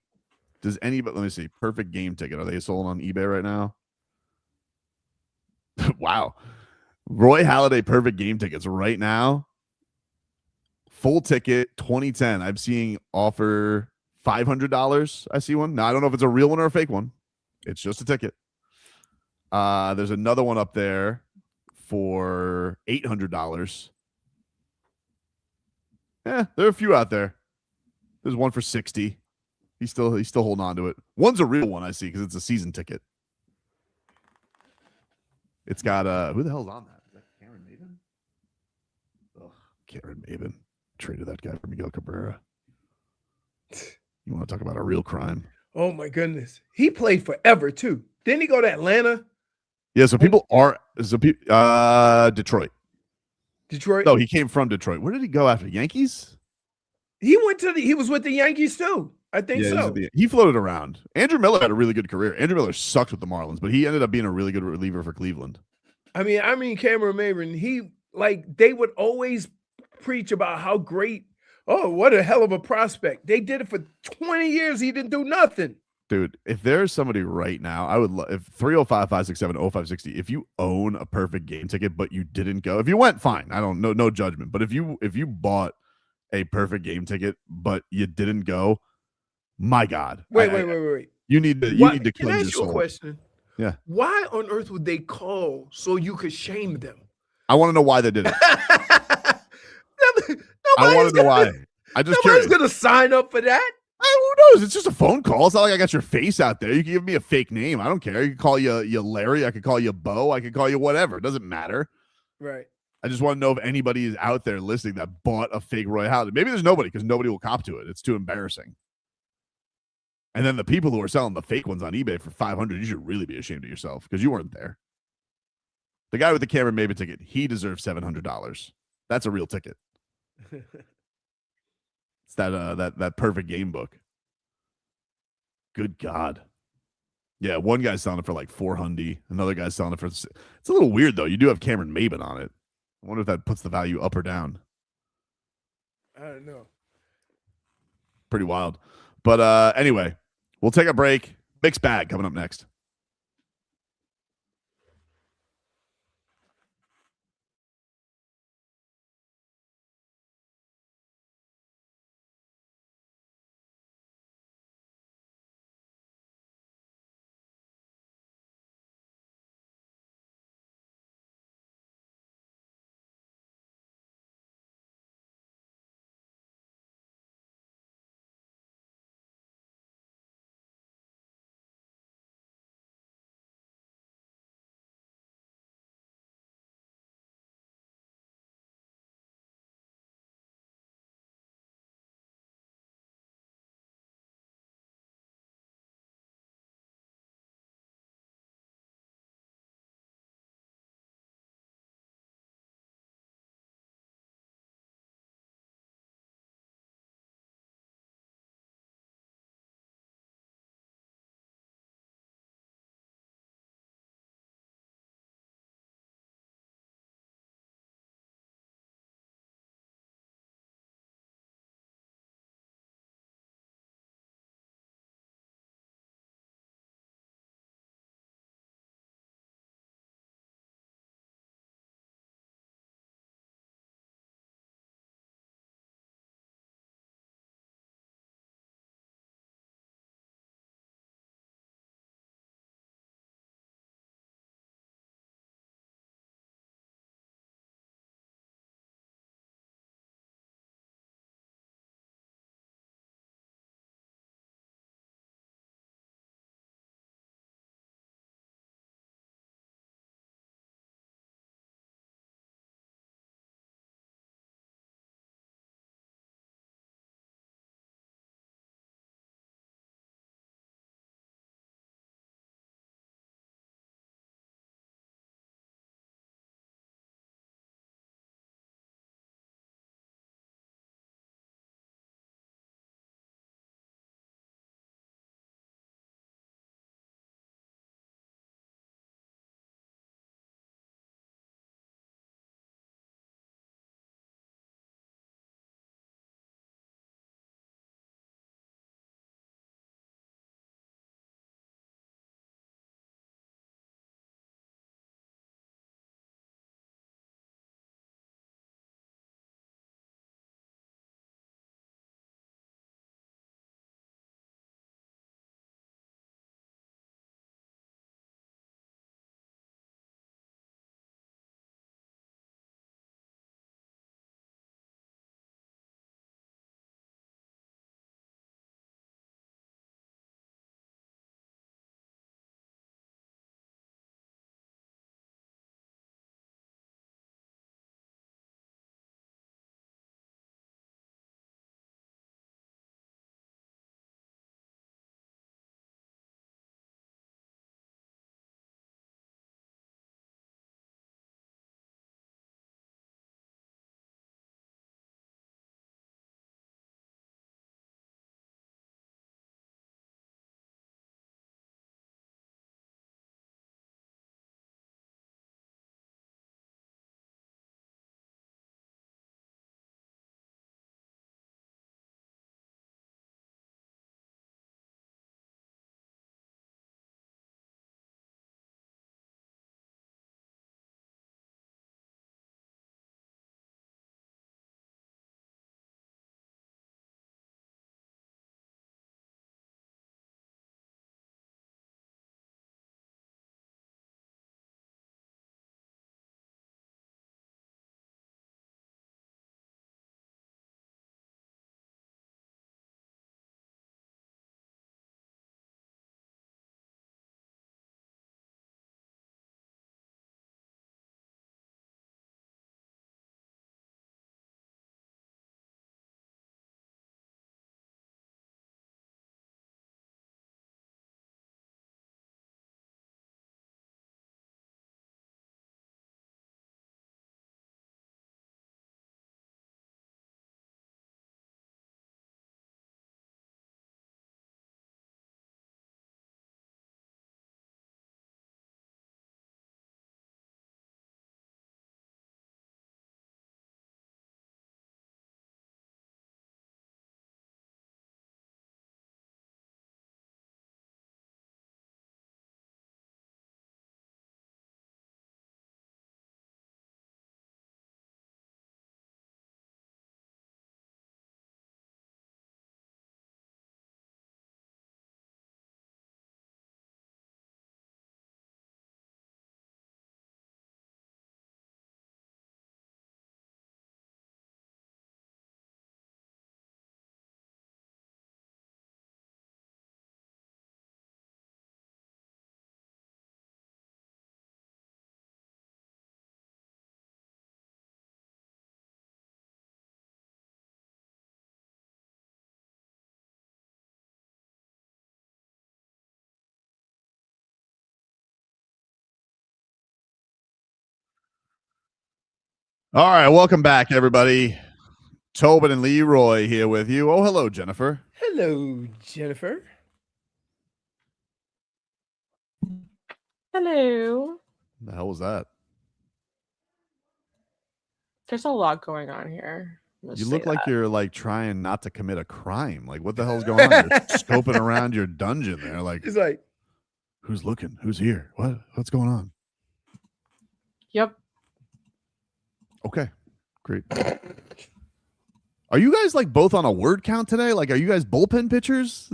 Let me see. Perfect game ticket. Are they sold on eBay right now? Wow. Roy Halladay perfect game tickets right now. Full ticket 2010. I'm seeing offer $500. I see one. Now I don't know if it's a real one or a fake one. It's just a ticket. There's another one up there for $800. Yeah, there are a few out there. There's one for $60. He's still holding on to it. One's a real one I see because it's a season ticket. It's got who the hell's on that? Is that Cameron Maben? Oh, Cameron Maben traded that guy for Miguel Cabrera. You want to talk about a real crime? Oh my goodness, he played forever too. Didn't he go to Atlanta? Yeah, so people are Detroit. Detroit? No, he came from Detroit. Where did he go after? Yankees? He was with the Yankees too. I think so. He floated around. Andrew Miller had a really good career. Andrew Miller sucked with the Marlins, but he ended up being a really good reliever for Cleveland. I mean, Cameron Maben, they would always preach about how great, what a hell of a prospect. They did it for 20 years. He didn't do nothing. Dude, if there's somebody right now, I would love if 305-567-0560, if you own a perfect game ticket, but you didn't go, if you went, fine. I don't know, no judgment. But if you bought a perfect game ticket, but you didn't go, my God. Wait. You need to Can I cleanse your ask you soul. a question? Yeah. Why on earth would they call so you could shame them? I want to know why they did it. I want to know why. I just Nobody's curious. going to sign up for that. Who knows? It's just a phone call. It's not like I got your face out there. You can give me a fake name. I don't care. You can call you Larry. I could call you Bo. I could call you whatever. It doesn't matter. Right. I just want to know if anybody is out there listening that bought a fake Roy Halladay. Maybe there's nobody because nobody will cop to it. It's too embarrassing. And then the people who are selling the fake ones on eBay for $500, you should really be ashamed of yourself because you weren't there. The guy with the Cameron Maben ticket, he deserves $700. That's a real ticket. It's that perfect game book. Good God. Yeah, one guy's selling it for like $400. Another guy's selling it for. It's a little weird though. You do have Cameron Maben on it. I wonder if that puts the value up or down. I don't know. Pretty wild. But anyway, we'll take a break. Mixed bag coming up next. All right, welcome back, everybody. Tobin and Leroy here with you. Oh, hello, Jennifer. Hello, Jennifer. Hello. The hell was that? There's a lot going on here. You look like you're like trying not to commit a crime. Like, what the hell's going on? You're scoping around your dungeon there. Like, it's like, who's looking? Who's here? What's going on? Yep. Okay, great. Are you guys like both on a word count today? Like, are you guys bullpen pitchers?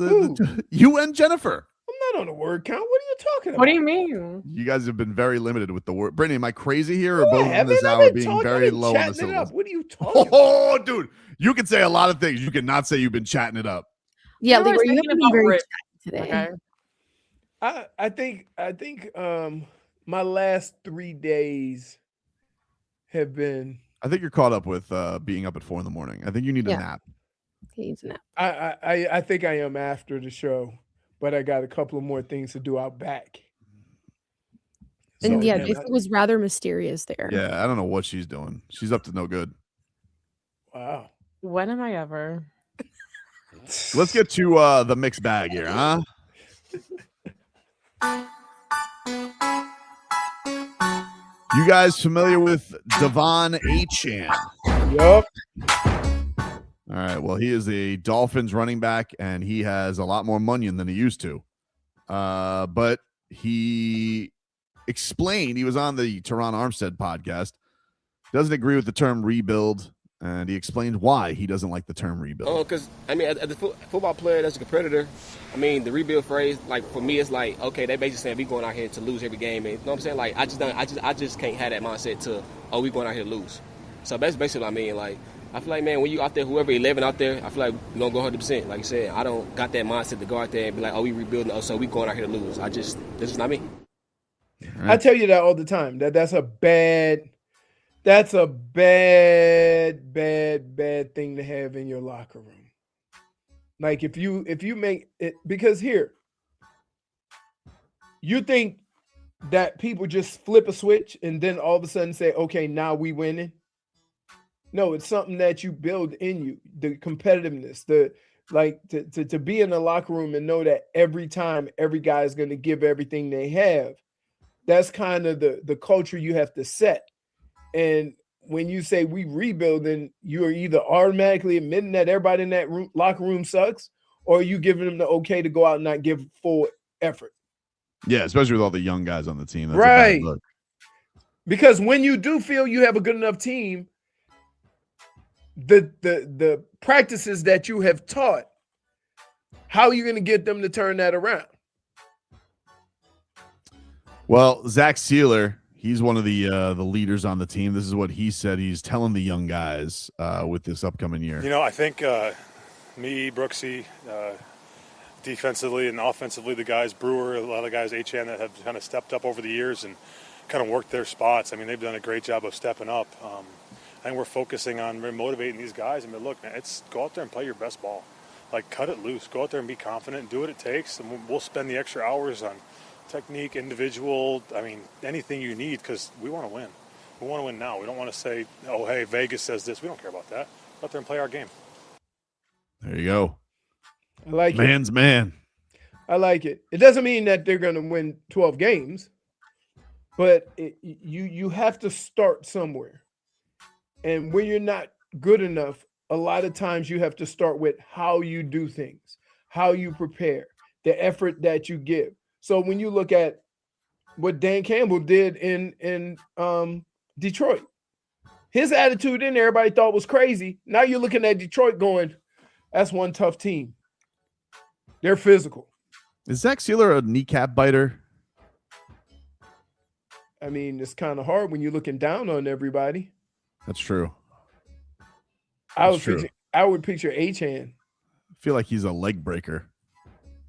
You and Jennifer. I'm not on a word count. What are you talking about? What do you mean? You guys have been very limited with the word. Brittany, am I crazy here, or No, I both in haven't. this I've hour been being talking- very I've been low on the chatting it syllables? up. What are you talking about? Oh, dude, you can say a lot of things. You cannot say you've been chatting it up. Yeah, I was Leroy, you have thinking to be about very Rick. today. Okay. I think my last 3 days have been. I think you're caught up with being up at 4 a.m. I think you need a nap. He needs a nap. I think I am after the show, but I got a couple of more things to do out back. And So, yeah, man, it was rather mysterious there. Yeah, I don't know what she's doing. She's up to no good. Wow. When am I ever? Let's get to the mixed bag here, huh? You guys familiar with Donovan Achane? Yup. All right. Well, he is a Dolphins running back, and he has a lot more money than he used to. But he explained, he was on the Teron Armstead podcast, doesn't agree with the term rebuild, and he explained why he doesn't like the term rebuild. Oh, because, I mean, as a football player that's a competitor, I mean, the rebuild phrase, like, for me, it's like, okay, they basically saying we going out here to lose every game. And, you know what I'm saying? Like, I just can't have that mindset to, oh, we going out here to lose. So that's basically what I mean. Like, I feel like, man, when you out there, whoever 11 out there, I feel like we're going to go 100%. Like you said, I don't got that mindset to go out there and be like, oh, we rebuilding, oh, so we going out here to lose. This is not me. Right. I tell you that all the time. That's a bad thing to have in your locker room. Like if you make it, because here, you think that people just flip a switch and then all of a sudden say, okay, now we winning. No, it's something that you build in you, the competitiveness, to be in the locker room and know that every time every guy is going to give everything they have. That's kind of the culture you have to set. And when you say we rebuilding, you are either automatically admitting that everybody in that locker room sucks, or you giving them the okay to go out and not give full effort. Yeah, especially with all the young guys on the team. That's right. A bad look. Because when you do feel you have a good enough team, the practices that you have taught, how are you going to get them to turn that around? Well, Zach Seiler, he's one of the leaders on the team. This is what he said. He's telling the young guys with this upcoming year. You know, I think me, Brooksy, defensively and offensively, the guys, Brewer, a lot of guys, Achane, that have kind of stepped up over the years and kind of worked their spots. I mean, they've done a great job of stepping up. I think we're focusing on motivating these guys. I mean, look, man, it's go out there and play your best ball. Like, cut it loose. Go out there and be confident and do what it takes. And we'll spend the extra hours on technique, individual, I mean, anything you need, because we want to win. We want to win now. We don't want to say, oh, hey, Vegas says this. We don't care about that. Go out there and play our game. There you go. I like it. Man's man. I like it. It doesn't mean that they're going to win 12 games, but you have to start somewhere. And when you're not good enough, a lot of times you have to start with how you do things, how you prepare, the effort that you give. So when you look at what Dan Campbell did in Detroit, his attitude in there, everybody thought was crazy. Now you're looking at Detroit going, that's one tough team. They're physical. Is Zach Seiler a kneecap biter? I mean, it's kind of hard when you're looking down on everybody. That's true. I would picture Achane. I feel like he's a leg breaker.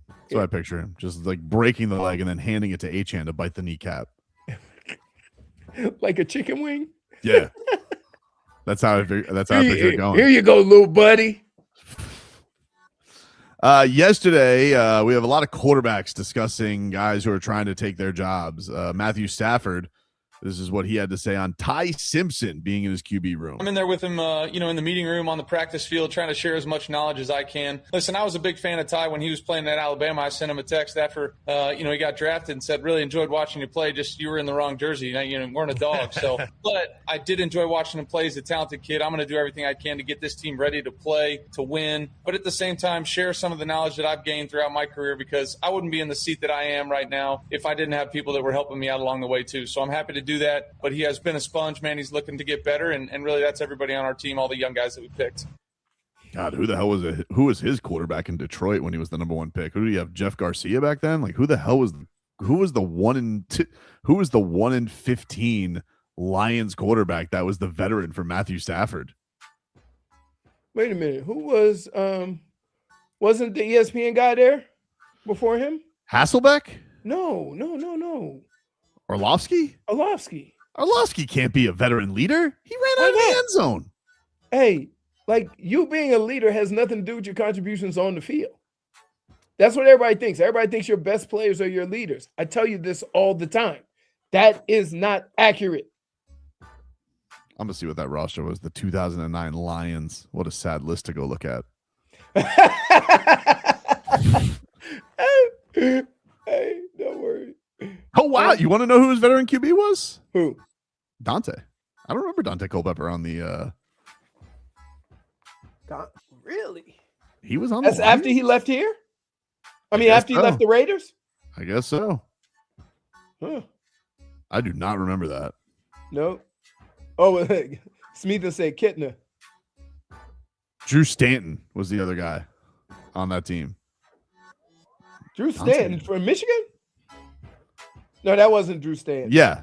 That's what I picture him. Just like breaking the leg and then handing it to Achane to bite the kneecap. Like a chicken wing? Yeah. That's how I picture it going. Here you go, little buddy. Yesterday, we have a lot of quarterbacks discussing guys who are trying to take their jobs. Matthew Stafford This is what he had to say on Ty Simpson being in his QB room. I'm in there with him, in the meeting room on the practice field, trying to share as much knowledge as I can. Listen, I was a big fan of Ty when he was playing at Alabama. I sent him a text after, he got drafted and said, really enjoyed watching you play. Just you were in the wrong jersey. You weren't a dog. So, but I did enjoy watching him play. He's a talented kid. I'm going to do everything I can to get this team ready to play, to win, but at the same time, share some of the knowledge that I've gained throughout my career, because I wouldn't be in the seat that I am right now if I didn't have people that were helping me out along the way too. So I'm happy to do that. But he has been a sponge, man. He's looking to get better, and really that's everybody on our team, all the young guys that we picked. God, who the hell was it? Who was his quarterback in Detroit when he was the number 1 pick? Who did he have? Jeff Garcia back then? Like, who the 1 in 15 Lions quarterback that was the veteran for Matthew Stafford? Wait a minute. Who was wasn't the ESPN guy there before him? Hasselbeck? No. Orlovsky? Orlovsky can't be a veteran leader. He ran out of the end zone. Hey, like, you being a leader has nothing to do with your contributions on the field. That's what everybody thinks. Everybody thinks your best players are your leaders. I tell you this all the time. That is not accurate. I'm going to see what that roster was. The 2009 Lions. What a sad list to go look at. Hey, don't worry. Oh, wow. You want to know who his veteran QB was? Who? Dante. I don't remember Dante Culpepper on the... Really? He was on That's the after he left here? After he left the Raiders? I guess so. Huh. I do not remember that. No. Oh, Smeetha said Kittner. Drew Stanton was the other guy on that team. Drew Stanton from Michigan? No, that wasn't Drew Stanton. Yeah.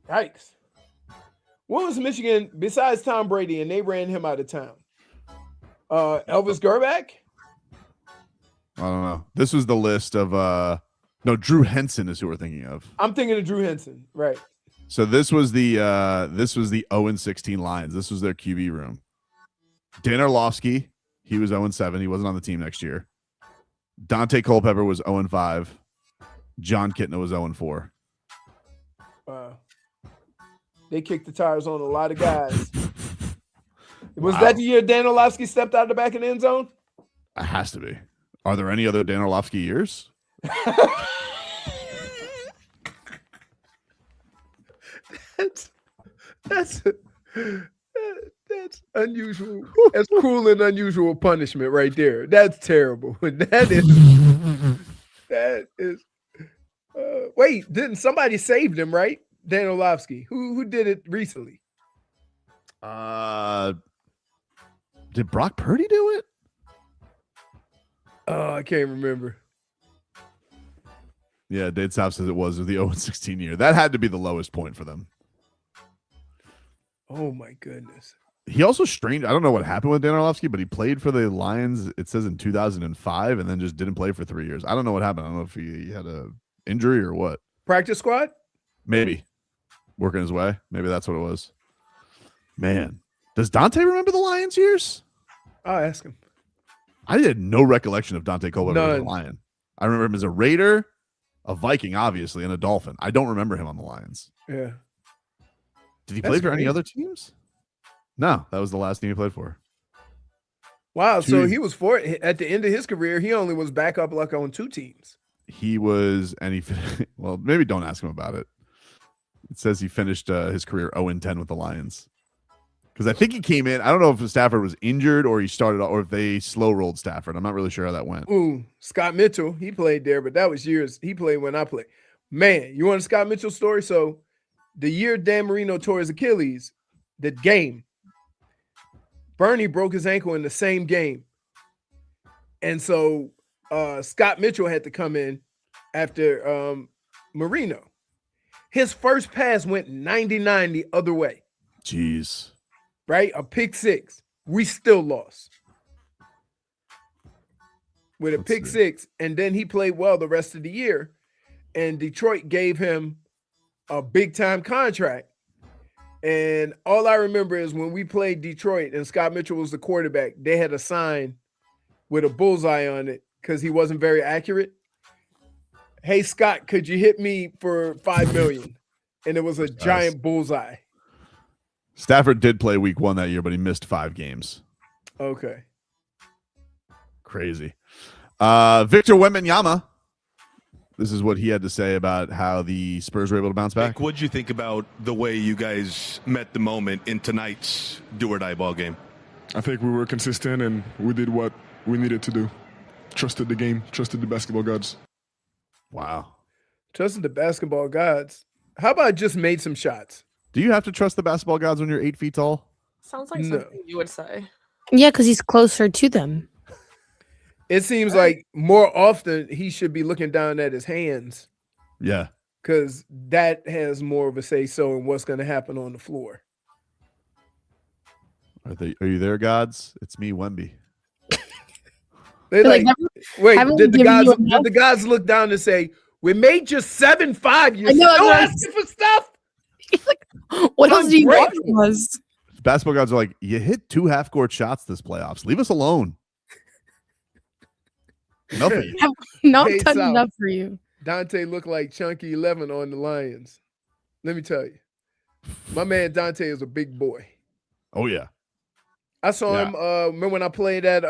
Yikes. What was Michigan besides Tom Brady and they ran him out of town? Elvis Gerback? I don't know. This was the list of Drew Henson is who we're thinking of. I'm thinking of Drew Henson, right? So this was the 0-16 Lions. This was their QB room. Dan Orlovsky, he was 0-7. He wasn't on the team next year. Dante Culpepper was 0-5. John Kitna was 0-4. They kicked the tires on a lot of guys. Was that the year Dan Orlovsky stepped out of the back of the end zone? It has to be. Are there any other Dan Orlovsky years? That's unusual. That's cruel and unusual punishment right there. That's terrible. That is. Wait, didn't somebody save him? Right, Dan Orlovsky. Who did it recently? Did Brock Purdy do it? Oh, I can't remember. Yeah, Dade South says it was the 0-16 year. That had to be the lowest point for them. Oh my goodness. He also strained. I don't know what happened with Dan Orlovsky, but he played for the Lions, it says in 2005, and then just didn't play for 3 years. I don't know what happened. I don't know if he had a injury or what. Practice squad? Maybe. Working his way. Maybe that's what it was. Man. Does Dante remember the Lions years? I'll ask him. I had no recollection of Dante Culpepper as a None. Lion. I remember him as a Raider, a Viking, obviously, and a Dolphin. I don't remember him on the Lions. Yeah. Did he play for any other teams? No, that was the last team he played for. Wow. So he was at the end of his career, he only was back up like on 2 teams. He was, well, maybe don't ask him about it. It says he finished his career 0-10 with the Lions. Because I think he came in, I don't know if Stafford was injured or he started, or if they slow rolled Stafford. I'm not really sure how that went. Ooh, Scott Mitchell, he played there, but that was years. He played when I played. Man, you want a Scott Mitchell story? So the year Dan Marino tore his Achilles, the game, Bernie broke his ankle in the same game. And so Scott Mitchell had to come in after Marino. His first pass went 99 the other way. Jeez. Right? A pick 6. We still lost. With a pick 6. And then he played well the rest of the year. And Detroit gave him a big time contract. And all I remember is when we played Detroit and Scott Mitchell was the quarterback, they had a sign with a bullseye on it because he wasn't very accurate. hey Scott, could you hit me for $5 million? And it was a giant bullseye. Stafford did play week 1 that year, but he missed 5 games. Okay. Crazy. Victor Wembanyama. This is what he had to say about how the Spurs were able to bounce back. What did you think about the way you guys met the moment in tonight's do-or-die ball game? I think we were consistent and we did what we needed to do. Trusted the game, trusted the basketball gods. Wow. Trusted the basketball gods. How about just made some shots? Do you have to trust the basketball gods when you're 8 feet tall? Sounds like something you would say. Yeah, because he's closer to them. It seems like more often he should be looking down at his hands. Yeah. Because that has more of a say-so in what's going to happen on the floor. Are you there, gods? It's me, Wemby. They like, wait, did the guys look down and say, we made you 7'5"? You're still asking for stuff? What else do you want from us? Basketball gods are like, you hit 2 half-court shots this playoffs. Leave us alone. Nothing. Not done enough for you. Dante looked like Chunky 11 on the Lions. Let me tell you. My man Dante is a big boy. Oh, yeah. I saw him remember when I played out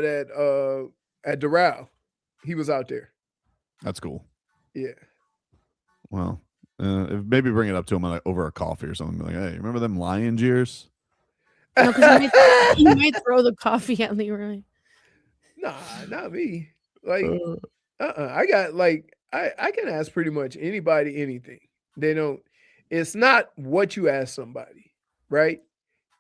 at Doral. He was out there. That's cool. Yeah. Well, maybe bring it up to him over a coffee or something. Be like, hey, remember them Lions years? No, because he might throw the coffee at Leroy. Nah, not me. Like, I got I can ask pretty much anybody anything. It's not what you ask somebody, right?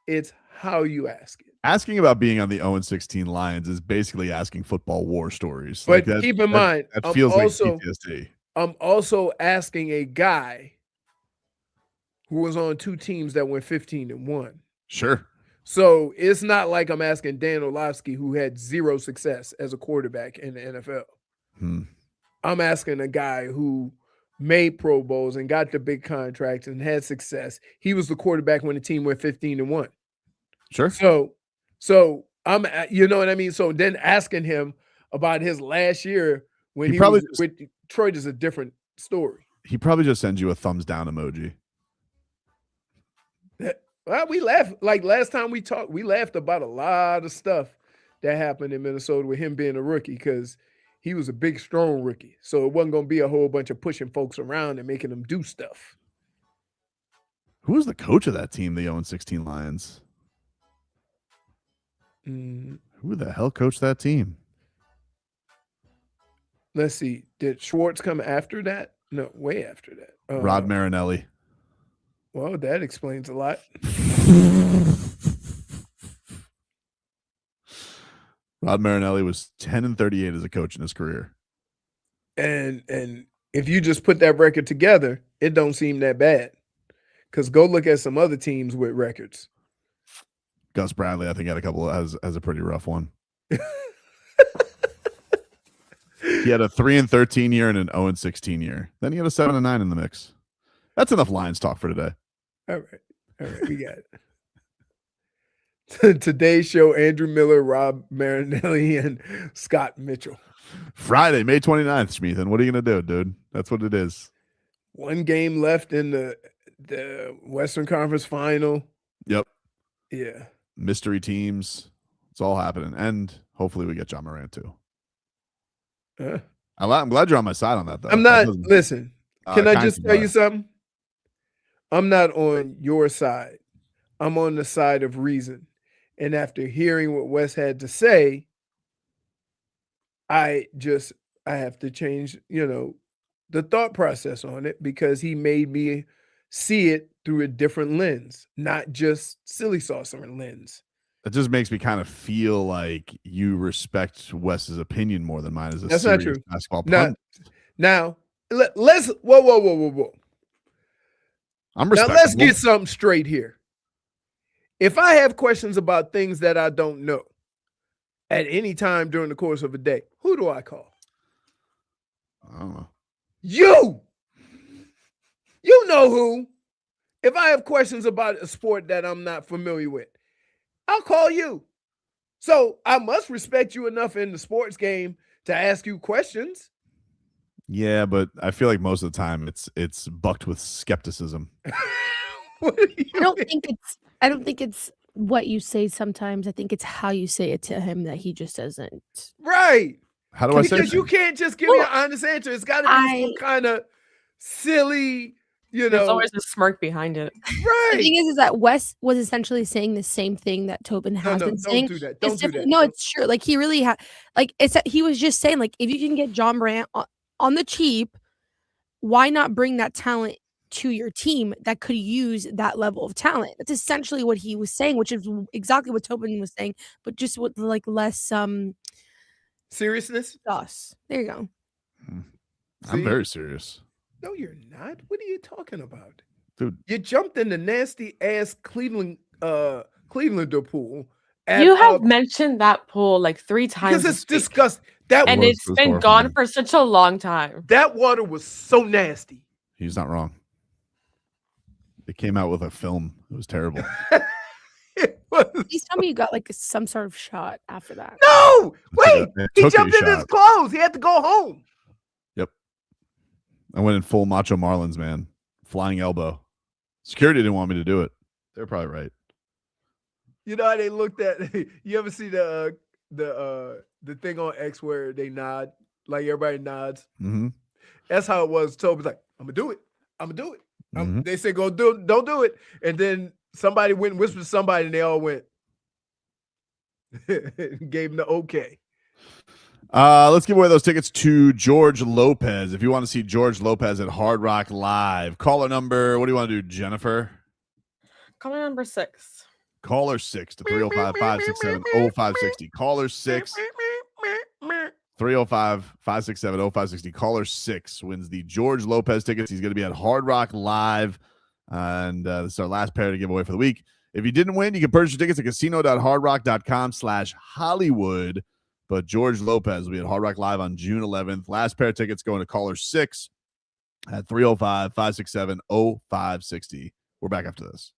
It's how you ask it. Asking about being on the 0-16 Lions is basically asking football war stories. But keep in mind, that feels like PTSD. I'm also asking a guy who was on 2 teams that went 15-1. Sure. So it's not like I'm asking Dan Orlovsky, who had 0 success as a quarterback in the NFL. I'm asking a guy who made Pro Bowls and got the big contracts and had success. He was the quarterback when the team went 15-1. Sure. So I'm, you know what I mean? So then asking him about his last year when he was with Detroit is a different story. He probably just sends you a thumbs down emoji. Well, we laughed. Like last time we talked, we laughed about a lot of stuff that happened in Minnesota with him being a rookie because he was a big, strong rookie. So it wasn't going to be a whole bunch of pushing folks around and making them do stuff. Who was the coach of that team, the 0-16 Lions? Who the hell coached that team? Let's see. Did Schwartz come after that? No, way after that. Rod Marinelli. Well, that explains a lot. Rod Marinelli was 10-38 as a coach in his career. And if you just put that record together, it don't seem that bad. Because go look at some other teams with records. Gus Bradley, I think, had a couple has a pretty rough one. He had a 3-13 year and an 0-16 year. Then he had a 7-9 in the mix. That's enough Lions talk for today. All right, we got it. Today's show, Andrew Miller, Rob Marinelli, and Scott Mitchell. Friday, May 29th, Schmeathan. What are you going to do, dude? That's what it is. 1 game left in the Western Conference Final. Yep. Yeah. Mystery teams. It's all happening. And hopefully we get John Morant, too. I'm glad you're on my side on that, though. I'm not. Listen, can I just tell you something? I'm not on your side. I'm on the side of reason. And after hearing what Wes had to say, I have to change, the thought process on it because he made me see it through a different lens, not just silly saucer lens. It just makes me kind of feel like you respect Wes's opinion more than mine as a That's not true. Basketball pundit. Now, let's whoa. I'm respectful. Now let's get something straight here. If I have questions about things that I don't know at any time during the course of a day, who do I call? I don't know. You know who. If I have questions about a sport that I'm not familiar with, I'll call you. So I must respect you enough in the sports game to ask you questions. Yeah, but I feel like most of the time it's bucked with skepticism. I don't think it's what you say sometimes. I think it's how you say it to him that he just doesn't. Right. How do I say Because you can't just give me an honest answer. It's got to be some kind of silly, There's always a smirk behind it. Right. The thing is that Wes was essentially saying the same thing that Tobin has been saying. Don't do that. Don't do that. No, it's true. Like he really had, like he was just saying, like if you can get John Morant on the cheap, why not bring that talent to your team that could use that level of talent? That's essentially what he was saying, which is exactly what Tobin was saying, but just with like less seriousness. There you go. I'm very serious. No, you're not. What are you talking about? Dude. You jumped in the nasty ass Clevelander pool. You have mentioned that pool like 3 times. Because it's disgusting. And it's been gone for such a long time. That water was so nasty. He's not wrong. It came out with a film. It was terrible. Please tell me you got like some sort of shot after that. No, wait. He took a jumped in his shot. clothes. He had to go home. Yep. I went in full Macho Marlins, man. Flying elbow. Security didn't want me to do it. They're probably right. You know how they looked at? You ever see the thing on X where they nod, like everybody nods? Mm-hmm. That's how it was. Toby's like, "I'm gonna do it. I'm gonna do it." Mm-hmm. They said, "Go do it. Don't do it." And then somebody went and whispered to somebody, and they all went, gave him the okay. Let's give away those tickets to George Lopez. If you want to see George Lopez at Hard Rock Live, caller number. What do you want to do, Jennifer? Caller number 6. Caller 6 to 305-567-0560. Caller 6 305-567-0560. Caller 6 wins the George Lopez tickets. He's going to be at Hard Rock Live, and this is our last pair to give away for the week. If you didn't win, you can purchase your tickets at casino.hardrock.com/Hollywood. But George Lopez will be at Hard Rock Live on June 11th. Last pair of tickets going to caller 6 at 305-567-0560. We're back after this.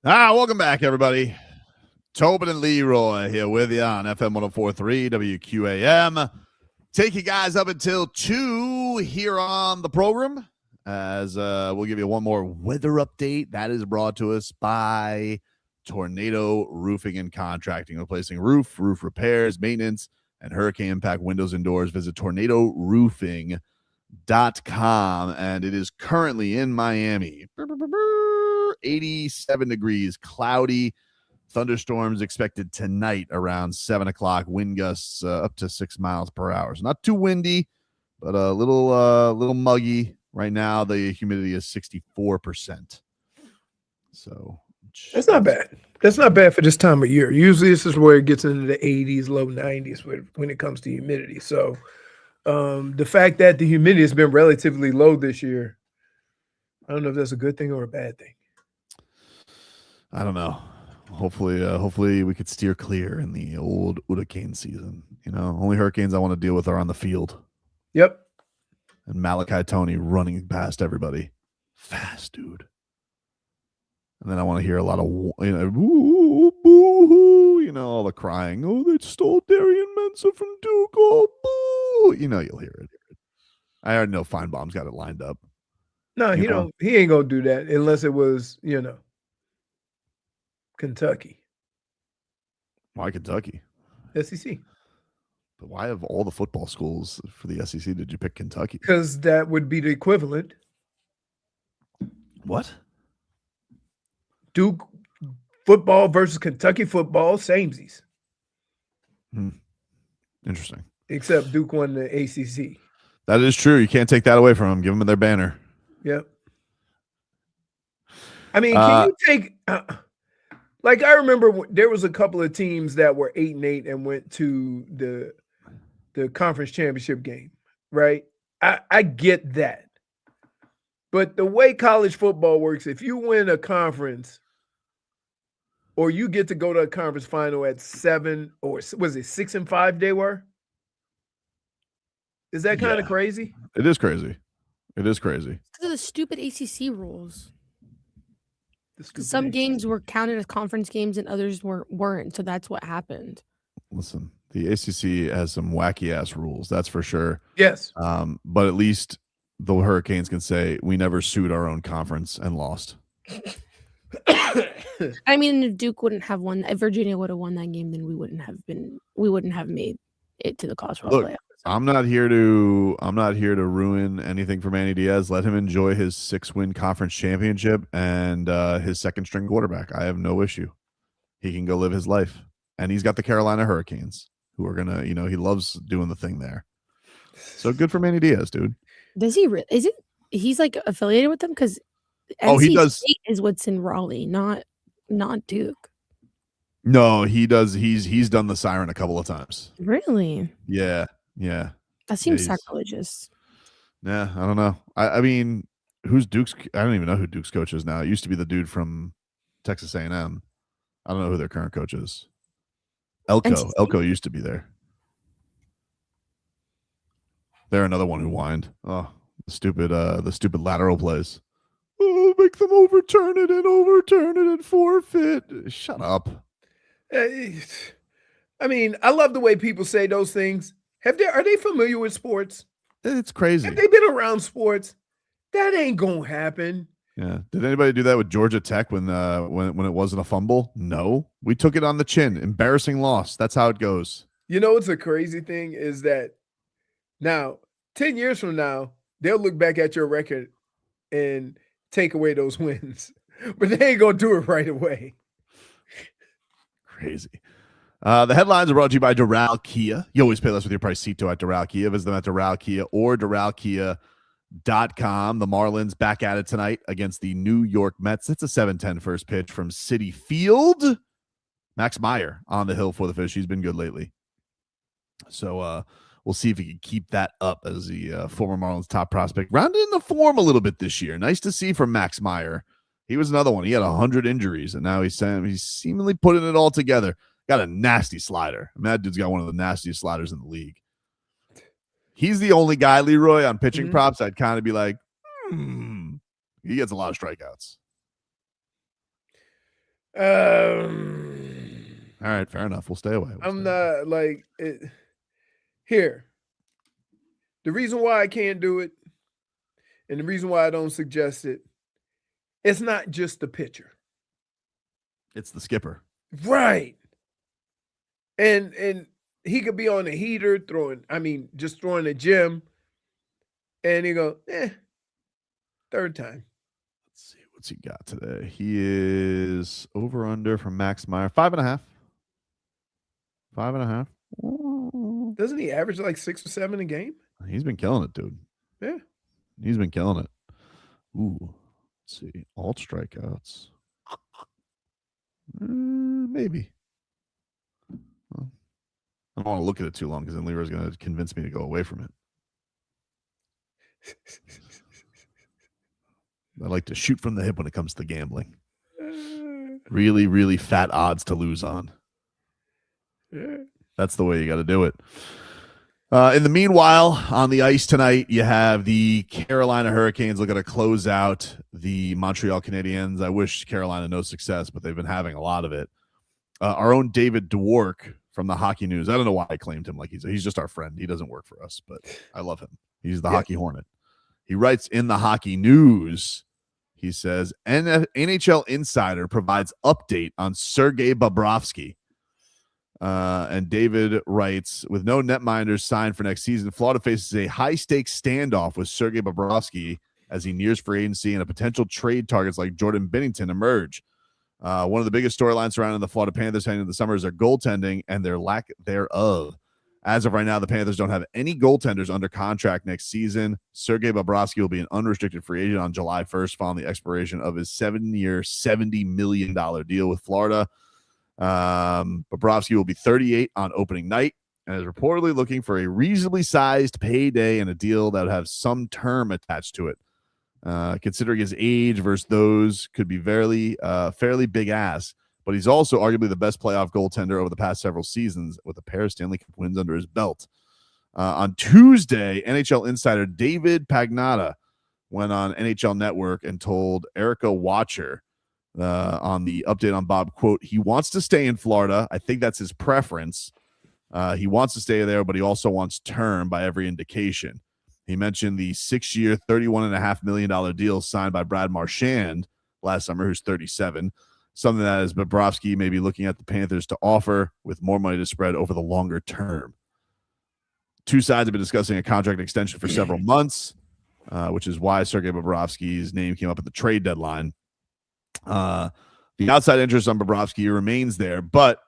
Welcome back, everybody. Tobin and Leroy here with you on FM 104.3 WQAM. Take you guys up until 2 here on the program as we'll give you one more weather update. That is brought to us by Tornado Roofing and Contracting, replacing roof repairs, maintenance, and hurricane impact windows and doors. Visit tornadoroofing.com, and it is currently in Miami. 87 degrees, cloudy. Thunderstorms expected tonight around 7 o'clock. Wind gusts up to 6 miles per hour. So not too windy, but a little muggy. Right now, the humidity is 64%. So that's not bad. That's not bad for this time of year. Usually, this is where it gets into the 80s, low 90s when it comes to humidity. So the fact that the humidity has been relatively low this year, I don't know if that's a good thing or a bad thing. I don't know. Hopefully we could steer clear in the old hurricane season. You know, only hurricanes I want to deal with are on the field. Yep. And Malachi Tony running past everybody. Fast, dude. And then I want to hear a lot of, boo, boo, all the crying. Oh, they stole Darian Mensah from Duke. Oh, boo. You'll hear it. I already know Feinbaum's got it lined up. No, he ain't going to do that unless it was, Kentucky. Why Kentucky? SEC. But why of all the football schools for the SEC did you pick Kentucky? Because that would be the equivalent. What? Duke football versus Kentucky football, samesies. Interesting. Except Duke won the ACC. That is true. You can't take that away from them. Give them their banner. Yep. I mean, can you take like I remember there was a couple of teams that were 8-8 and went to the conference championship game, right? I get that. But the way college football works, if you win a conference or you get to go to a conference final at 7 or was it 6 and 5 they were? Is that kind of crazy? It is crazy. It is crazy. Because of the stupid ACC rules. Some games were counted as conference games and others weren't. So that's what happened. Listen, the ACC has some wacky ass rules. That's for sure. Yes. But at least the Hurricanes can say we never sued our own conference and lost. I mean, if Duke wouldn't have won, if Virginia would have won that game, then we wouldn't have made it to the college football playoff. I'm not here to ruin anything for Manny Diaz. Let him enjoy his 6-win conference championship and his second string quarterback. I have no issue. He can go live his life. And he's got the Carolina Hurricanes who are gonna, he loves doing the thing there. So good for Manny Diaz, dude. Does he really? He's like affiliated with them? Because he does. State is what's in Raleigh, not Duke. No, he does. He's done the siren a couple of times. Really? Yeah. That seems sacrilegious. Yeah, I don't know. I mean, who's Duke's? I don't even know who Duke's coach is now. It used to be the dude from Texas A&M. I don't know who their current coach is. Elko used to be there. They're another one who whined. Oh, the stupid lateral plays. Oh, make them overturn it and forfeit. Shut up. I mean, I love the way people say those things. Are they familiar with sports? It's crazy. Have they been around sports? That ain't gonna happen. Yeah. Did anybody do that with Georgia Tech when it wasn't a fumble? No. We took it on the chin. Embarrassing loss. That's how it goes. You know what's a crazy thing is that now, 10 years from now, they'll look back at your record and take away those wins. But they ain't gonna do it right away. Crazy. The headlines are brought to you by Doral Kia. You always pay less with your price Cito at Doral Kia. Visit them at Doral Kia or DoralKia.com. The Marlins back at it tonight against the New York Mets. It's a 7-10 first pitch from Citi Field. Max Meyer on the hill for the Fish. He's been good lately. So we'll see if he can keep that up as the former Marlins top prospect. Rounded in the form a little bit this year. Nice to see from Max Meyer. He was another one. He had 100 injuries, and now he's seemingly putting it all together. Got a nasty slider. I mean, that dude's got one of the nastiest sliders in the league. He's the only guy, Leroy, on pitching props I'd kind of be like, he gets a lot of strikeouts. All right, fair enough. We'll stay away. I'm not like it. Here. The reason why I can't do it, and the reason why I don't suggest it, it's not just the pitcher. It's the skipper. Right. And he could be on a heater just throwing a gym, and he go, third time. Let's see what's he got today. He is over under from Max Meyer, 5.5. 5.5. Doesn't he average like 6 or 7 a game? He's been killing it, dude. Yeah. He's been killing it. Ooh. Let's see. Alt strikeouts. Maybe. Well, I don't want to look at it too long because then Leroy's going to convince me to go away from it. I like to shoot from the hip when it comes to gambling. Really, really fat odds to lose on. Yeah. That's the way you got to do it. In the meanwhile, on the ice tonight, you have the Carolina Hurricanes looking to close out the Montreal Canadiens. I wish Carolina no success, but they've been having a lot of it. Our own David Dwork from the Hockey News. I don't know why I claimed him like he's just our friend. He doesn't work for us, but I love him. He's the Hockey Hornet. He writes in the Hockey News, he says, NHL Insider provides update on Sergei Bobrovsky. And David writes, with no netminders signed for next season, Florida faces a high-stakes standoff with Sergei Bobrovsky as he nears free agency and a potential trade targets like Jordan Binnington emerge. One of the biggest storylines surrounding the Florida Panthers heading into the summer is their goaltending and their lack thereof. As of right now, the Panthers don't have any goaltenders under contract next season. Sergei Bobrovsky will be an unrestricted free agent on July 1st following the expiration of his 7-year, $70 million deal with Florida. Bobrovsky will be 38 on opening night and is reportedly looking for a reasonably sized payday and a deal that would have some term attached to it. Considering his age versus those could be fairly big ass, but he's also arguably the best playoff goaltender over the past several seasons with a pair of Stanley Cup wins under his belt. On Tuesday, NHL insider David Pagnotta went on NHL Network and told Erica Watcher on the update on Bob, quote, he wants to stay in Florida. I think that's his preference. He wants to stay there, but he also wants term by every indication. He mentioned the 6-year, $31.5 million deal signed by Brad Marchand last summer, who's 37, something that is Bobrovsky may be looking at the Panthers to offer with more money to spread over the longer term. Two sides have been discussing a contract extension for several months, which is why Sergei Bobrovsky's name came up at the trade deadline. The outside interest on Bobrovsky remains there, but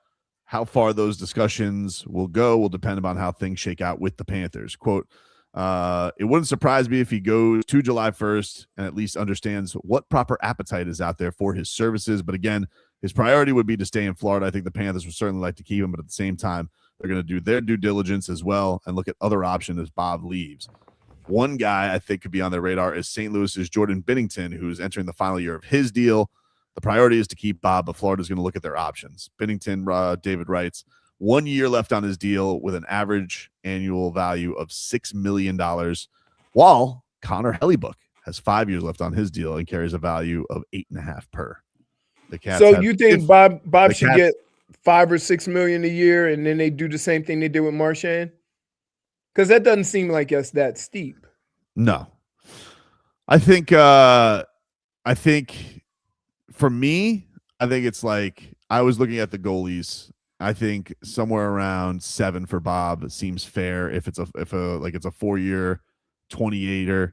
how far those discussions will go will depend upon how things shake out with the Panthers. Quote, it wouldn't surprise me if he goes to July 1st and at least understands what proper appetite is out there for his services. But again, his priority would be to stay in Florida. I think the Panthers would certainly like to keep him, but at the same time, they're going to do their due diligence as well and look at other options as Bob leaves. One guy I think could be on their radar is St. Louis's Jordan Binnington, who's entering the final year of his deal. The priority is to keep Bob, but Florida's going to look at their options. Binnington, David writes, 1 year left on his deal with an average annual value of $6 million, while Connor Hellebuck has 5 years left on his deal and carries a value of 8.5 per. The Cats so you think Bob should get $5 or $6 million a year, and then they do the same thing they did with Marchand? Because that doesn't seem like it's that steep. No, I think for me, I think it's like I was looking at the goalies. I think somewhere around 7 for Bob seems fair. If it's a 4-year 28er,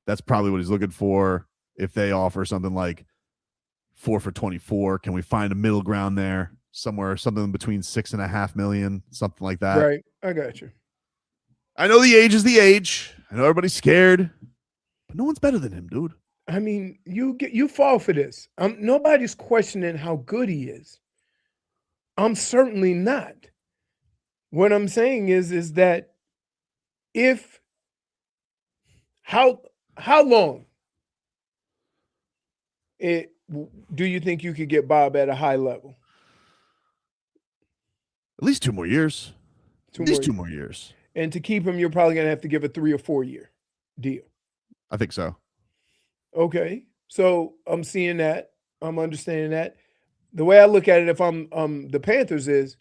that's probably what he's looking for. If they offer something like 4 for 24, can we find a middle ground there somewhere, something between 6.5 million, something like that? Right, I got you. I know the age is the age. I know everybody's scared, but no one's better than him, dude. I mean, you fall for this. Nobody's questioning how good he is. I'm certainly not. What I'm saying is that how long do you think you could get Bob at a high level? At least 2 more years. At least 2 more years. And to keep him, you're probably going to have to give a 3 or 4 year deal. I think so. Okay. So I'm seeing that. I'm understanding that. the way I look at it, if I'm the Panthers, is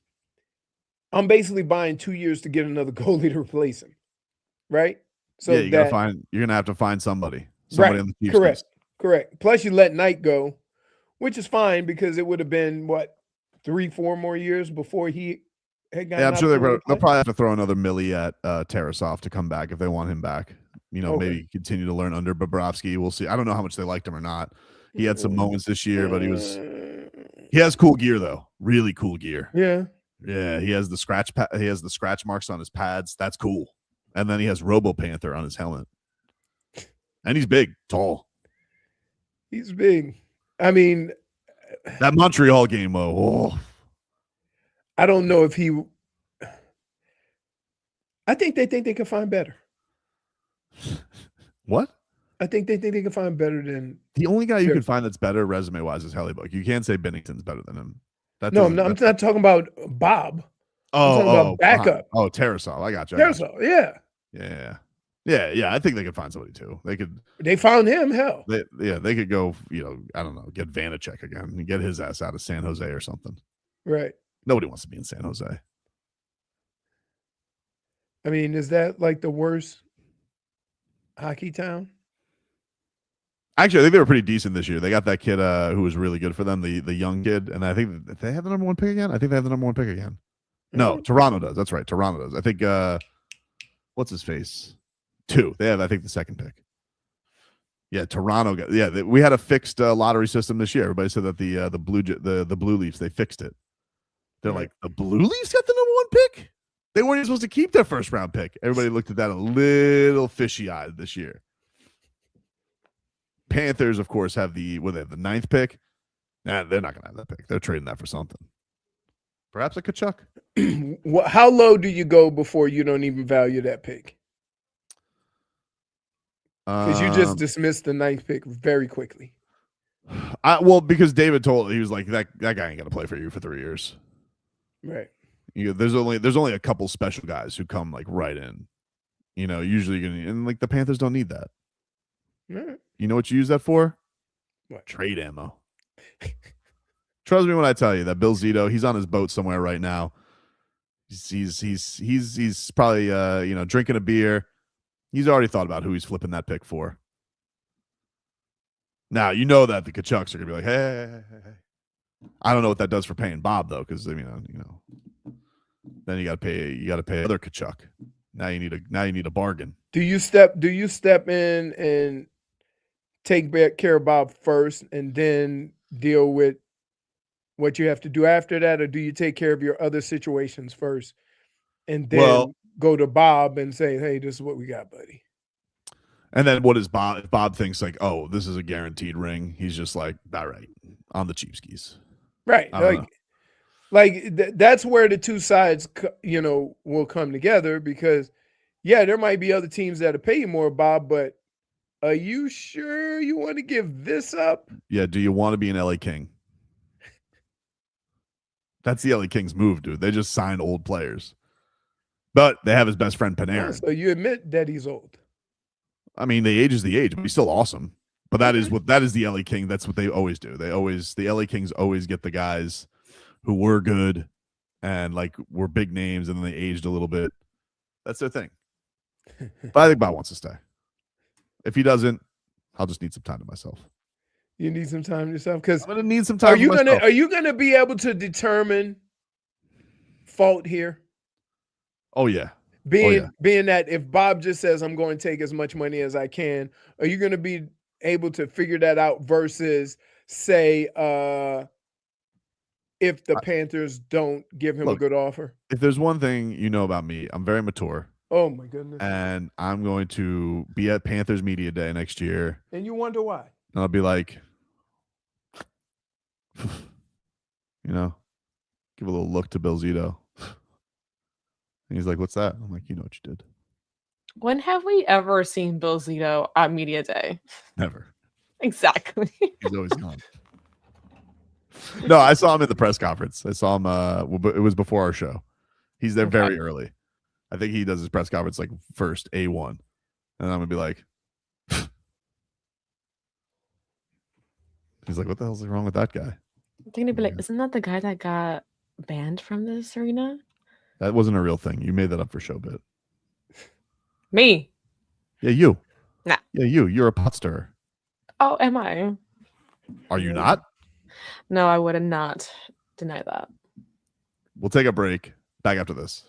I'm basically buying 2 years to get another goalie to replace him, right? So you're gonna have to find somebody right, on the Chiefs. Correct. Plus, you let Knight go, which is fine because it would have been what 3-4 more years before he had gotten. Yeah, I'm sure they'll probably have to throw another milli at Tarasov to come back if they want him back. Maybe continue to learn under Bobrovsky. We'll see. I don't know how much they liked him or not. He had some moments this year, but he has cool gear though. Really cool gear. Yeah. Yeah, he has the scratch marks on his pads. That's cool. And then he has Robo Panther on his helmet. And he's big, tall. He's big. I mean, that Montreal game, though. I don't know if he. I think they can find better. What? I think they can find better than the only guy you can find that's better resume wise is Hellebuck. You can't say Bennington's better than him. I'm not talking about Bob. I'm talking about backup. Tarasov. I got you. Tarasov, yeah. I think they could find somebody too. They found him. Hell, they could go. I don't know. Get Vanacek again and get his ass out of San Jose or something. Right. Nobody wants to be in San Jose. I mean, is that like the worst hockey town? Actually, I think they were pretty decent this year. They got that kid who was really good for them, the young kid, and I think they have the number one pick again. I think they have the number one pick again. No, Toronto does. That's right. Toronto does. I think what's his face? 2. They have, I think, the second pick. Yeah, Toronto got. Yeah, we had a fixed lottery system this year. Everybody said that the Blue Leafs, they fixed it. They're like, the Blue Leafs got the number one pick. They weren't even supposed to keep their first round pick. Everybody looked at that a little fishy eyed this year. Panthers, of course, have the 9th pick. Nah, they're not going to have that pick. They're trading that for something. Perhaps a Kachuk. How low do you go before you don't even value that pick? Because you just dismissed the 9th pick very quickly. Because David he was like, that guy ain't going to play for you for 3 years. Right. There's only a couple special guys who come like right in. Usually and like the Panthers don't need that. Right. You know what you use that for? What? Trade ammo. Trust me when I tell you that Bill Zito, he's on his boat somewhere right now. He's probably drinking a beer. He's already thought about who he's flipping that pick for. Now that the Kachucks are gonna be like, hey. I don't know what that does for paying Bob though, because then you got to pay other Kachuk. Now you need a bargain. Do you step in and take care of Bob first and then deal with what you have to do after that, or do you take care of your other situations first and then go to Bob and say, hey, this is what we got, buddy? And then what is Bob? If Bob thinks like, oh, this is a guaranteed ring, he's just like, all right, on the cheap skis. Right. That's where the two sides, will come together because, there might be other teams that'll pay you more, Bob, but are you sure you want to give this up? Yeah. Do you want to be an LA King? That's the LA Kings move, dude. They just signed old players. But they have his best friend Panarin. So you admit that he's old. I mean, the age is the age, but he's still awesome. But that is the LA King. That's what they always do. The LA Kings always get the guys who were good and like were big names and then they aged a little bit. That's their thing. But I think Bob wants to stay. If he doesn't, I'll just need some time to myself. You need some time to yourself because I'm gonna need some time. Are you gonna be able to determine fault here? Oh yeah. Being that if Bob just says I'm going to take as much money as I can, are you gonna be able to figure that out versus say if the Panthers don't give him a good offer? If there's one thing you know about me, I'm very mature. Oh my goodness. And I'm going to be at Panthers Media Day next year. And you wonder why? And I'll be like, give a little look to Bill Zito. And he's like, what's that? I'm like, you know what you did. When have we ever seen Bill Zito at Media Day? Never. Exactly. He's always gone. No, I saw him at the press conference. I saw him. It was before our show. He's there very early. I think he does his press conference like first A1. And I'm going to be like, he's like, what the hell's wrong with that guy? They're gonna be like, isn't that the guy that got banned from this arena? That wasn't a real thing. You made that up for show bit. Me? Yeah, you. Nah. Yeah, you. You're a pot stirrer. Oh, am I? Are you not? No, I would not deny that. We'll take a break. Back after this.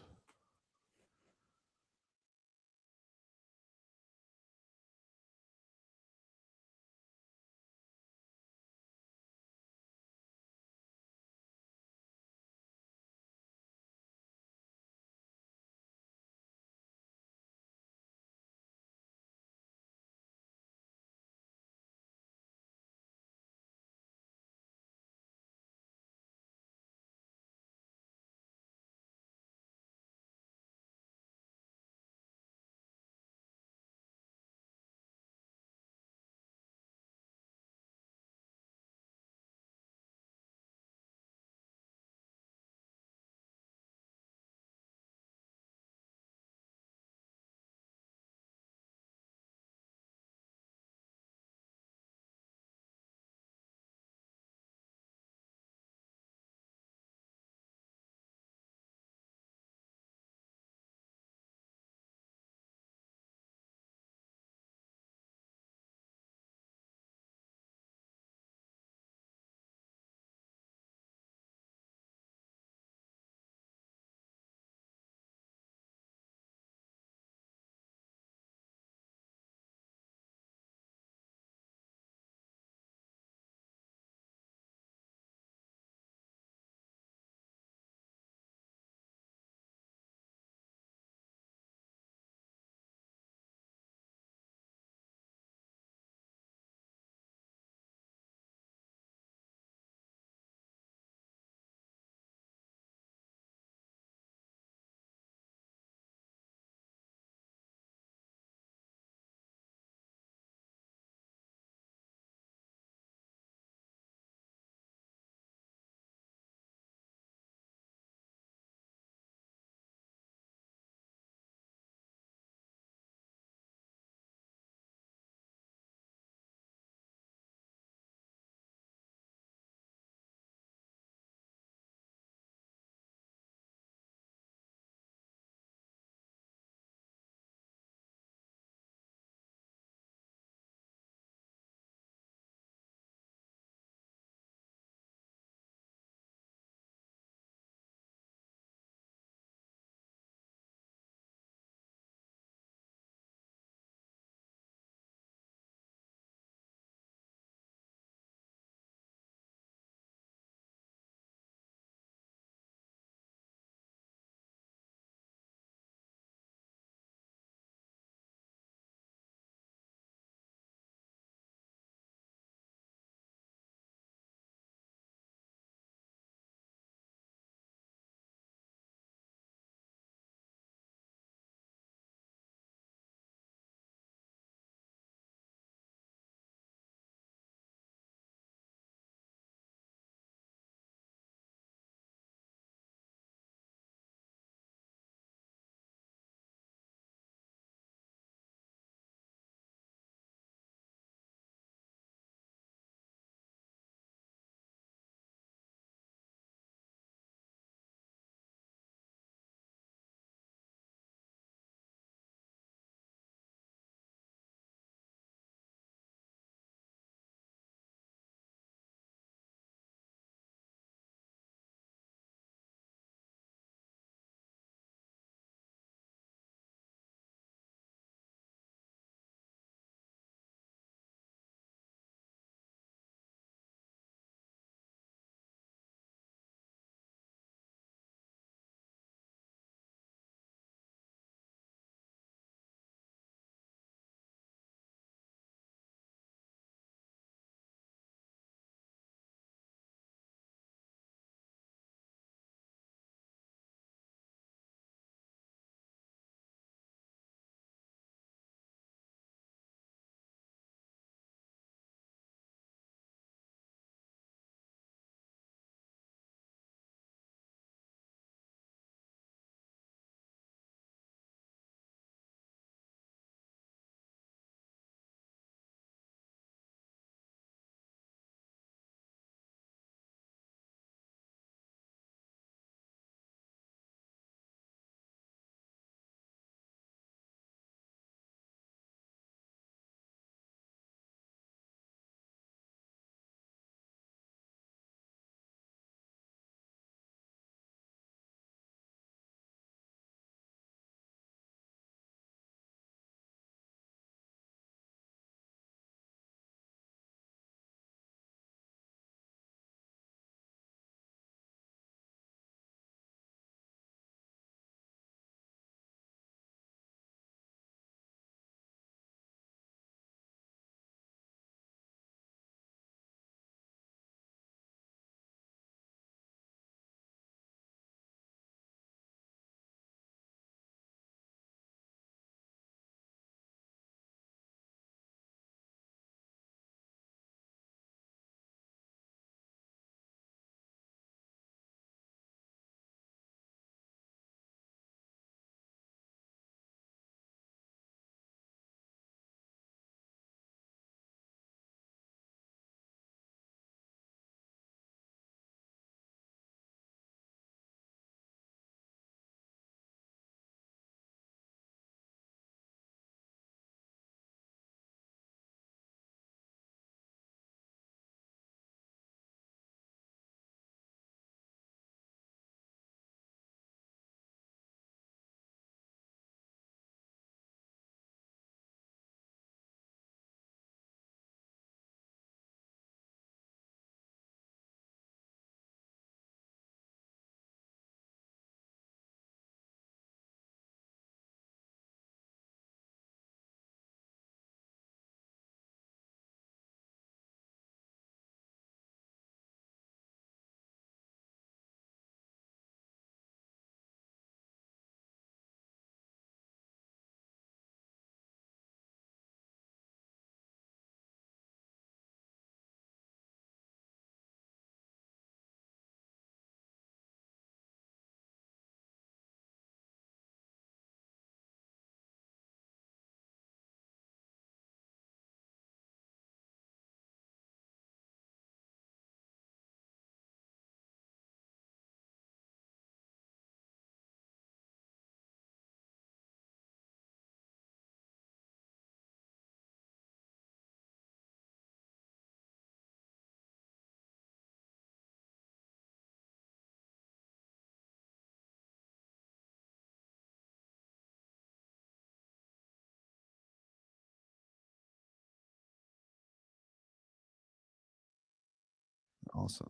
Awesome.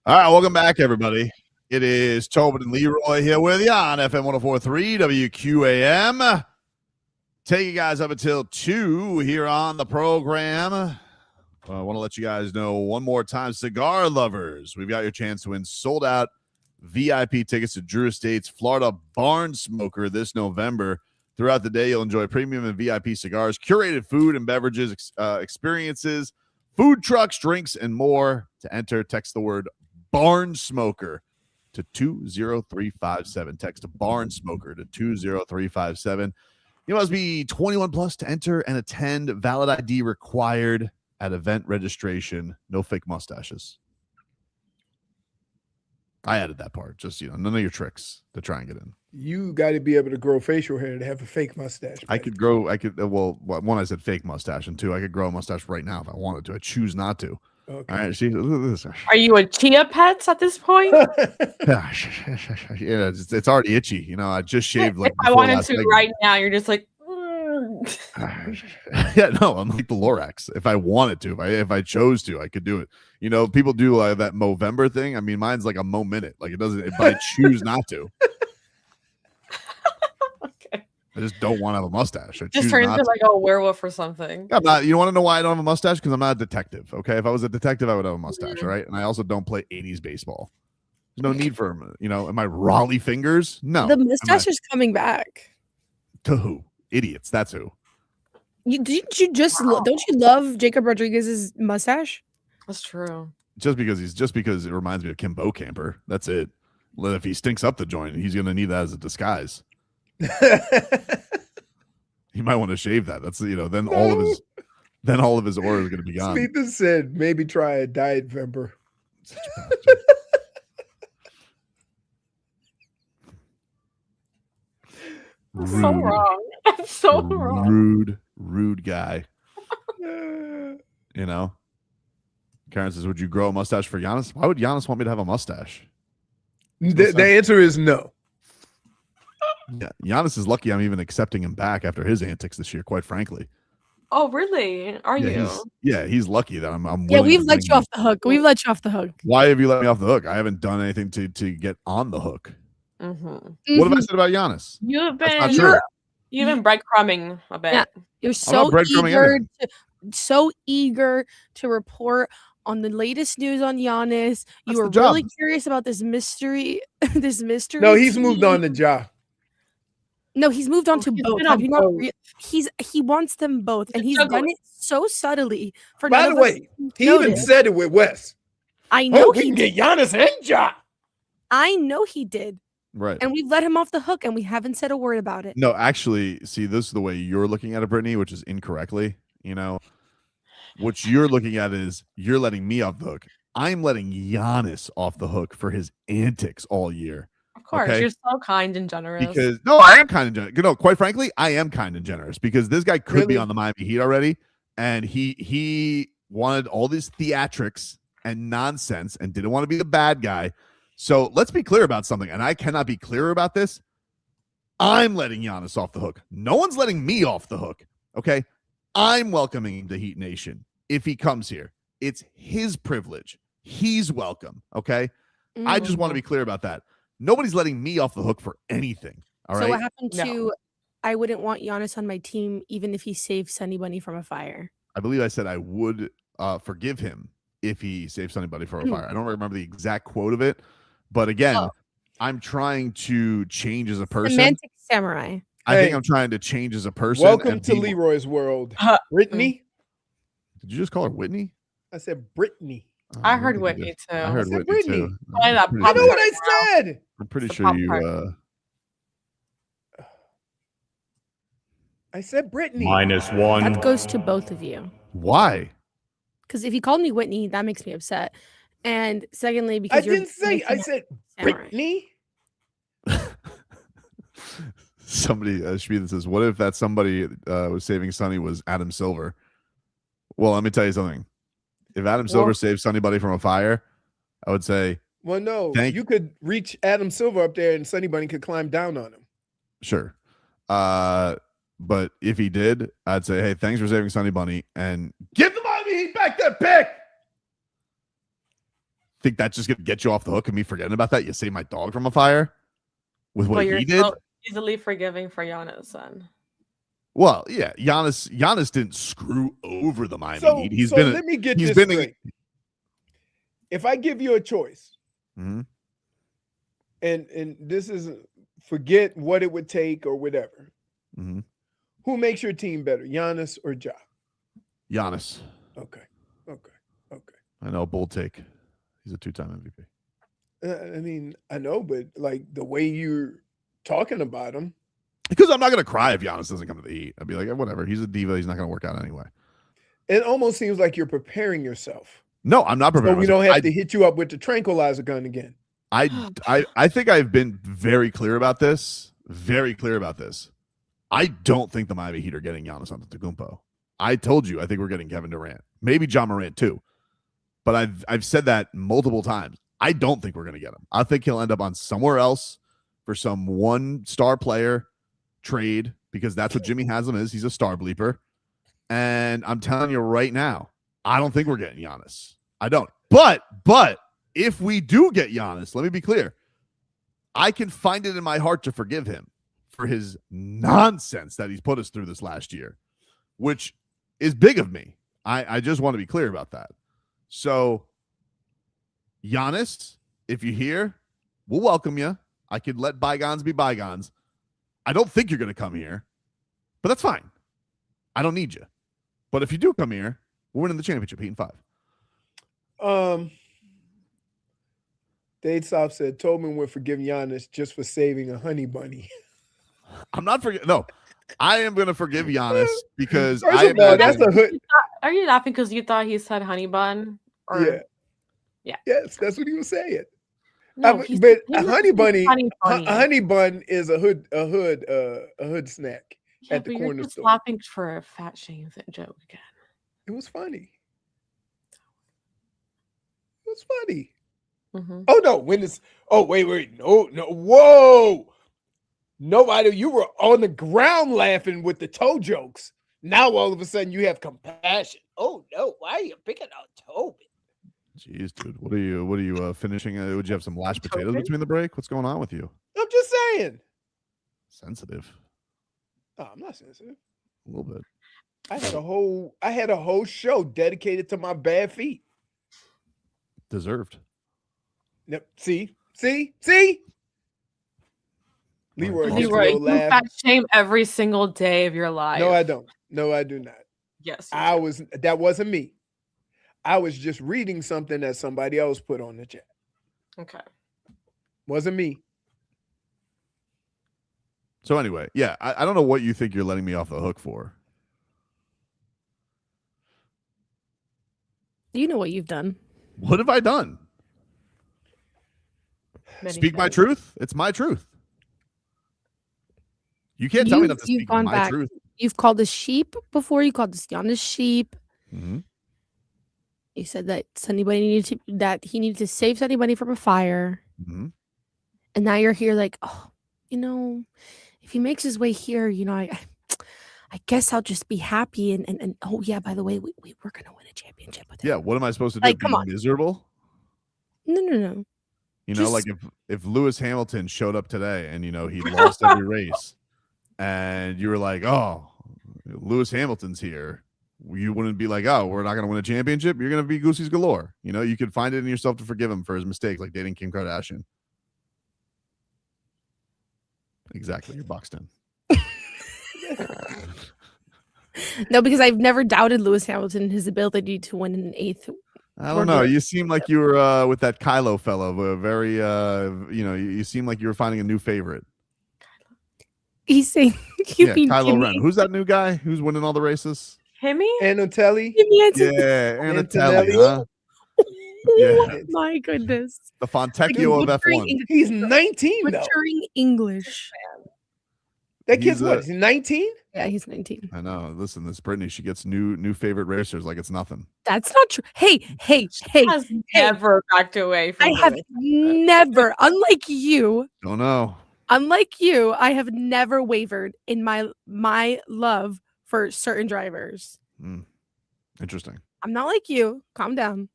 All right, welcome back, everybody. It is Tobin and Leroy here with you on FM 104.3 WQAM. Take you guys up until 2 here on the program. I want to let you guys know one more time, cigar lovers, we've got your chance to win sold-out VIP tickets to Drew Estate's Florida Barn Smoker this November. Throughout the day, you'll enjoy premium and VIP cigars, curated food and beverages, experiences, food trucks, drinks, and more. To enter, text the word Barn Smoker to 20357. Text Barn Smoker to 20357. You must be 21 plus to enter and attend. Valid ID required at event registration. No fake mustaches. I added that part. Just, none of your tricks to try and get in. You got to be able to grow facial hair to have a fake mustache. One, I said fake mustache, and two, I could grow a mustache right now if I wanted to. I choose not to. Okay. All right, see, look at this. Are you a Chia Pets at this point? Yeah, it's already itchy. I just shaved. If I wanted to right now, you're just like. Yeah, no, I'm like the Lorax. If I wanted to, if I chose to, I could do it. People do that Movember thing. I mean, mine's like a mo minute. Like it doesn't. But I choose not to. Okay. I just don't want to have a mustache. Just turn into like a werewolf or something. I'm not. You want to know why I don't have a mustache? Because I'm not a detective. Okay, if I was a detective, I would have a mustache. All right, and I also don't play 80s baseball. There's no need for them. Am I Raleigh fingers? No. The mustache is coming back. To who? Idiots. That's who. Don't you love Jacob Rodriguez's mustache? That's true. Just because it reminds me of Kim Bocamper. That's it. If he stinks up the joint, he's gonna need that as a disguise. He might want to shave that. That's then all of his aura is gonna be gone. Sleeping said maybe try a diet Vember. So wrong. I'm so wrong. Rude guy. Karen says, would you grow a mustache for Giannis? Why would Giannis want me to have a mustache? The answer is no. Yeah, Giannis is lucky I'm even accepting him back after his antics this year, quite frankly. Oh, really? Are you? He's lucky that I'm Yeah, we've let you off the hook. We've let you off the hook. Why have you let me off the hook? I haven't done anything to get on the hook. Mm-hmm. What have I said about Giannis? You've been breadcrumbing a bit. Yeah, you're so eager to report on the latest news on Giannis. You were really curious about this mystery. No, he's moved on to Ja. No, he's moved on to both. Have you not he wants them both, and he's done it so subtly. By the way, he even said it with Wes. I know we can get Giannis and Ja. I know he did. Right. And we've let him off the hook, and we haven't said a word about it. No, actually, see, this is the way you're looking at it, Brittany, which is incorrectly. What you're looking at is you're letting me off the hook. I'm letting Giannis off the hook for his antics all year. Of course, you're so kind and generous. Because I am kind and generous. No, quite frankly, I am kind and generous because this guy could be on the Miami Heat already, and he wanted all these theatrics and nonsense and didn't want to be the bad guy. So let's be clear about something, and I cannot be clearer about this. I'm letting Giannis off the hook. No one's letting me off the hook, okay? I'm welcoming him to Heat Nation if he comes here. It's his privilege. He's welcome, okay? I just want to be clear about that. Nobody's letting me off the hook for anything, all right? So what happened to I wouldn't want Giannis on my team even if he saved Sunny Bunny from a fire? I believe I said I would forgive him if he saved Sunny Bunny from a fire. I don't remember the exact quote of it. But again, I'm trying to change as a person. Semantic samurai. I think I'm trying to change as a person. Welcome to Leroy's world. Brittany. Did you just call her Whitney? I said Brittany. I heard Whitney too. I heard Whitney too. I know what I said. I'm pretty sure you. I said Brittany. -1. That goes to both of you. Why? Because if you called me Whitney, that makes me upset. And secondly, because I didn't say. I said Brittany. Somebody, Shmee says, "What if that somebody was saving Sonny was Adam Silver?" Well, let me tell you something. If Adam Silver saved Sunny Bunny from a fire, I would say, well, no, you could reach Adam Silver up there and Sunny Bunny could climb down on him. Sure. But if he did, I'd say, hey, thanks for saving Sunny Bunny and give the Miami Heat back that pick. think that's just gonna get you off the hook and me forgetting about that? You saved my dog from a fire with what he did. So easily forgiving for Giannis, then. Well, yeah, Giannis didn't screw over the Miami Heat. He's let me get this straight. If I give you a choice, and this is forget what it would take or whatever, who makes your team better, Giannis or Ja? Giannis. Okay. I know, bold take. He's a 2-time MVP. I mean, I know, but like the way you're talking about him. Because I'm not going to cry if Giannis doesn't come to the Heat. I'd be like, whatever. He's a diva. He's not going to work out anyway. It almost seems like you're preparing yourself. No, I'm not preparing. So we don't have to hit you up with the tranquilizer gun again. I think I've been very clear about this. Very clear about this. I don't think the Miami Heat are getting Giannis Antetokounmpo. I told you I think we're getting Kevin Durant. Maybe John Morant too. But I've said that multiple times. I don't think we're going to get him. I think he'll end up on somewhere else for some one-star player trade, because that's what Jimmy Haslam is. He's a star bleeper. And I'm telling you right now, I don't think we're getting Giannis. I don't. But if we do get Giannis, let me be clear. I can find it in my heart to forgive him for his nonsense that he's put us through this last year, which is big of me. I just want to be clear about that. So, Giannis, if you're here, we'll welcome you. I could let bygones be bygones. I don't think you're going to come here, but that's fine. I don't need you. But if you do come here, we're winning the championship, 8-5. Dade South said Tobin would forgive Giannis just for saving a honey bunny. I'm not forgetting. No, I am going to forgive Giannis because that's a hood. Are you laughing because you thought he said honey bun? Or... Yeah. Yes, that's what he was saying. No, but a honey bunny, a honey bun is a hood snack at the corner store. Laughing for a fat shame joke again. It was funny. It was funny. Oh no! Wait! No! Whoa! Nobody, you were on the ground laughing with the toe jokes. Now all of a sudden you have compassion. Oh no! Why are you picking on Tobin? Jeez, dude, what are you finishing? Would you have some mashed potatoes between the break? What's going on with you? I'm just saying. Sensitive. Oh, I'm not sensitive. A little bit. I had a whole show dedicated to my bad feet. Deserved. Yep. See. Leroy, you fat shame every single day of your life. No, I don't. No, I do not. Yes. That wasn't me. I was just reading something that somebody else put on the chat. Okay. Wasn't me. So anyway, yeah, I don't know what you think you're letting me off the hook for. You know what you've done. What have I done? Speak my truth. It's my truth. You can't tell me not to speak my truth. You've called us sheep before. You called us Giannis sheep. Mm-hmm. You said that he needed to save anybody from a fire. Mm-hmm. And now you're here like, oh, if he makes his way here, I guess I'll just be happy. And oh yeah, by the way, we're gonna win a championship with him. Yeah, what am I supposed to do? Like, come on. Miserable? No. Like if Lewis Hamilton showed up today and he lost every race, and you were like, oh, Lewis Hamilton's here, you wouldn't be like, oh, we're not going to win a championship. You're going to be Goosey's galore. You could find it in yourself to forgive him for his mistakes, like dating Kim Kardashian. Exactly. You're boxed in. No, because I've never doubted Lewis Hamilton and his ability to win an eighth. I don't know. You seem like you were with that Kylo fellow. Very, you seem like you were finding a new favorite. He's saying, Kylo Ren. Who's that new guy who's winning all the races? Himmy? Anatoly? Yeah, Anatoly. Huh? Oh my goodness. The Fontecchio of F1. He's 19 though. Butchering English. That kid's what? He's 19? Yeah, he's 19. I know. Listen, this Brittany, she gets new favorite racers like it's nothing. That's not true. Hey. Has never backed away from I have never, unlike you. Don't know. Unlike you, I have never wavered in my love for certain drivers. Interesting. I'm not like you. Calm down.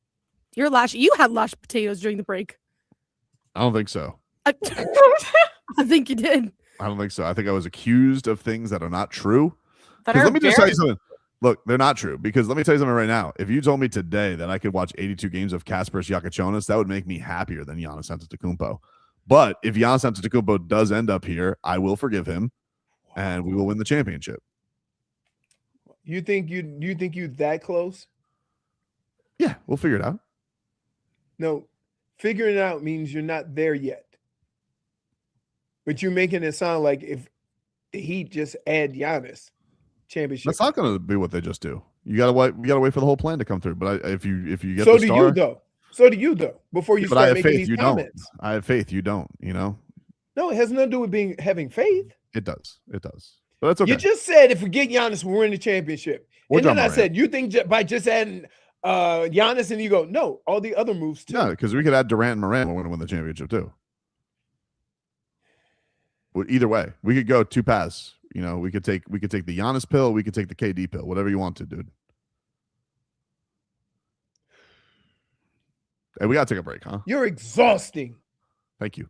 You had mashed potatoes during the break. I don't think so. I think you did. I don't think so. I think I was accused of things that are not true. That are Let me just tell very- you something. Look, they're not true, because let me tell you something right now. If you told me today that I could watch 82 games of Kasparas Jakučionis, that would make me happier than Giannis Antetokounmpo. But if Giannis Antetokounmpo does end up here, I will forgive him, and we will win the championship. You think you that close? Yeah, we'll figure it out. No, figuring it out means you're not there yet. But you're making it sound like if the Heat just add Giannis, championship. That's not going to be what they just do. You gotta wait. You gotta wait for the whole plan to come through. But if you get so the do star, you though. So do you though. Before you but I start have making faith. these You comments. don't. I have faith. You don't. You know. No, it has nothing to do with having faith. It does. It does. But that's okay. You just said if we get Giannis, we're in the championship. Or and then John I Morant. said, you think by just adding Giannis, and you go, no, all the other moves too. Yeah, because we could add Durant and Morant when we win the championship too. But either way, we could go two paths. You know, we could take the Giannis pill, we could take the KD pill, whatever you want to, dude. Hey, we gotta take a break, huh? You're exhausting. Thank you.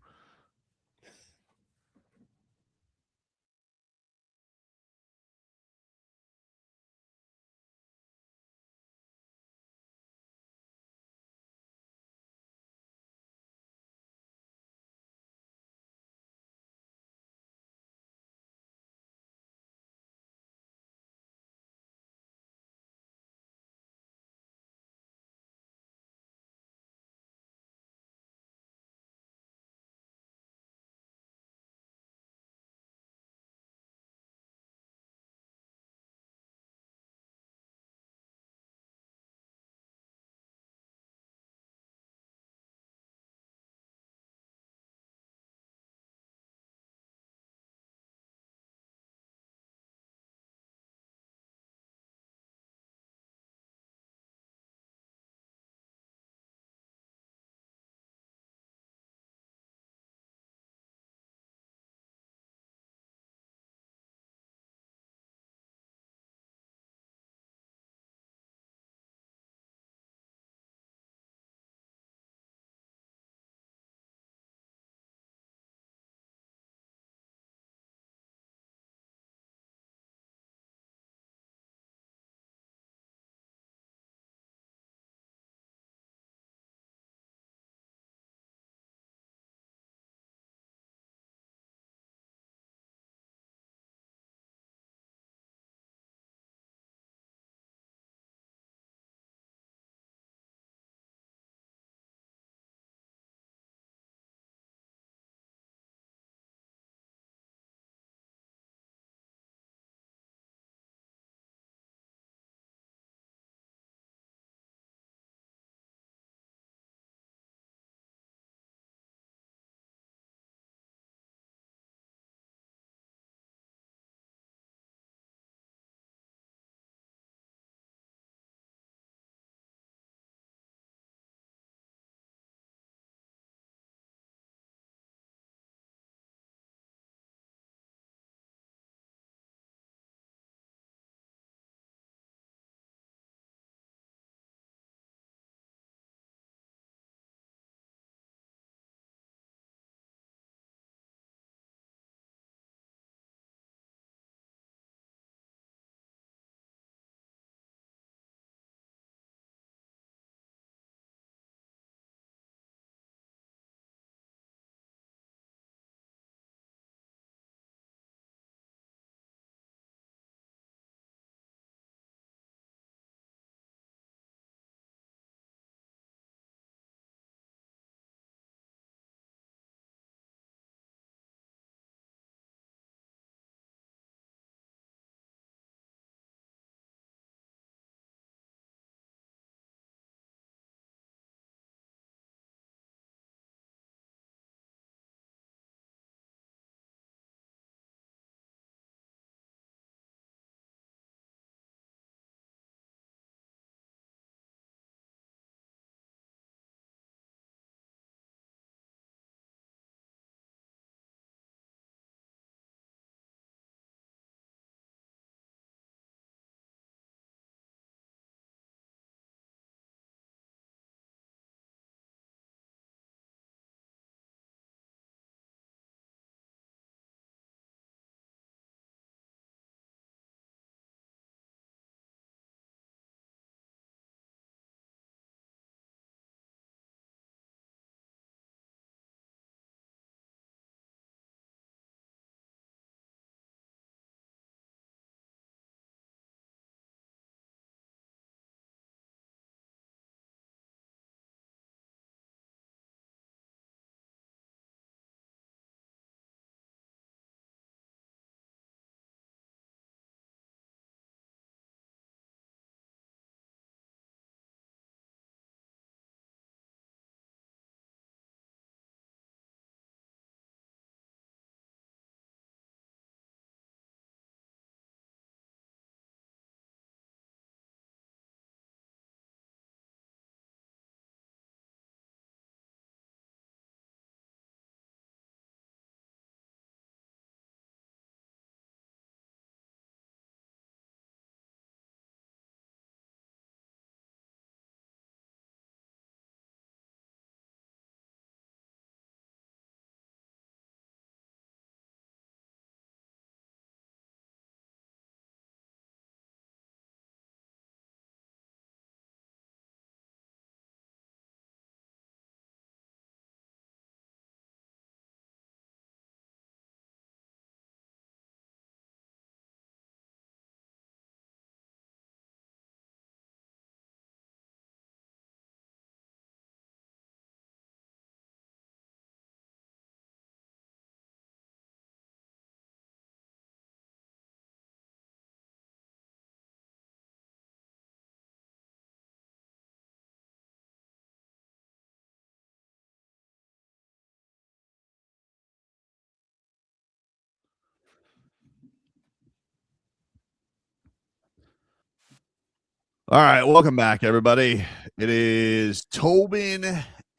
All right, welcome back, everybody. It is Tobin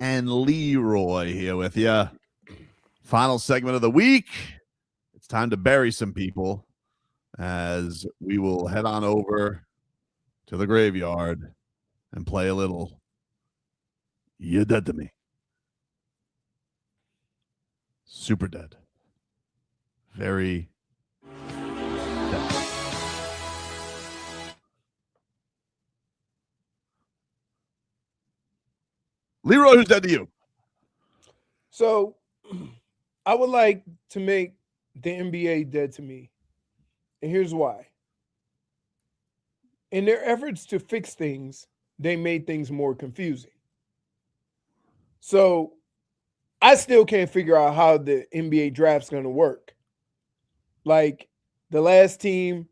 and Leroy here with you. Final segment of the week. It's time to bury some people as we will head on over to the graveyard and play a little You Dead to Me. Super dead. Very dead. Leroy, who's dead to you? So I would like to make the NBA dead to me. And here's why. In their efforts to fix things, they made things more confusing. So I still can't figure out how the NBA draft's going to work. Like, the last team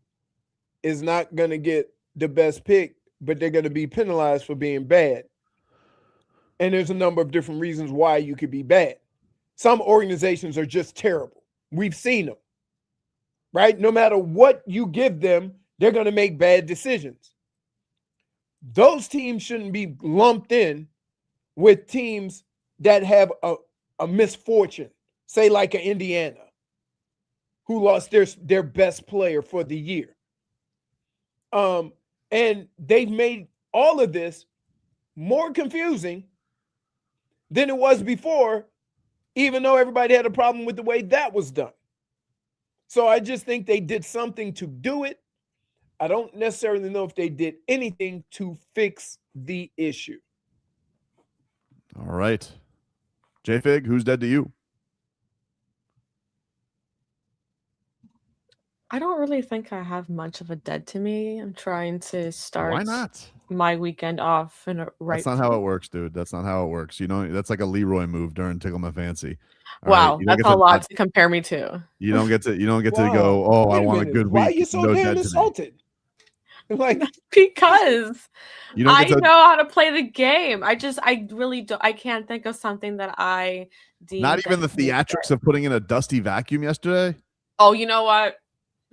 is not going to get the best pick, but they're going to be penalized for being bad. And there's a number of different reasons why you could be bad. Some organizations are just terrible. We've seen them, right? No matter what you give them, they're going to make bad decisions. Those teams shouldn't be lumped in with teams that have a misfortune, say like an Indiana, who lost their best player for the year. And they've made all of this more confusing than it was before, even though everybody had a problem with the way that was done. So I just think they did something to do it. I don't necessarily know if they did anything to fix the issue. All right. JFig, who's dead to you? I don't really think I have much of a dead to me. I'm trying to start Why not? my weekend off in a right. That's not how it works, dude. That's not how it works. You know, that's like a Leroy move during Tickle My Fancy. All Wow, right? that's a lot to compare me to. You don't get to go, oh, I want a good week. Why are you so No damn dead to me. insulted? Like, Because You don't I get to- know how to play the game. I really don't. I can't think of something that I deem. Not even the dead to me. theatrics of putting in a dusty vacuum yesterday. Oh, you know what?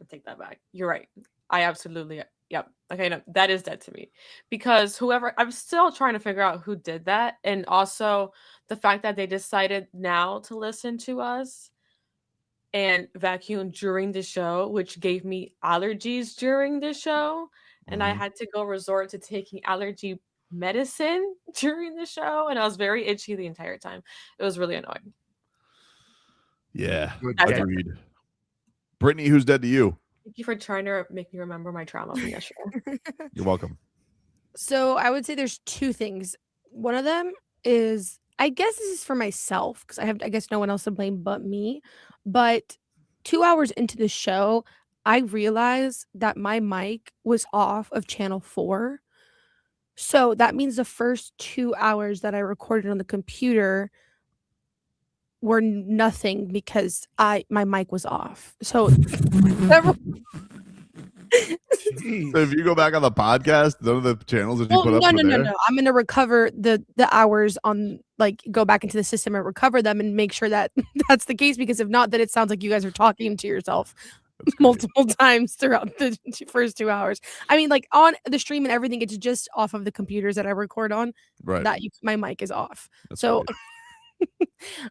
I'll take that back. You're right. I absolutely. Yep. Okay, no, that is dead to me. Because whoever, I'm still trying to figure out who did that. And also the fact that they decided now to listen to us and vacuum during the show, which gave me allergies during the show. And I had to go resort to taking allergy medicine during the show. And I was very itchy the entire time. It was really annoying. Yeah, That's it. agreed. Brittany, who's dead to you? Thank you for trying to make me remember my trauma from yesterday. You're welcome. So I would say there's two things. One of them is, I guess this is for myself because I guess no one else to blame but me. But 2 hours into the show, I realized that my mic was off of channel 4. So that means the first 2 hours that I recorded on the computer were nothing because my mic was off. So So if you go back on the podcast, none of the channels that you put up. No. I'm gonna recover the hours on, like, go back into the system and recover them and make sure that that's the case, because if not, then it sounds like you guys are talking to yourself multiple times throughout the first 2 hours. I mean, like, on the stream and everything, it's just off of the computers that I record on. Right. That my mic is off. That's so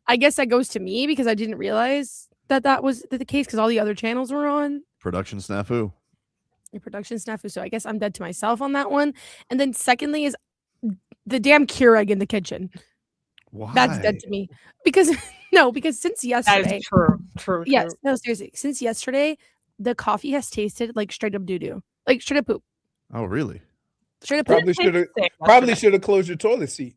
I guess that goes to me because I didn't realize that was the case because all the other channels were on. Production snafu. Your production snafu. So I guess I'm dead to myself on that one. And then secondly is the damn Keurig in the kitchen. Why? That's dead to me. Because since yesterday. That is true. Yes. No, seriously. Since yesterday, the coffee has tasted like straight up doo-doo. Like straight up poop. Oh, really? Straight up poop. Probably should have closed your toilet seat.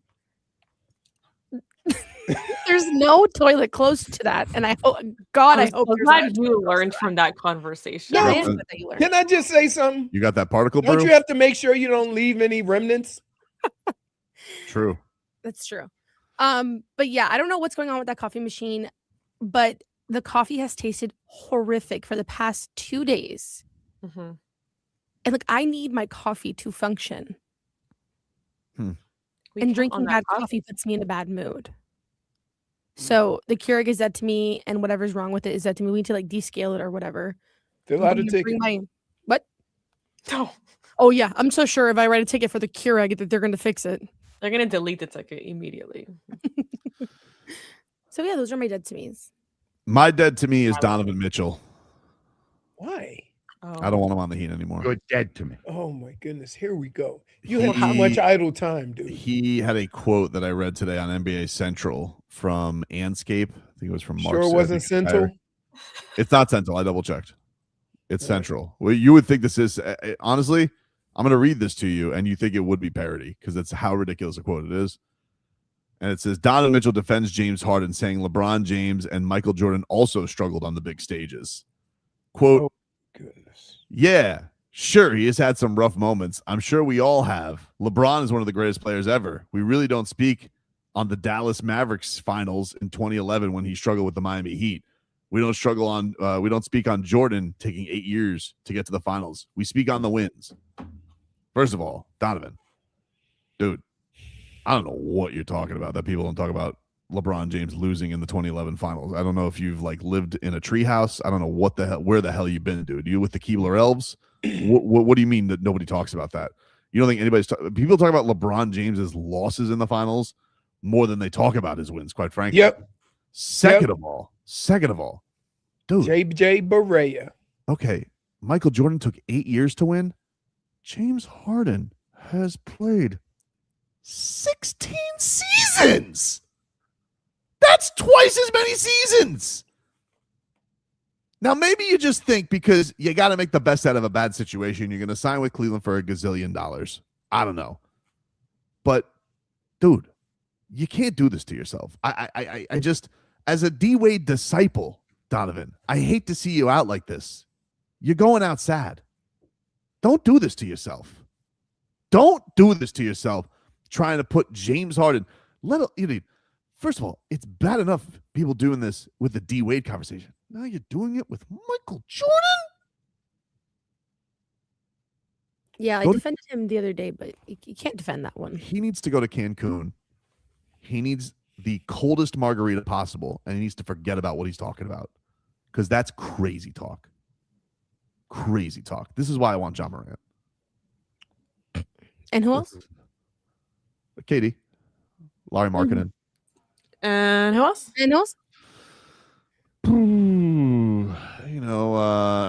There's no toilet close to that. And I hope I'm there's glad you learned from that conversation. Yeah, I Well, am glad that you learned. Can I just say something? You got that particle Don't brew? you have to make sure you don't leave any remnants? True. That's true. But yeah, I don't know what's going on with that coffee machine, but the coffee has tasted horrific for the past 2 days. Mhm. And like, I need my coffee to function. We And count drinking on that bad coffee puts me in a bad mood. So the Keurig is dead to me, and whatever's wrong with it is dead to me. We need to like descale it or whatever. They're allowed to I'm gonna take bring it. my what? No. Oh yeah, I'm so sure if I write a ticket for the Keurig that they're going to fix it. They're going to delete the ticket immediately. So yeah, those are my dead to me's. My dead to me is Donovan Mitchell. Why? I don't want him on the Heat anymore. You're dead to me. Oh my goodness, here we go. You have how much idle time, dude? He had a quote that I read today on NBA Central from Anscape. I think it was from Mark. Sure wasn't Central? It's not Central. I double checked. It's Central. Well, you would think this is honestly. I'm going to read this to you, and you think it would be parody because that's how ridiculous a quote it is. And it says, Donovan Mitchell defends James Harden, saying LeBron James and Michael Jordan also struggled on the big stages. Quote, oh, goodness. Yeah, sure, he has had some rough moments. I'm sure we all have. LeBron is one of the greatest players ever. We really don't speak on the Dallas Mavericks finals in 2011 when he struggled with the Miami Heat. We don't speak on Jordan taking 8 years to get to the finals. We speak on the wins. First of all, Donovan, dude, I don't know what you're talking about that people don't talk about LeBron James losing in the 2011 finals. I don't know if you've lived in a treehouse. I don't know where the hell you've been, dude. You with the Keebler Elves? What do you mean that nobody talks about that? You don't think people talk about LeBron James's losses in the finals more than they talk about his wins, quite frankly. Yep. Second of all, dude. JJ Barea. Okay, Michael Jordan took 8 years to win. James Harden has played 16 seasons. That's twice as many seasons. Now, maybe you just think because you got to make the best out of a bad situation, you're going to sign with Cleveland for $1 gazillion. I don't know. But, dude, you can't do this to yourself. I just, as a D-Wade disciple, Donovan, I hate to see you out like this. You're going out sad. Don't do this to yourself. Don't do this to yourself trying to put James Harden. First of all, it's bad enough people doing this with the D-Wade conversation. Now you're doing it with Michael Jordan? Yeah, I defended him the other day, but you can't defend that one. He needs to go to Cancun. He needs the coldest margarita possible, and he needs to forget about what he's talking about because that's crazy talk. Crazy talk. This is why I want John Morant. And who else? Katie. Larry Markkinen. And who else? I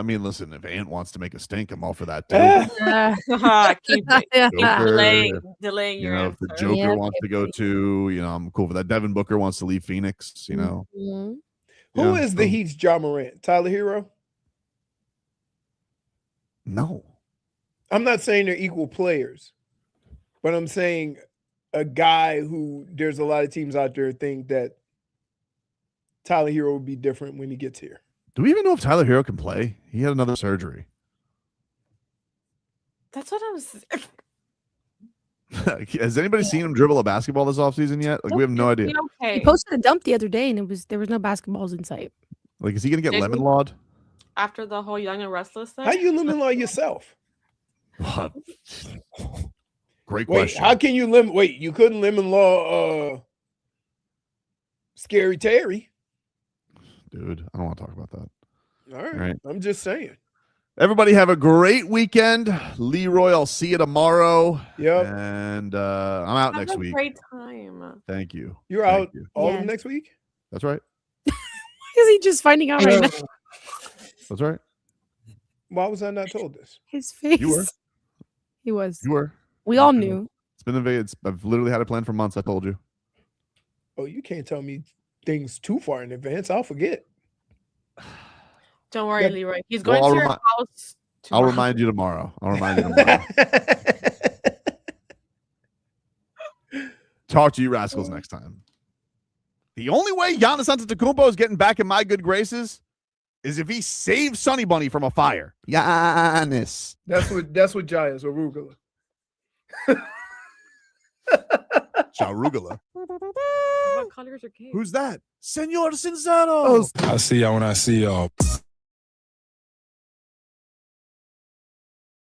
mean, listen, if Ant wants to make a stink, I'm all for that too. Keep delaying your if the Joker wants to go to, I'm cool for that. Devin Booker wants to leave Phoenix, Who is the Heat's John Morant? Tyler Hero? No. I'm not saying they're equal players, but I'm saying a guy who there's a lot of teams out there think that Tyler Hero will be different when he gets here. Do we even know if Tyler Hero can play? He had another surgery. That's what I was. Has anybody seen him dribble a basketball this offseason yet? We have no idea. He posted a dump the other day, and there was no basketballs in sight. Is he gonna get lemon lawed? After the whole Young and Restless thing? How you lemon law yourself? Great question. How can you lemon? Wait, you couldn't lemon law Scary Terry. Dude, I don't want to talk about that. All right. I'm just saying. Everybody have a great weekend. Leroy, I'll see you tomorrow. Yep. And I'm out next week. Great time. Thank you. You're out all of next week? That's right. Why is he just finding out right now? That's right. Why was I not told this? His face. You were. He was. You were. We all knew. It's been I've literally had it planned for months. I told you. Oh, you can't tell me things too far in advance. I'll forget. Don't worry, Leroy. He's going to your house tomorrow. I'll remind you tomorrow. Talk to you rascals next time. The only way Giannis Antetokounmpo is getting back in my good graces is if he saves Sonny Bunny from a fire. Giannis. That's what Jai is, arugula. Arugula. What color is your cake? Who's that? Senor Cinzano. I'll see y'all when I see y'all.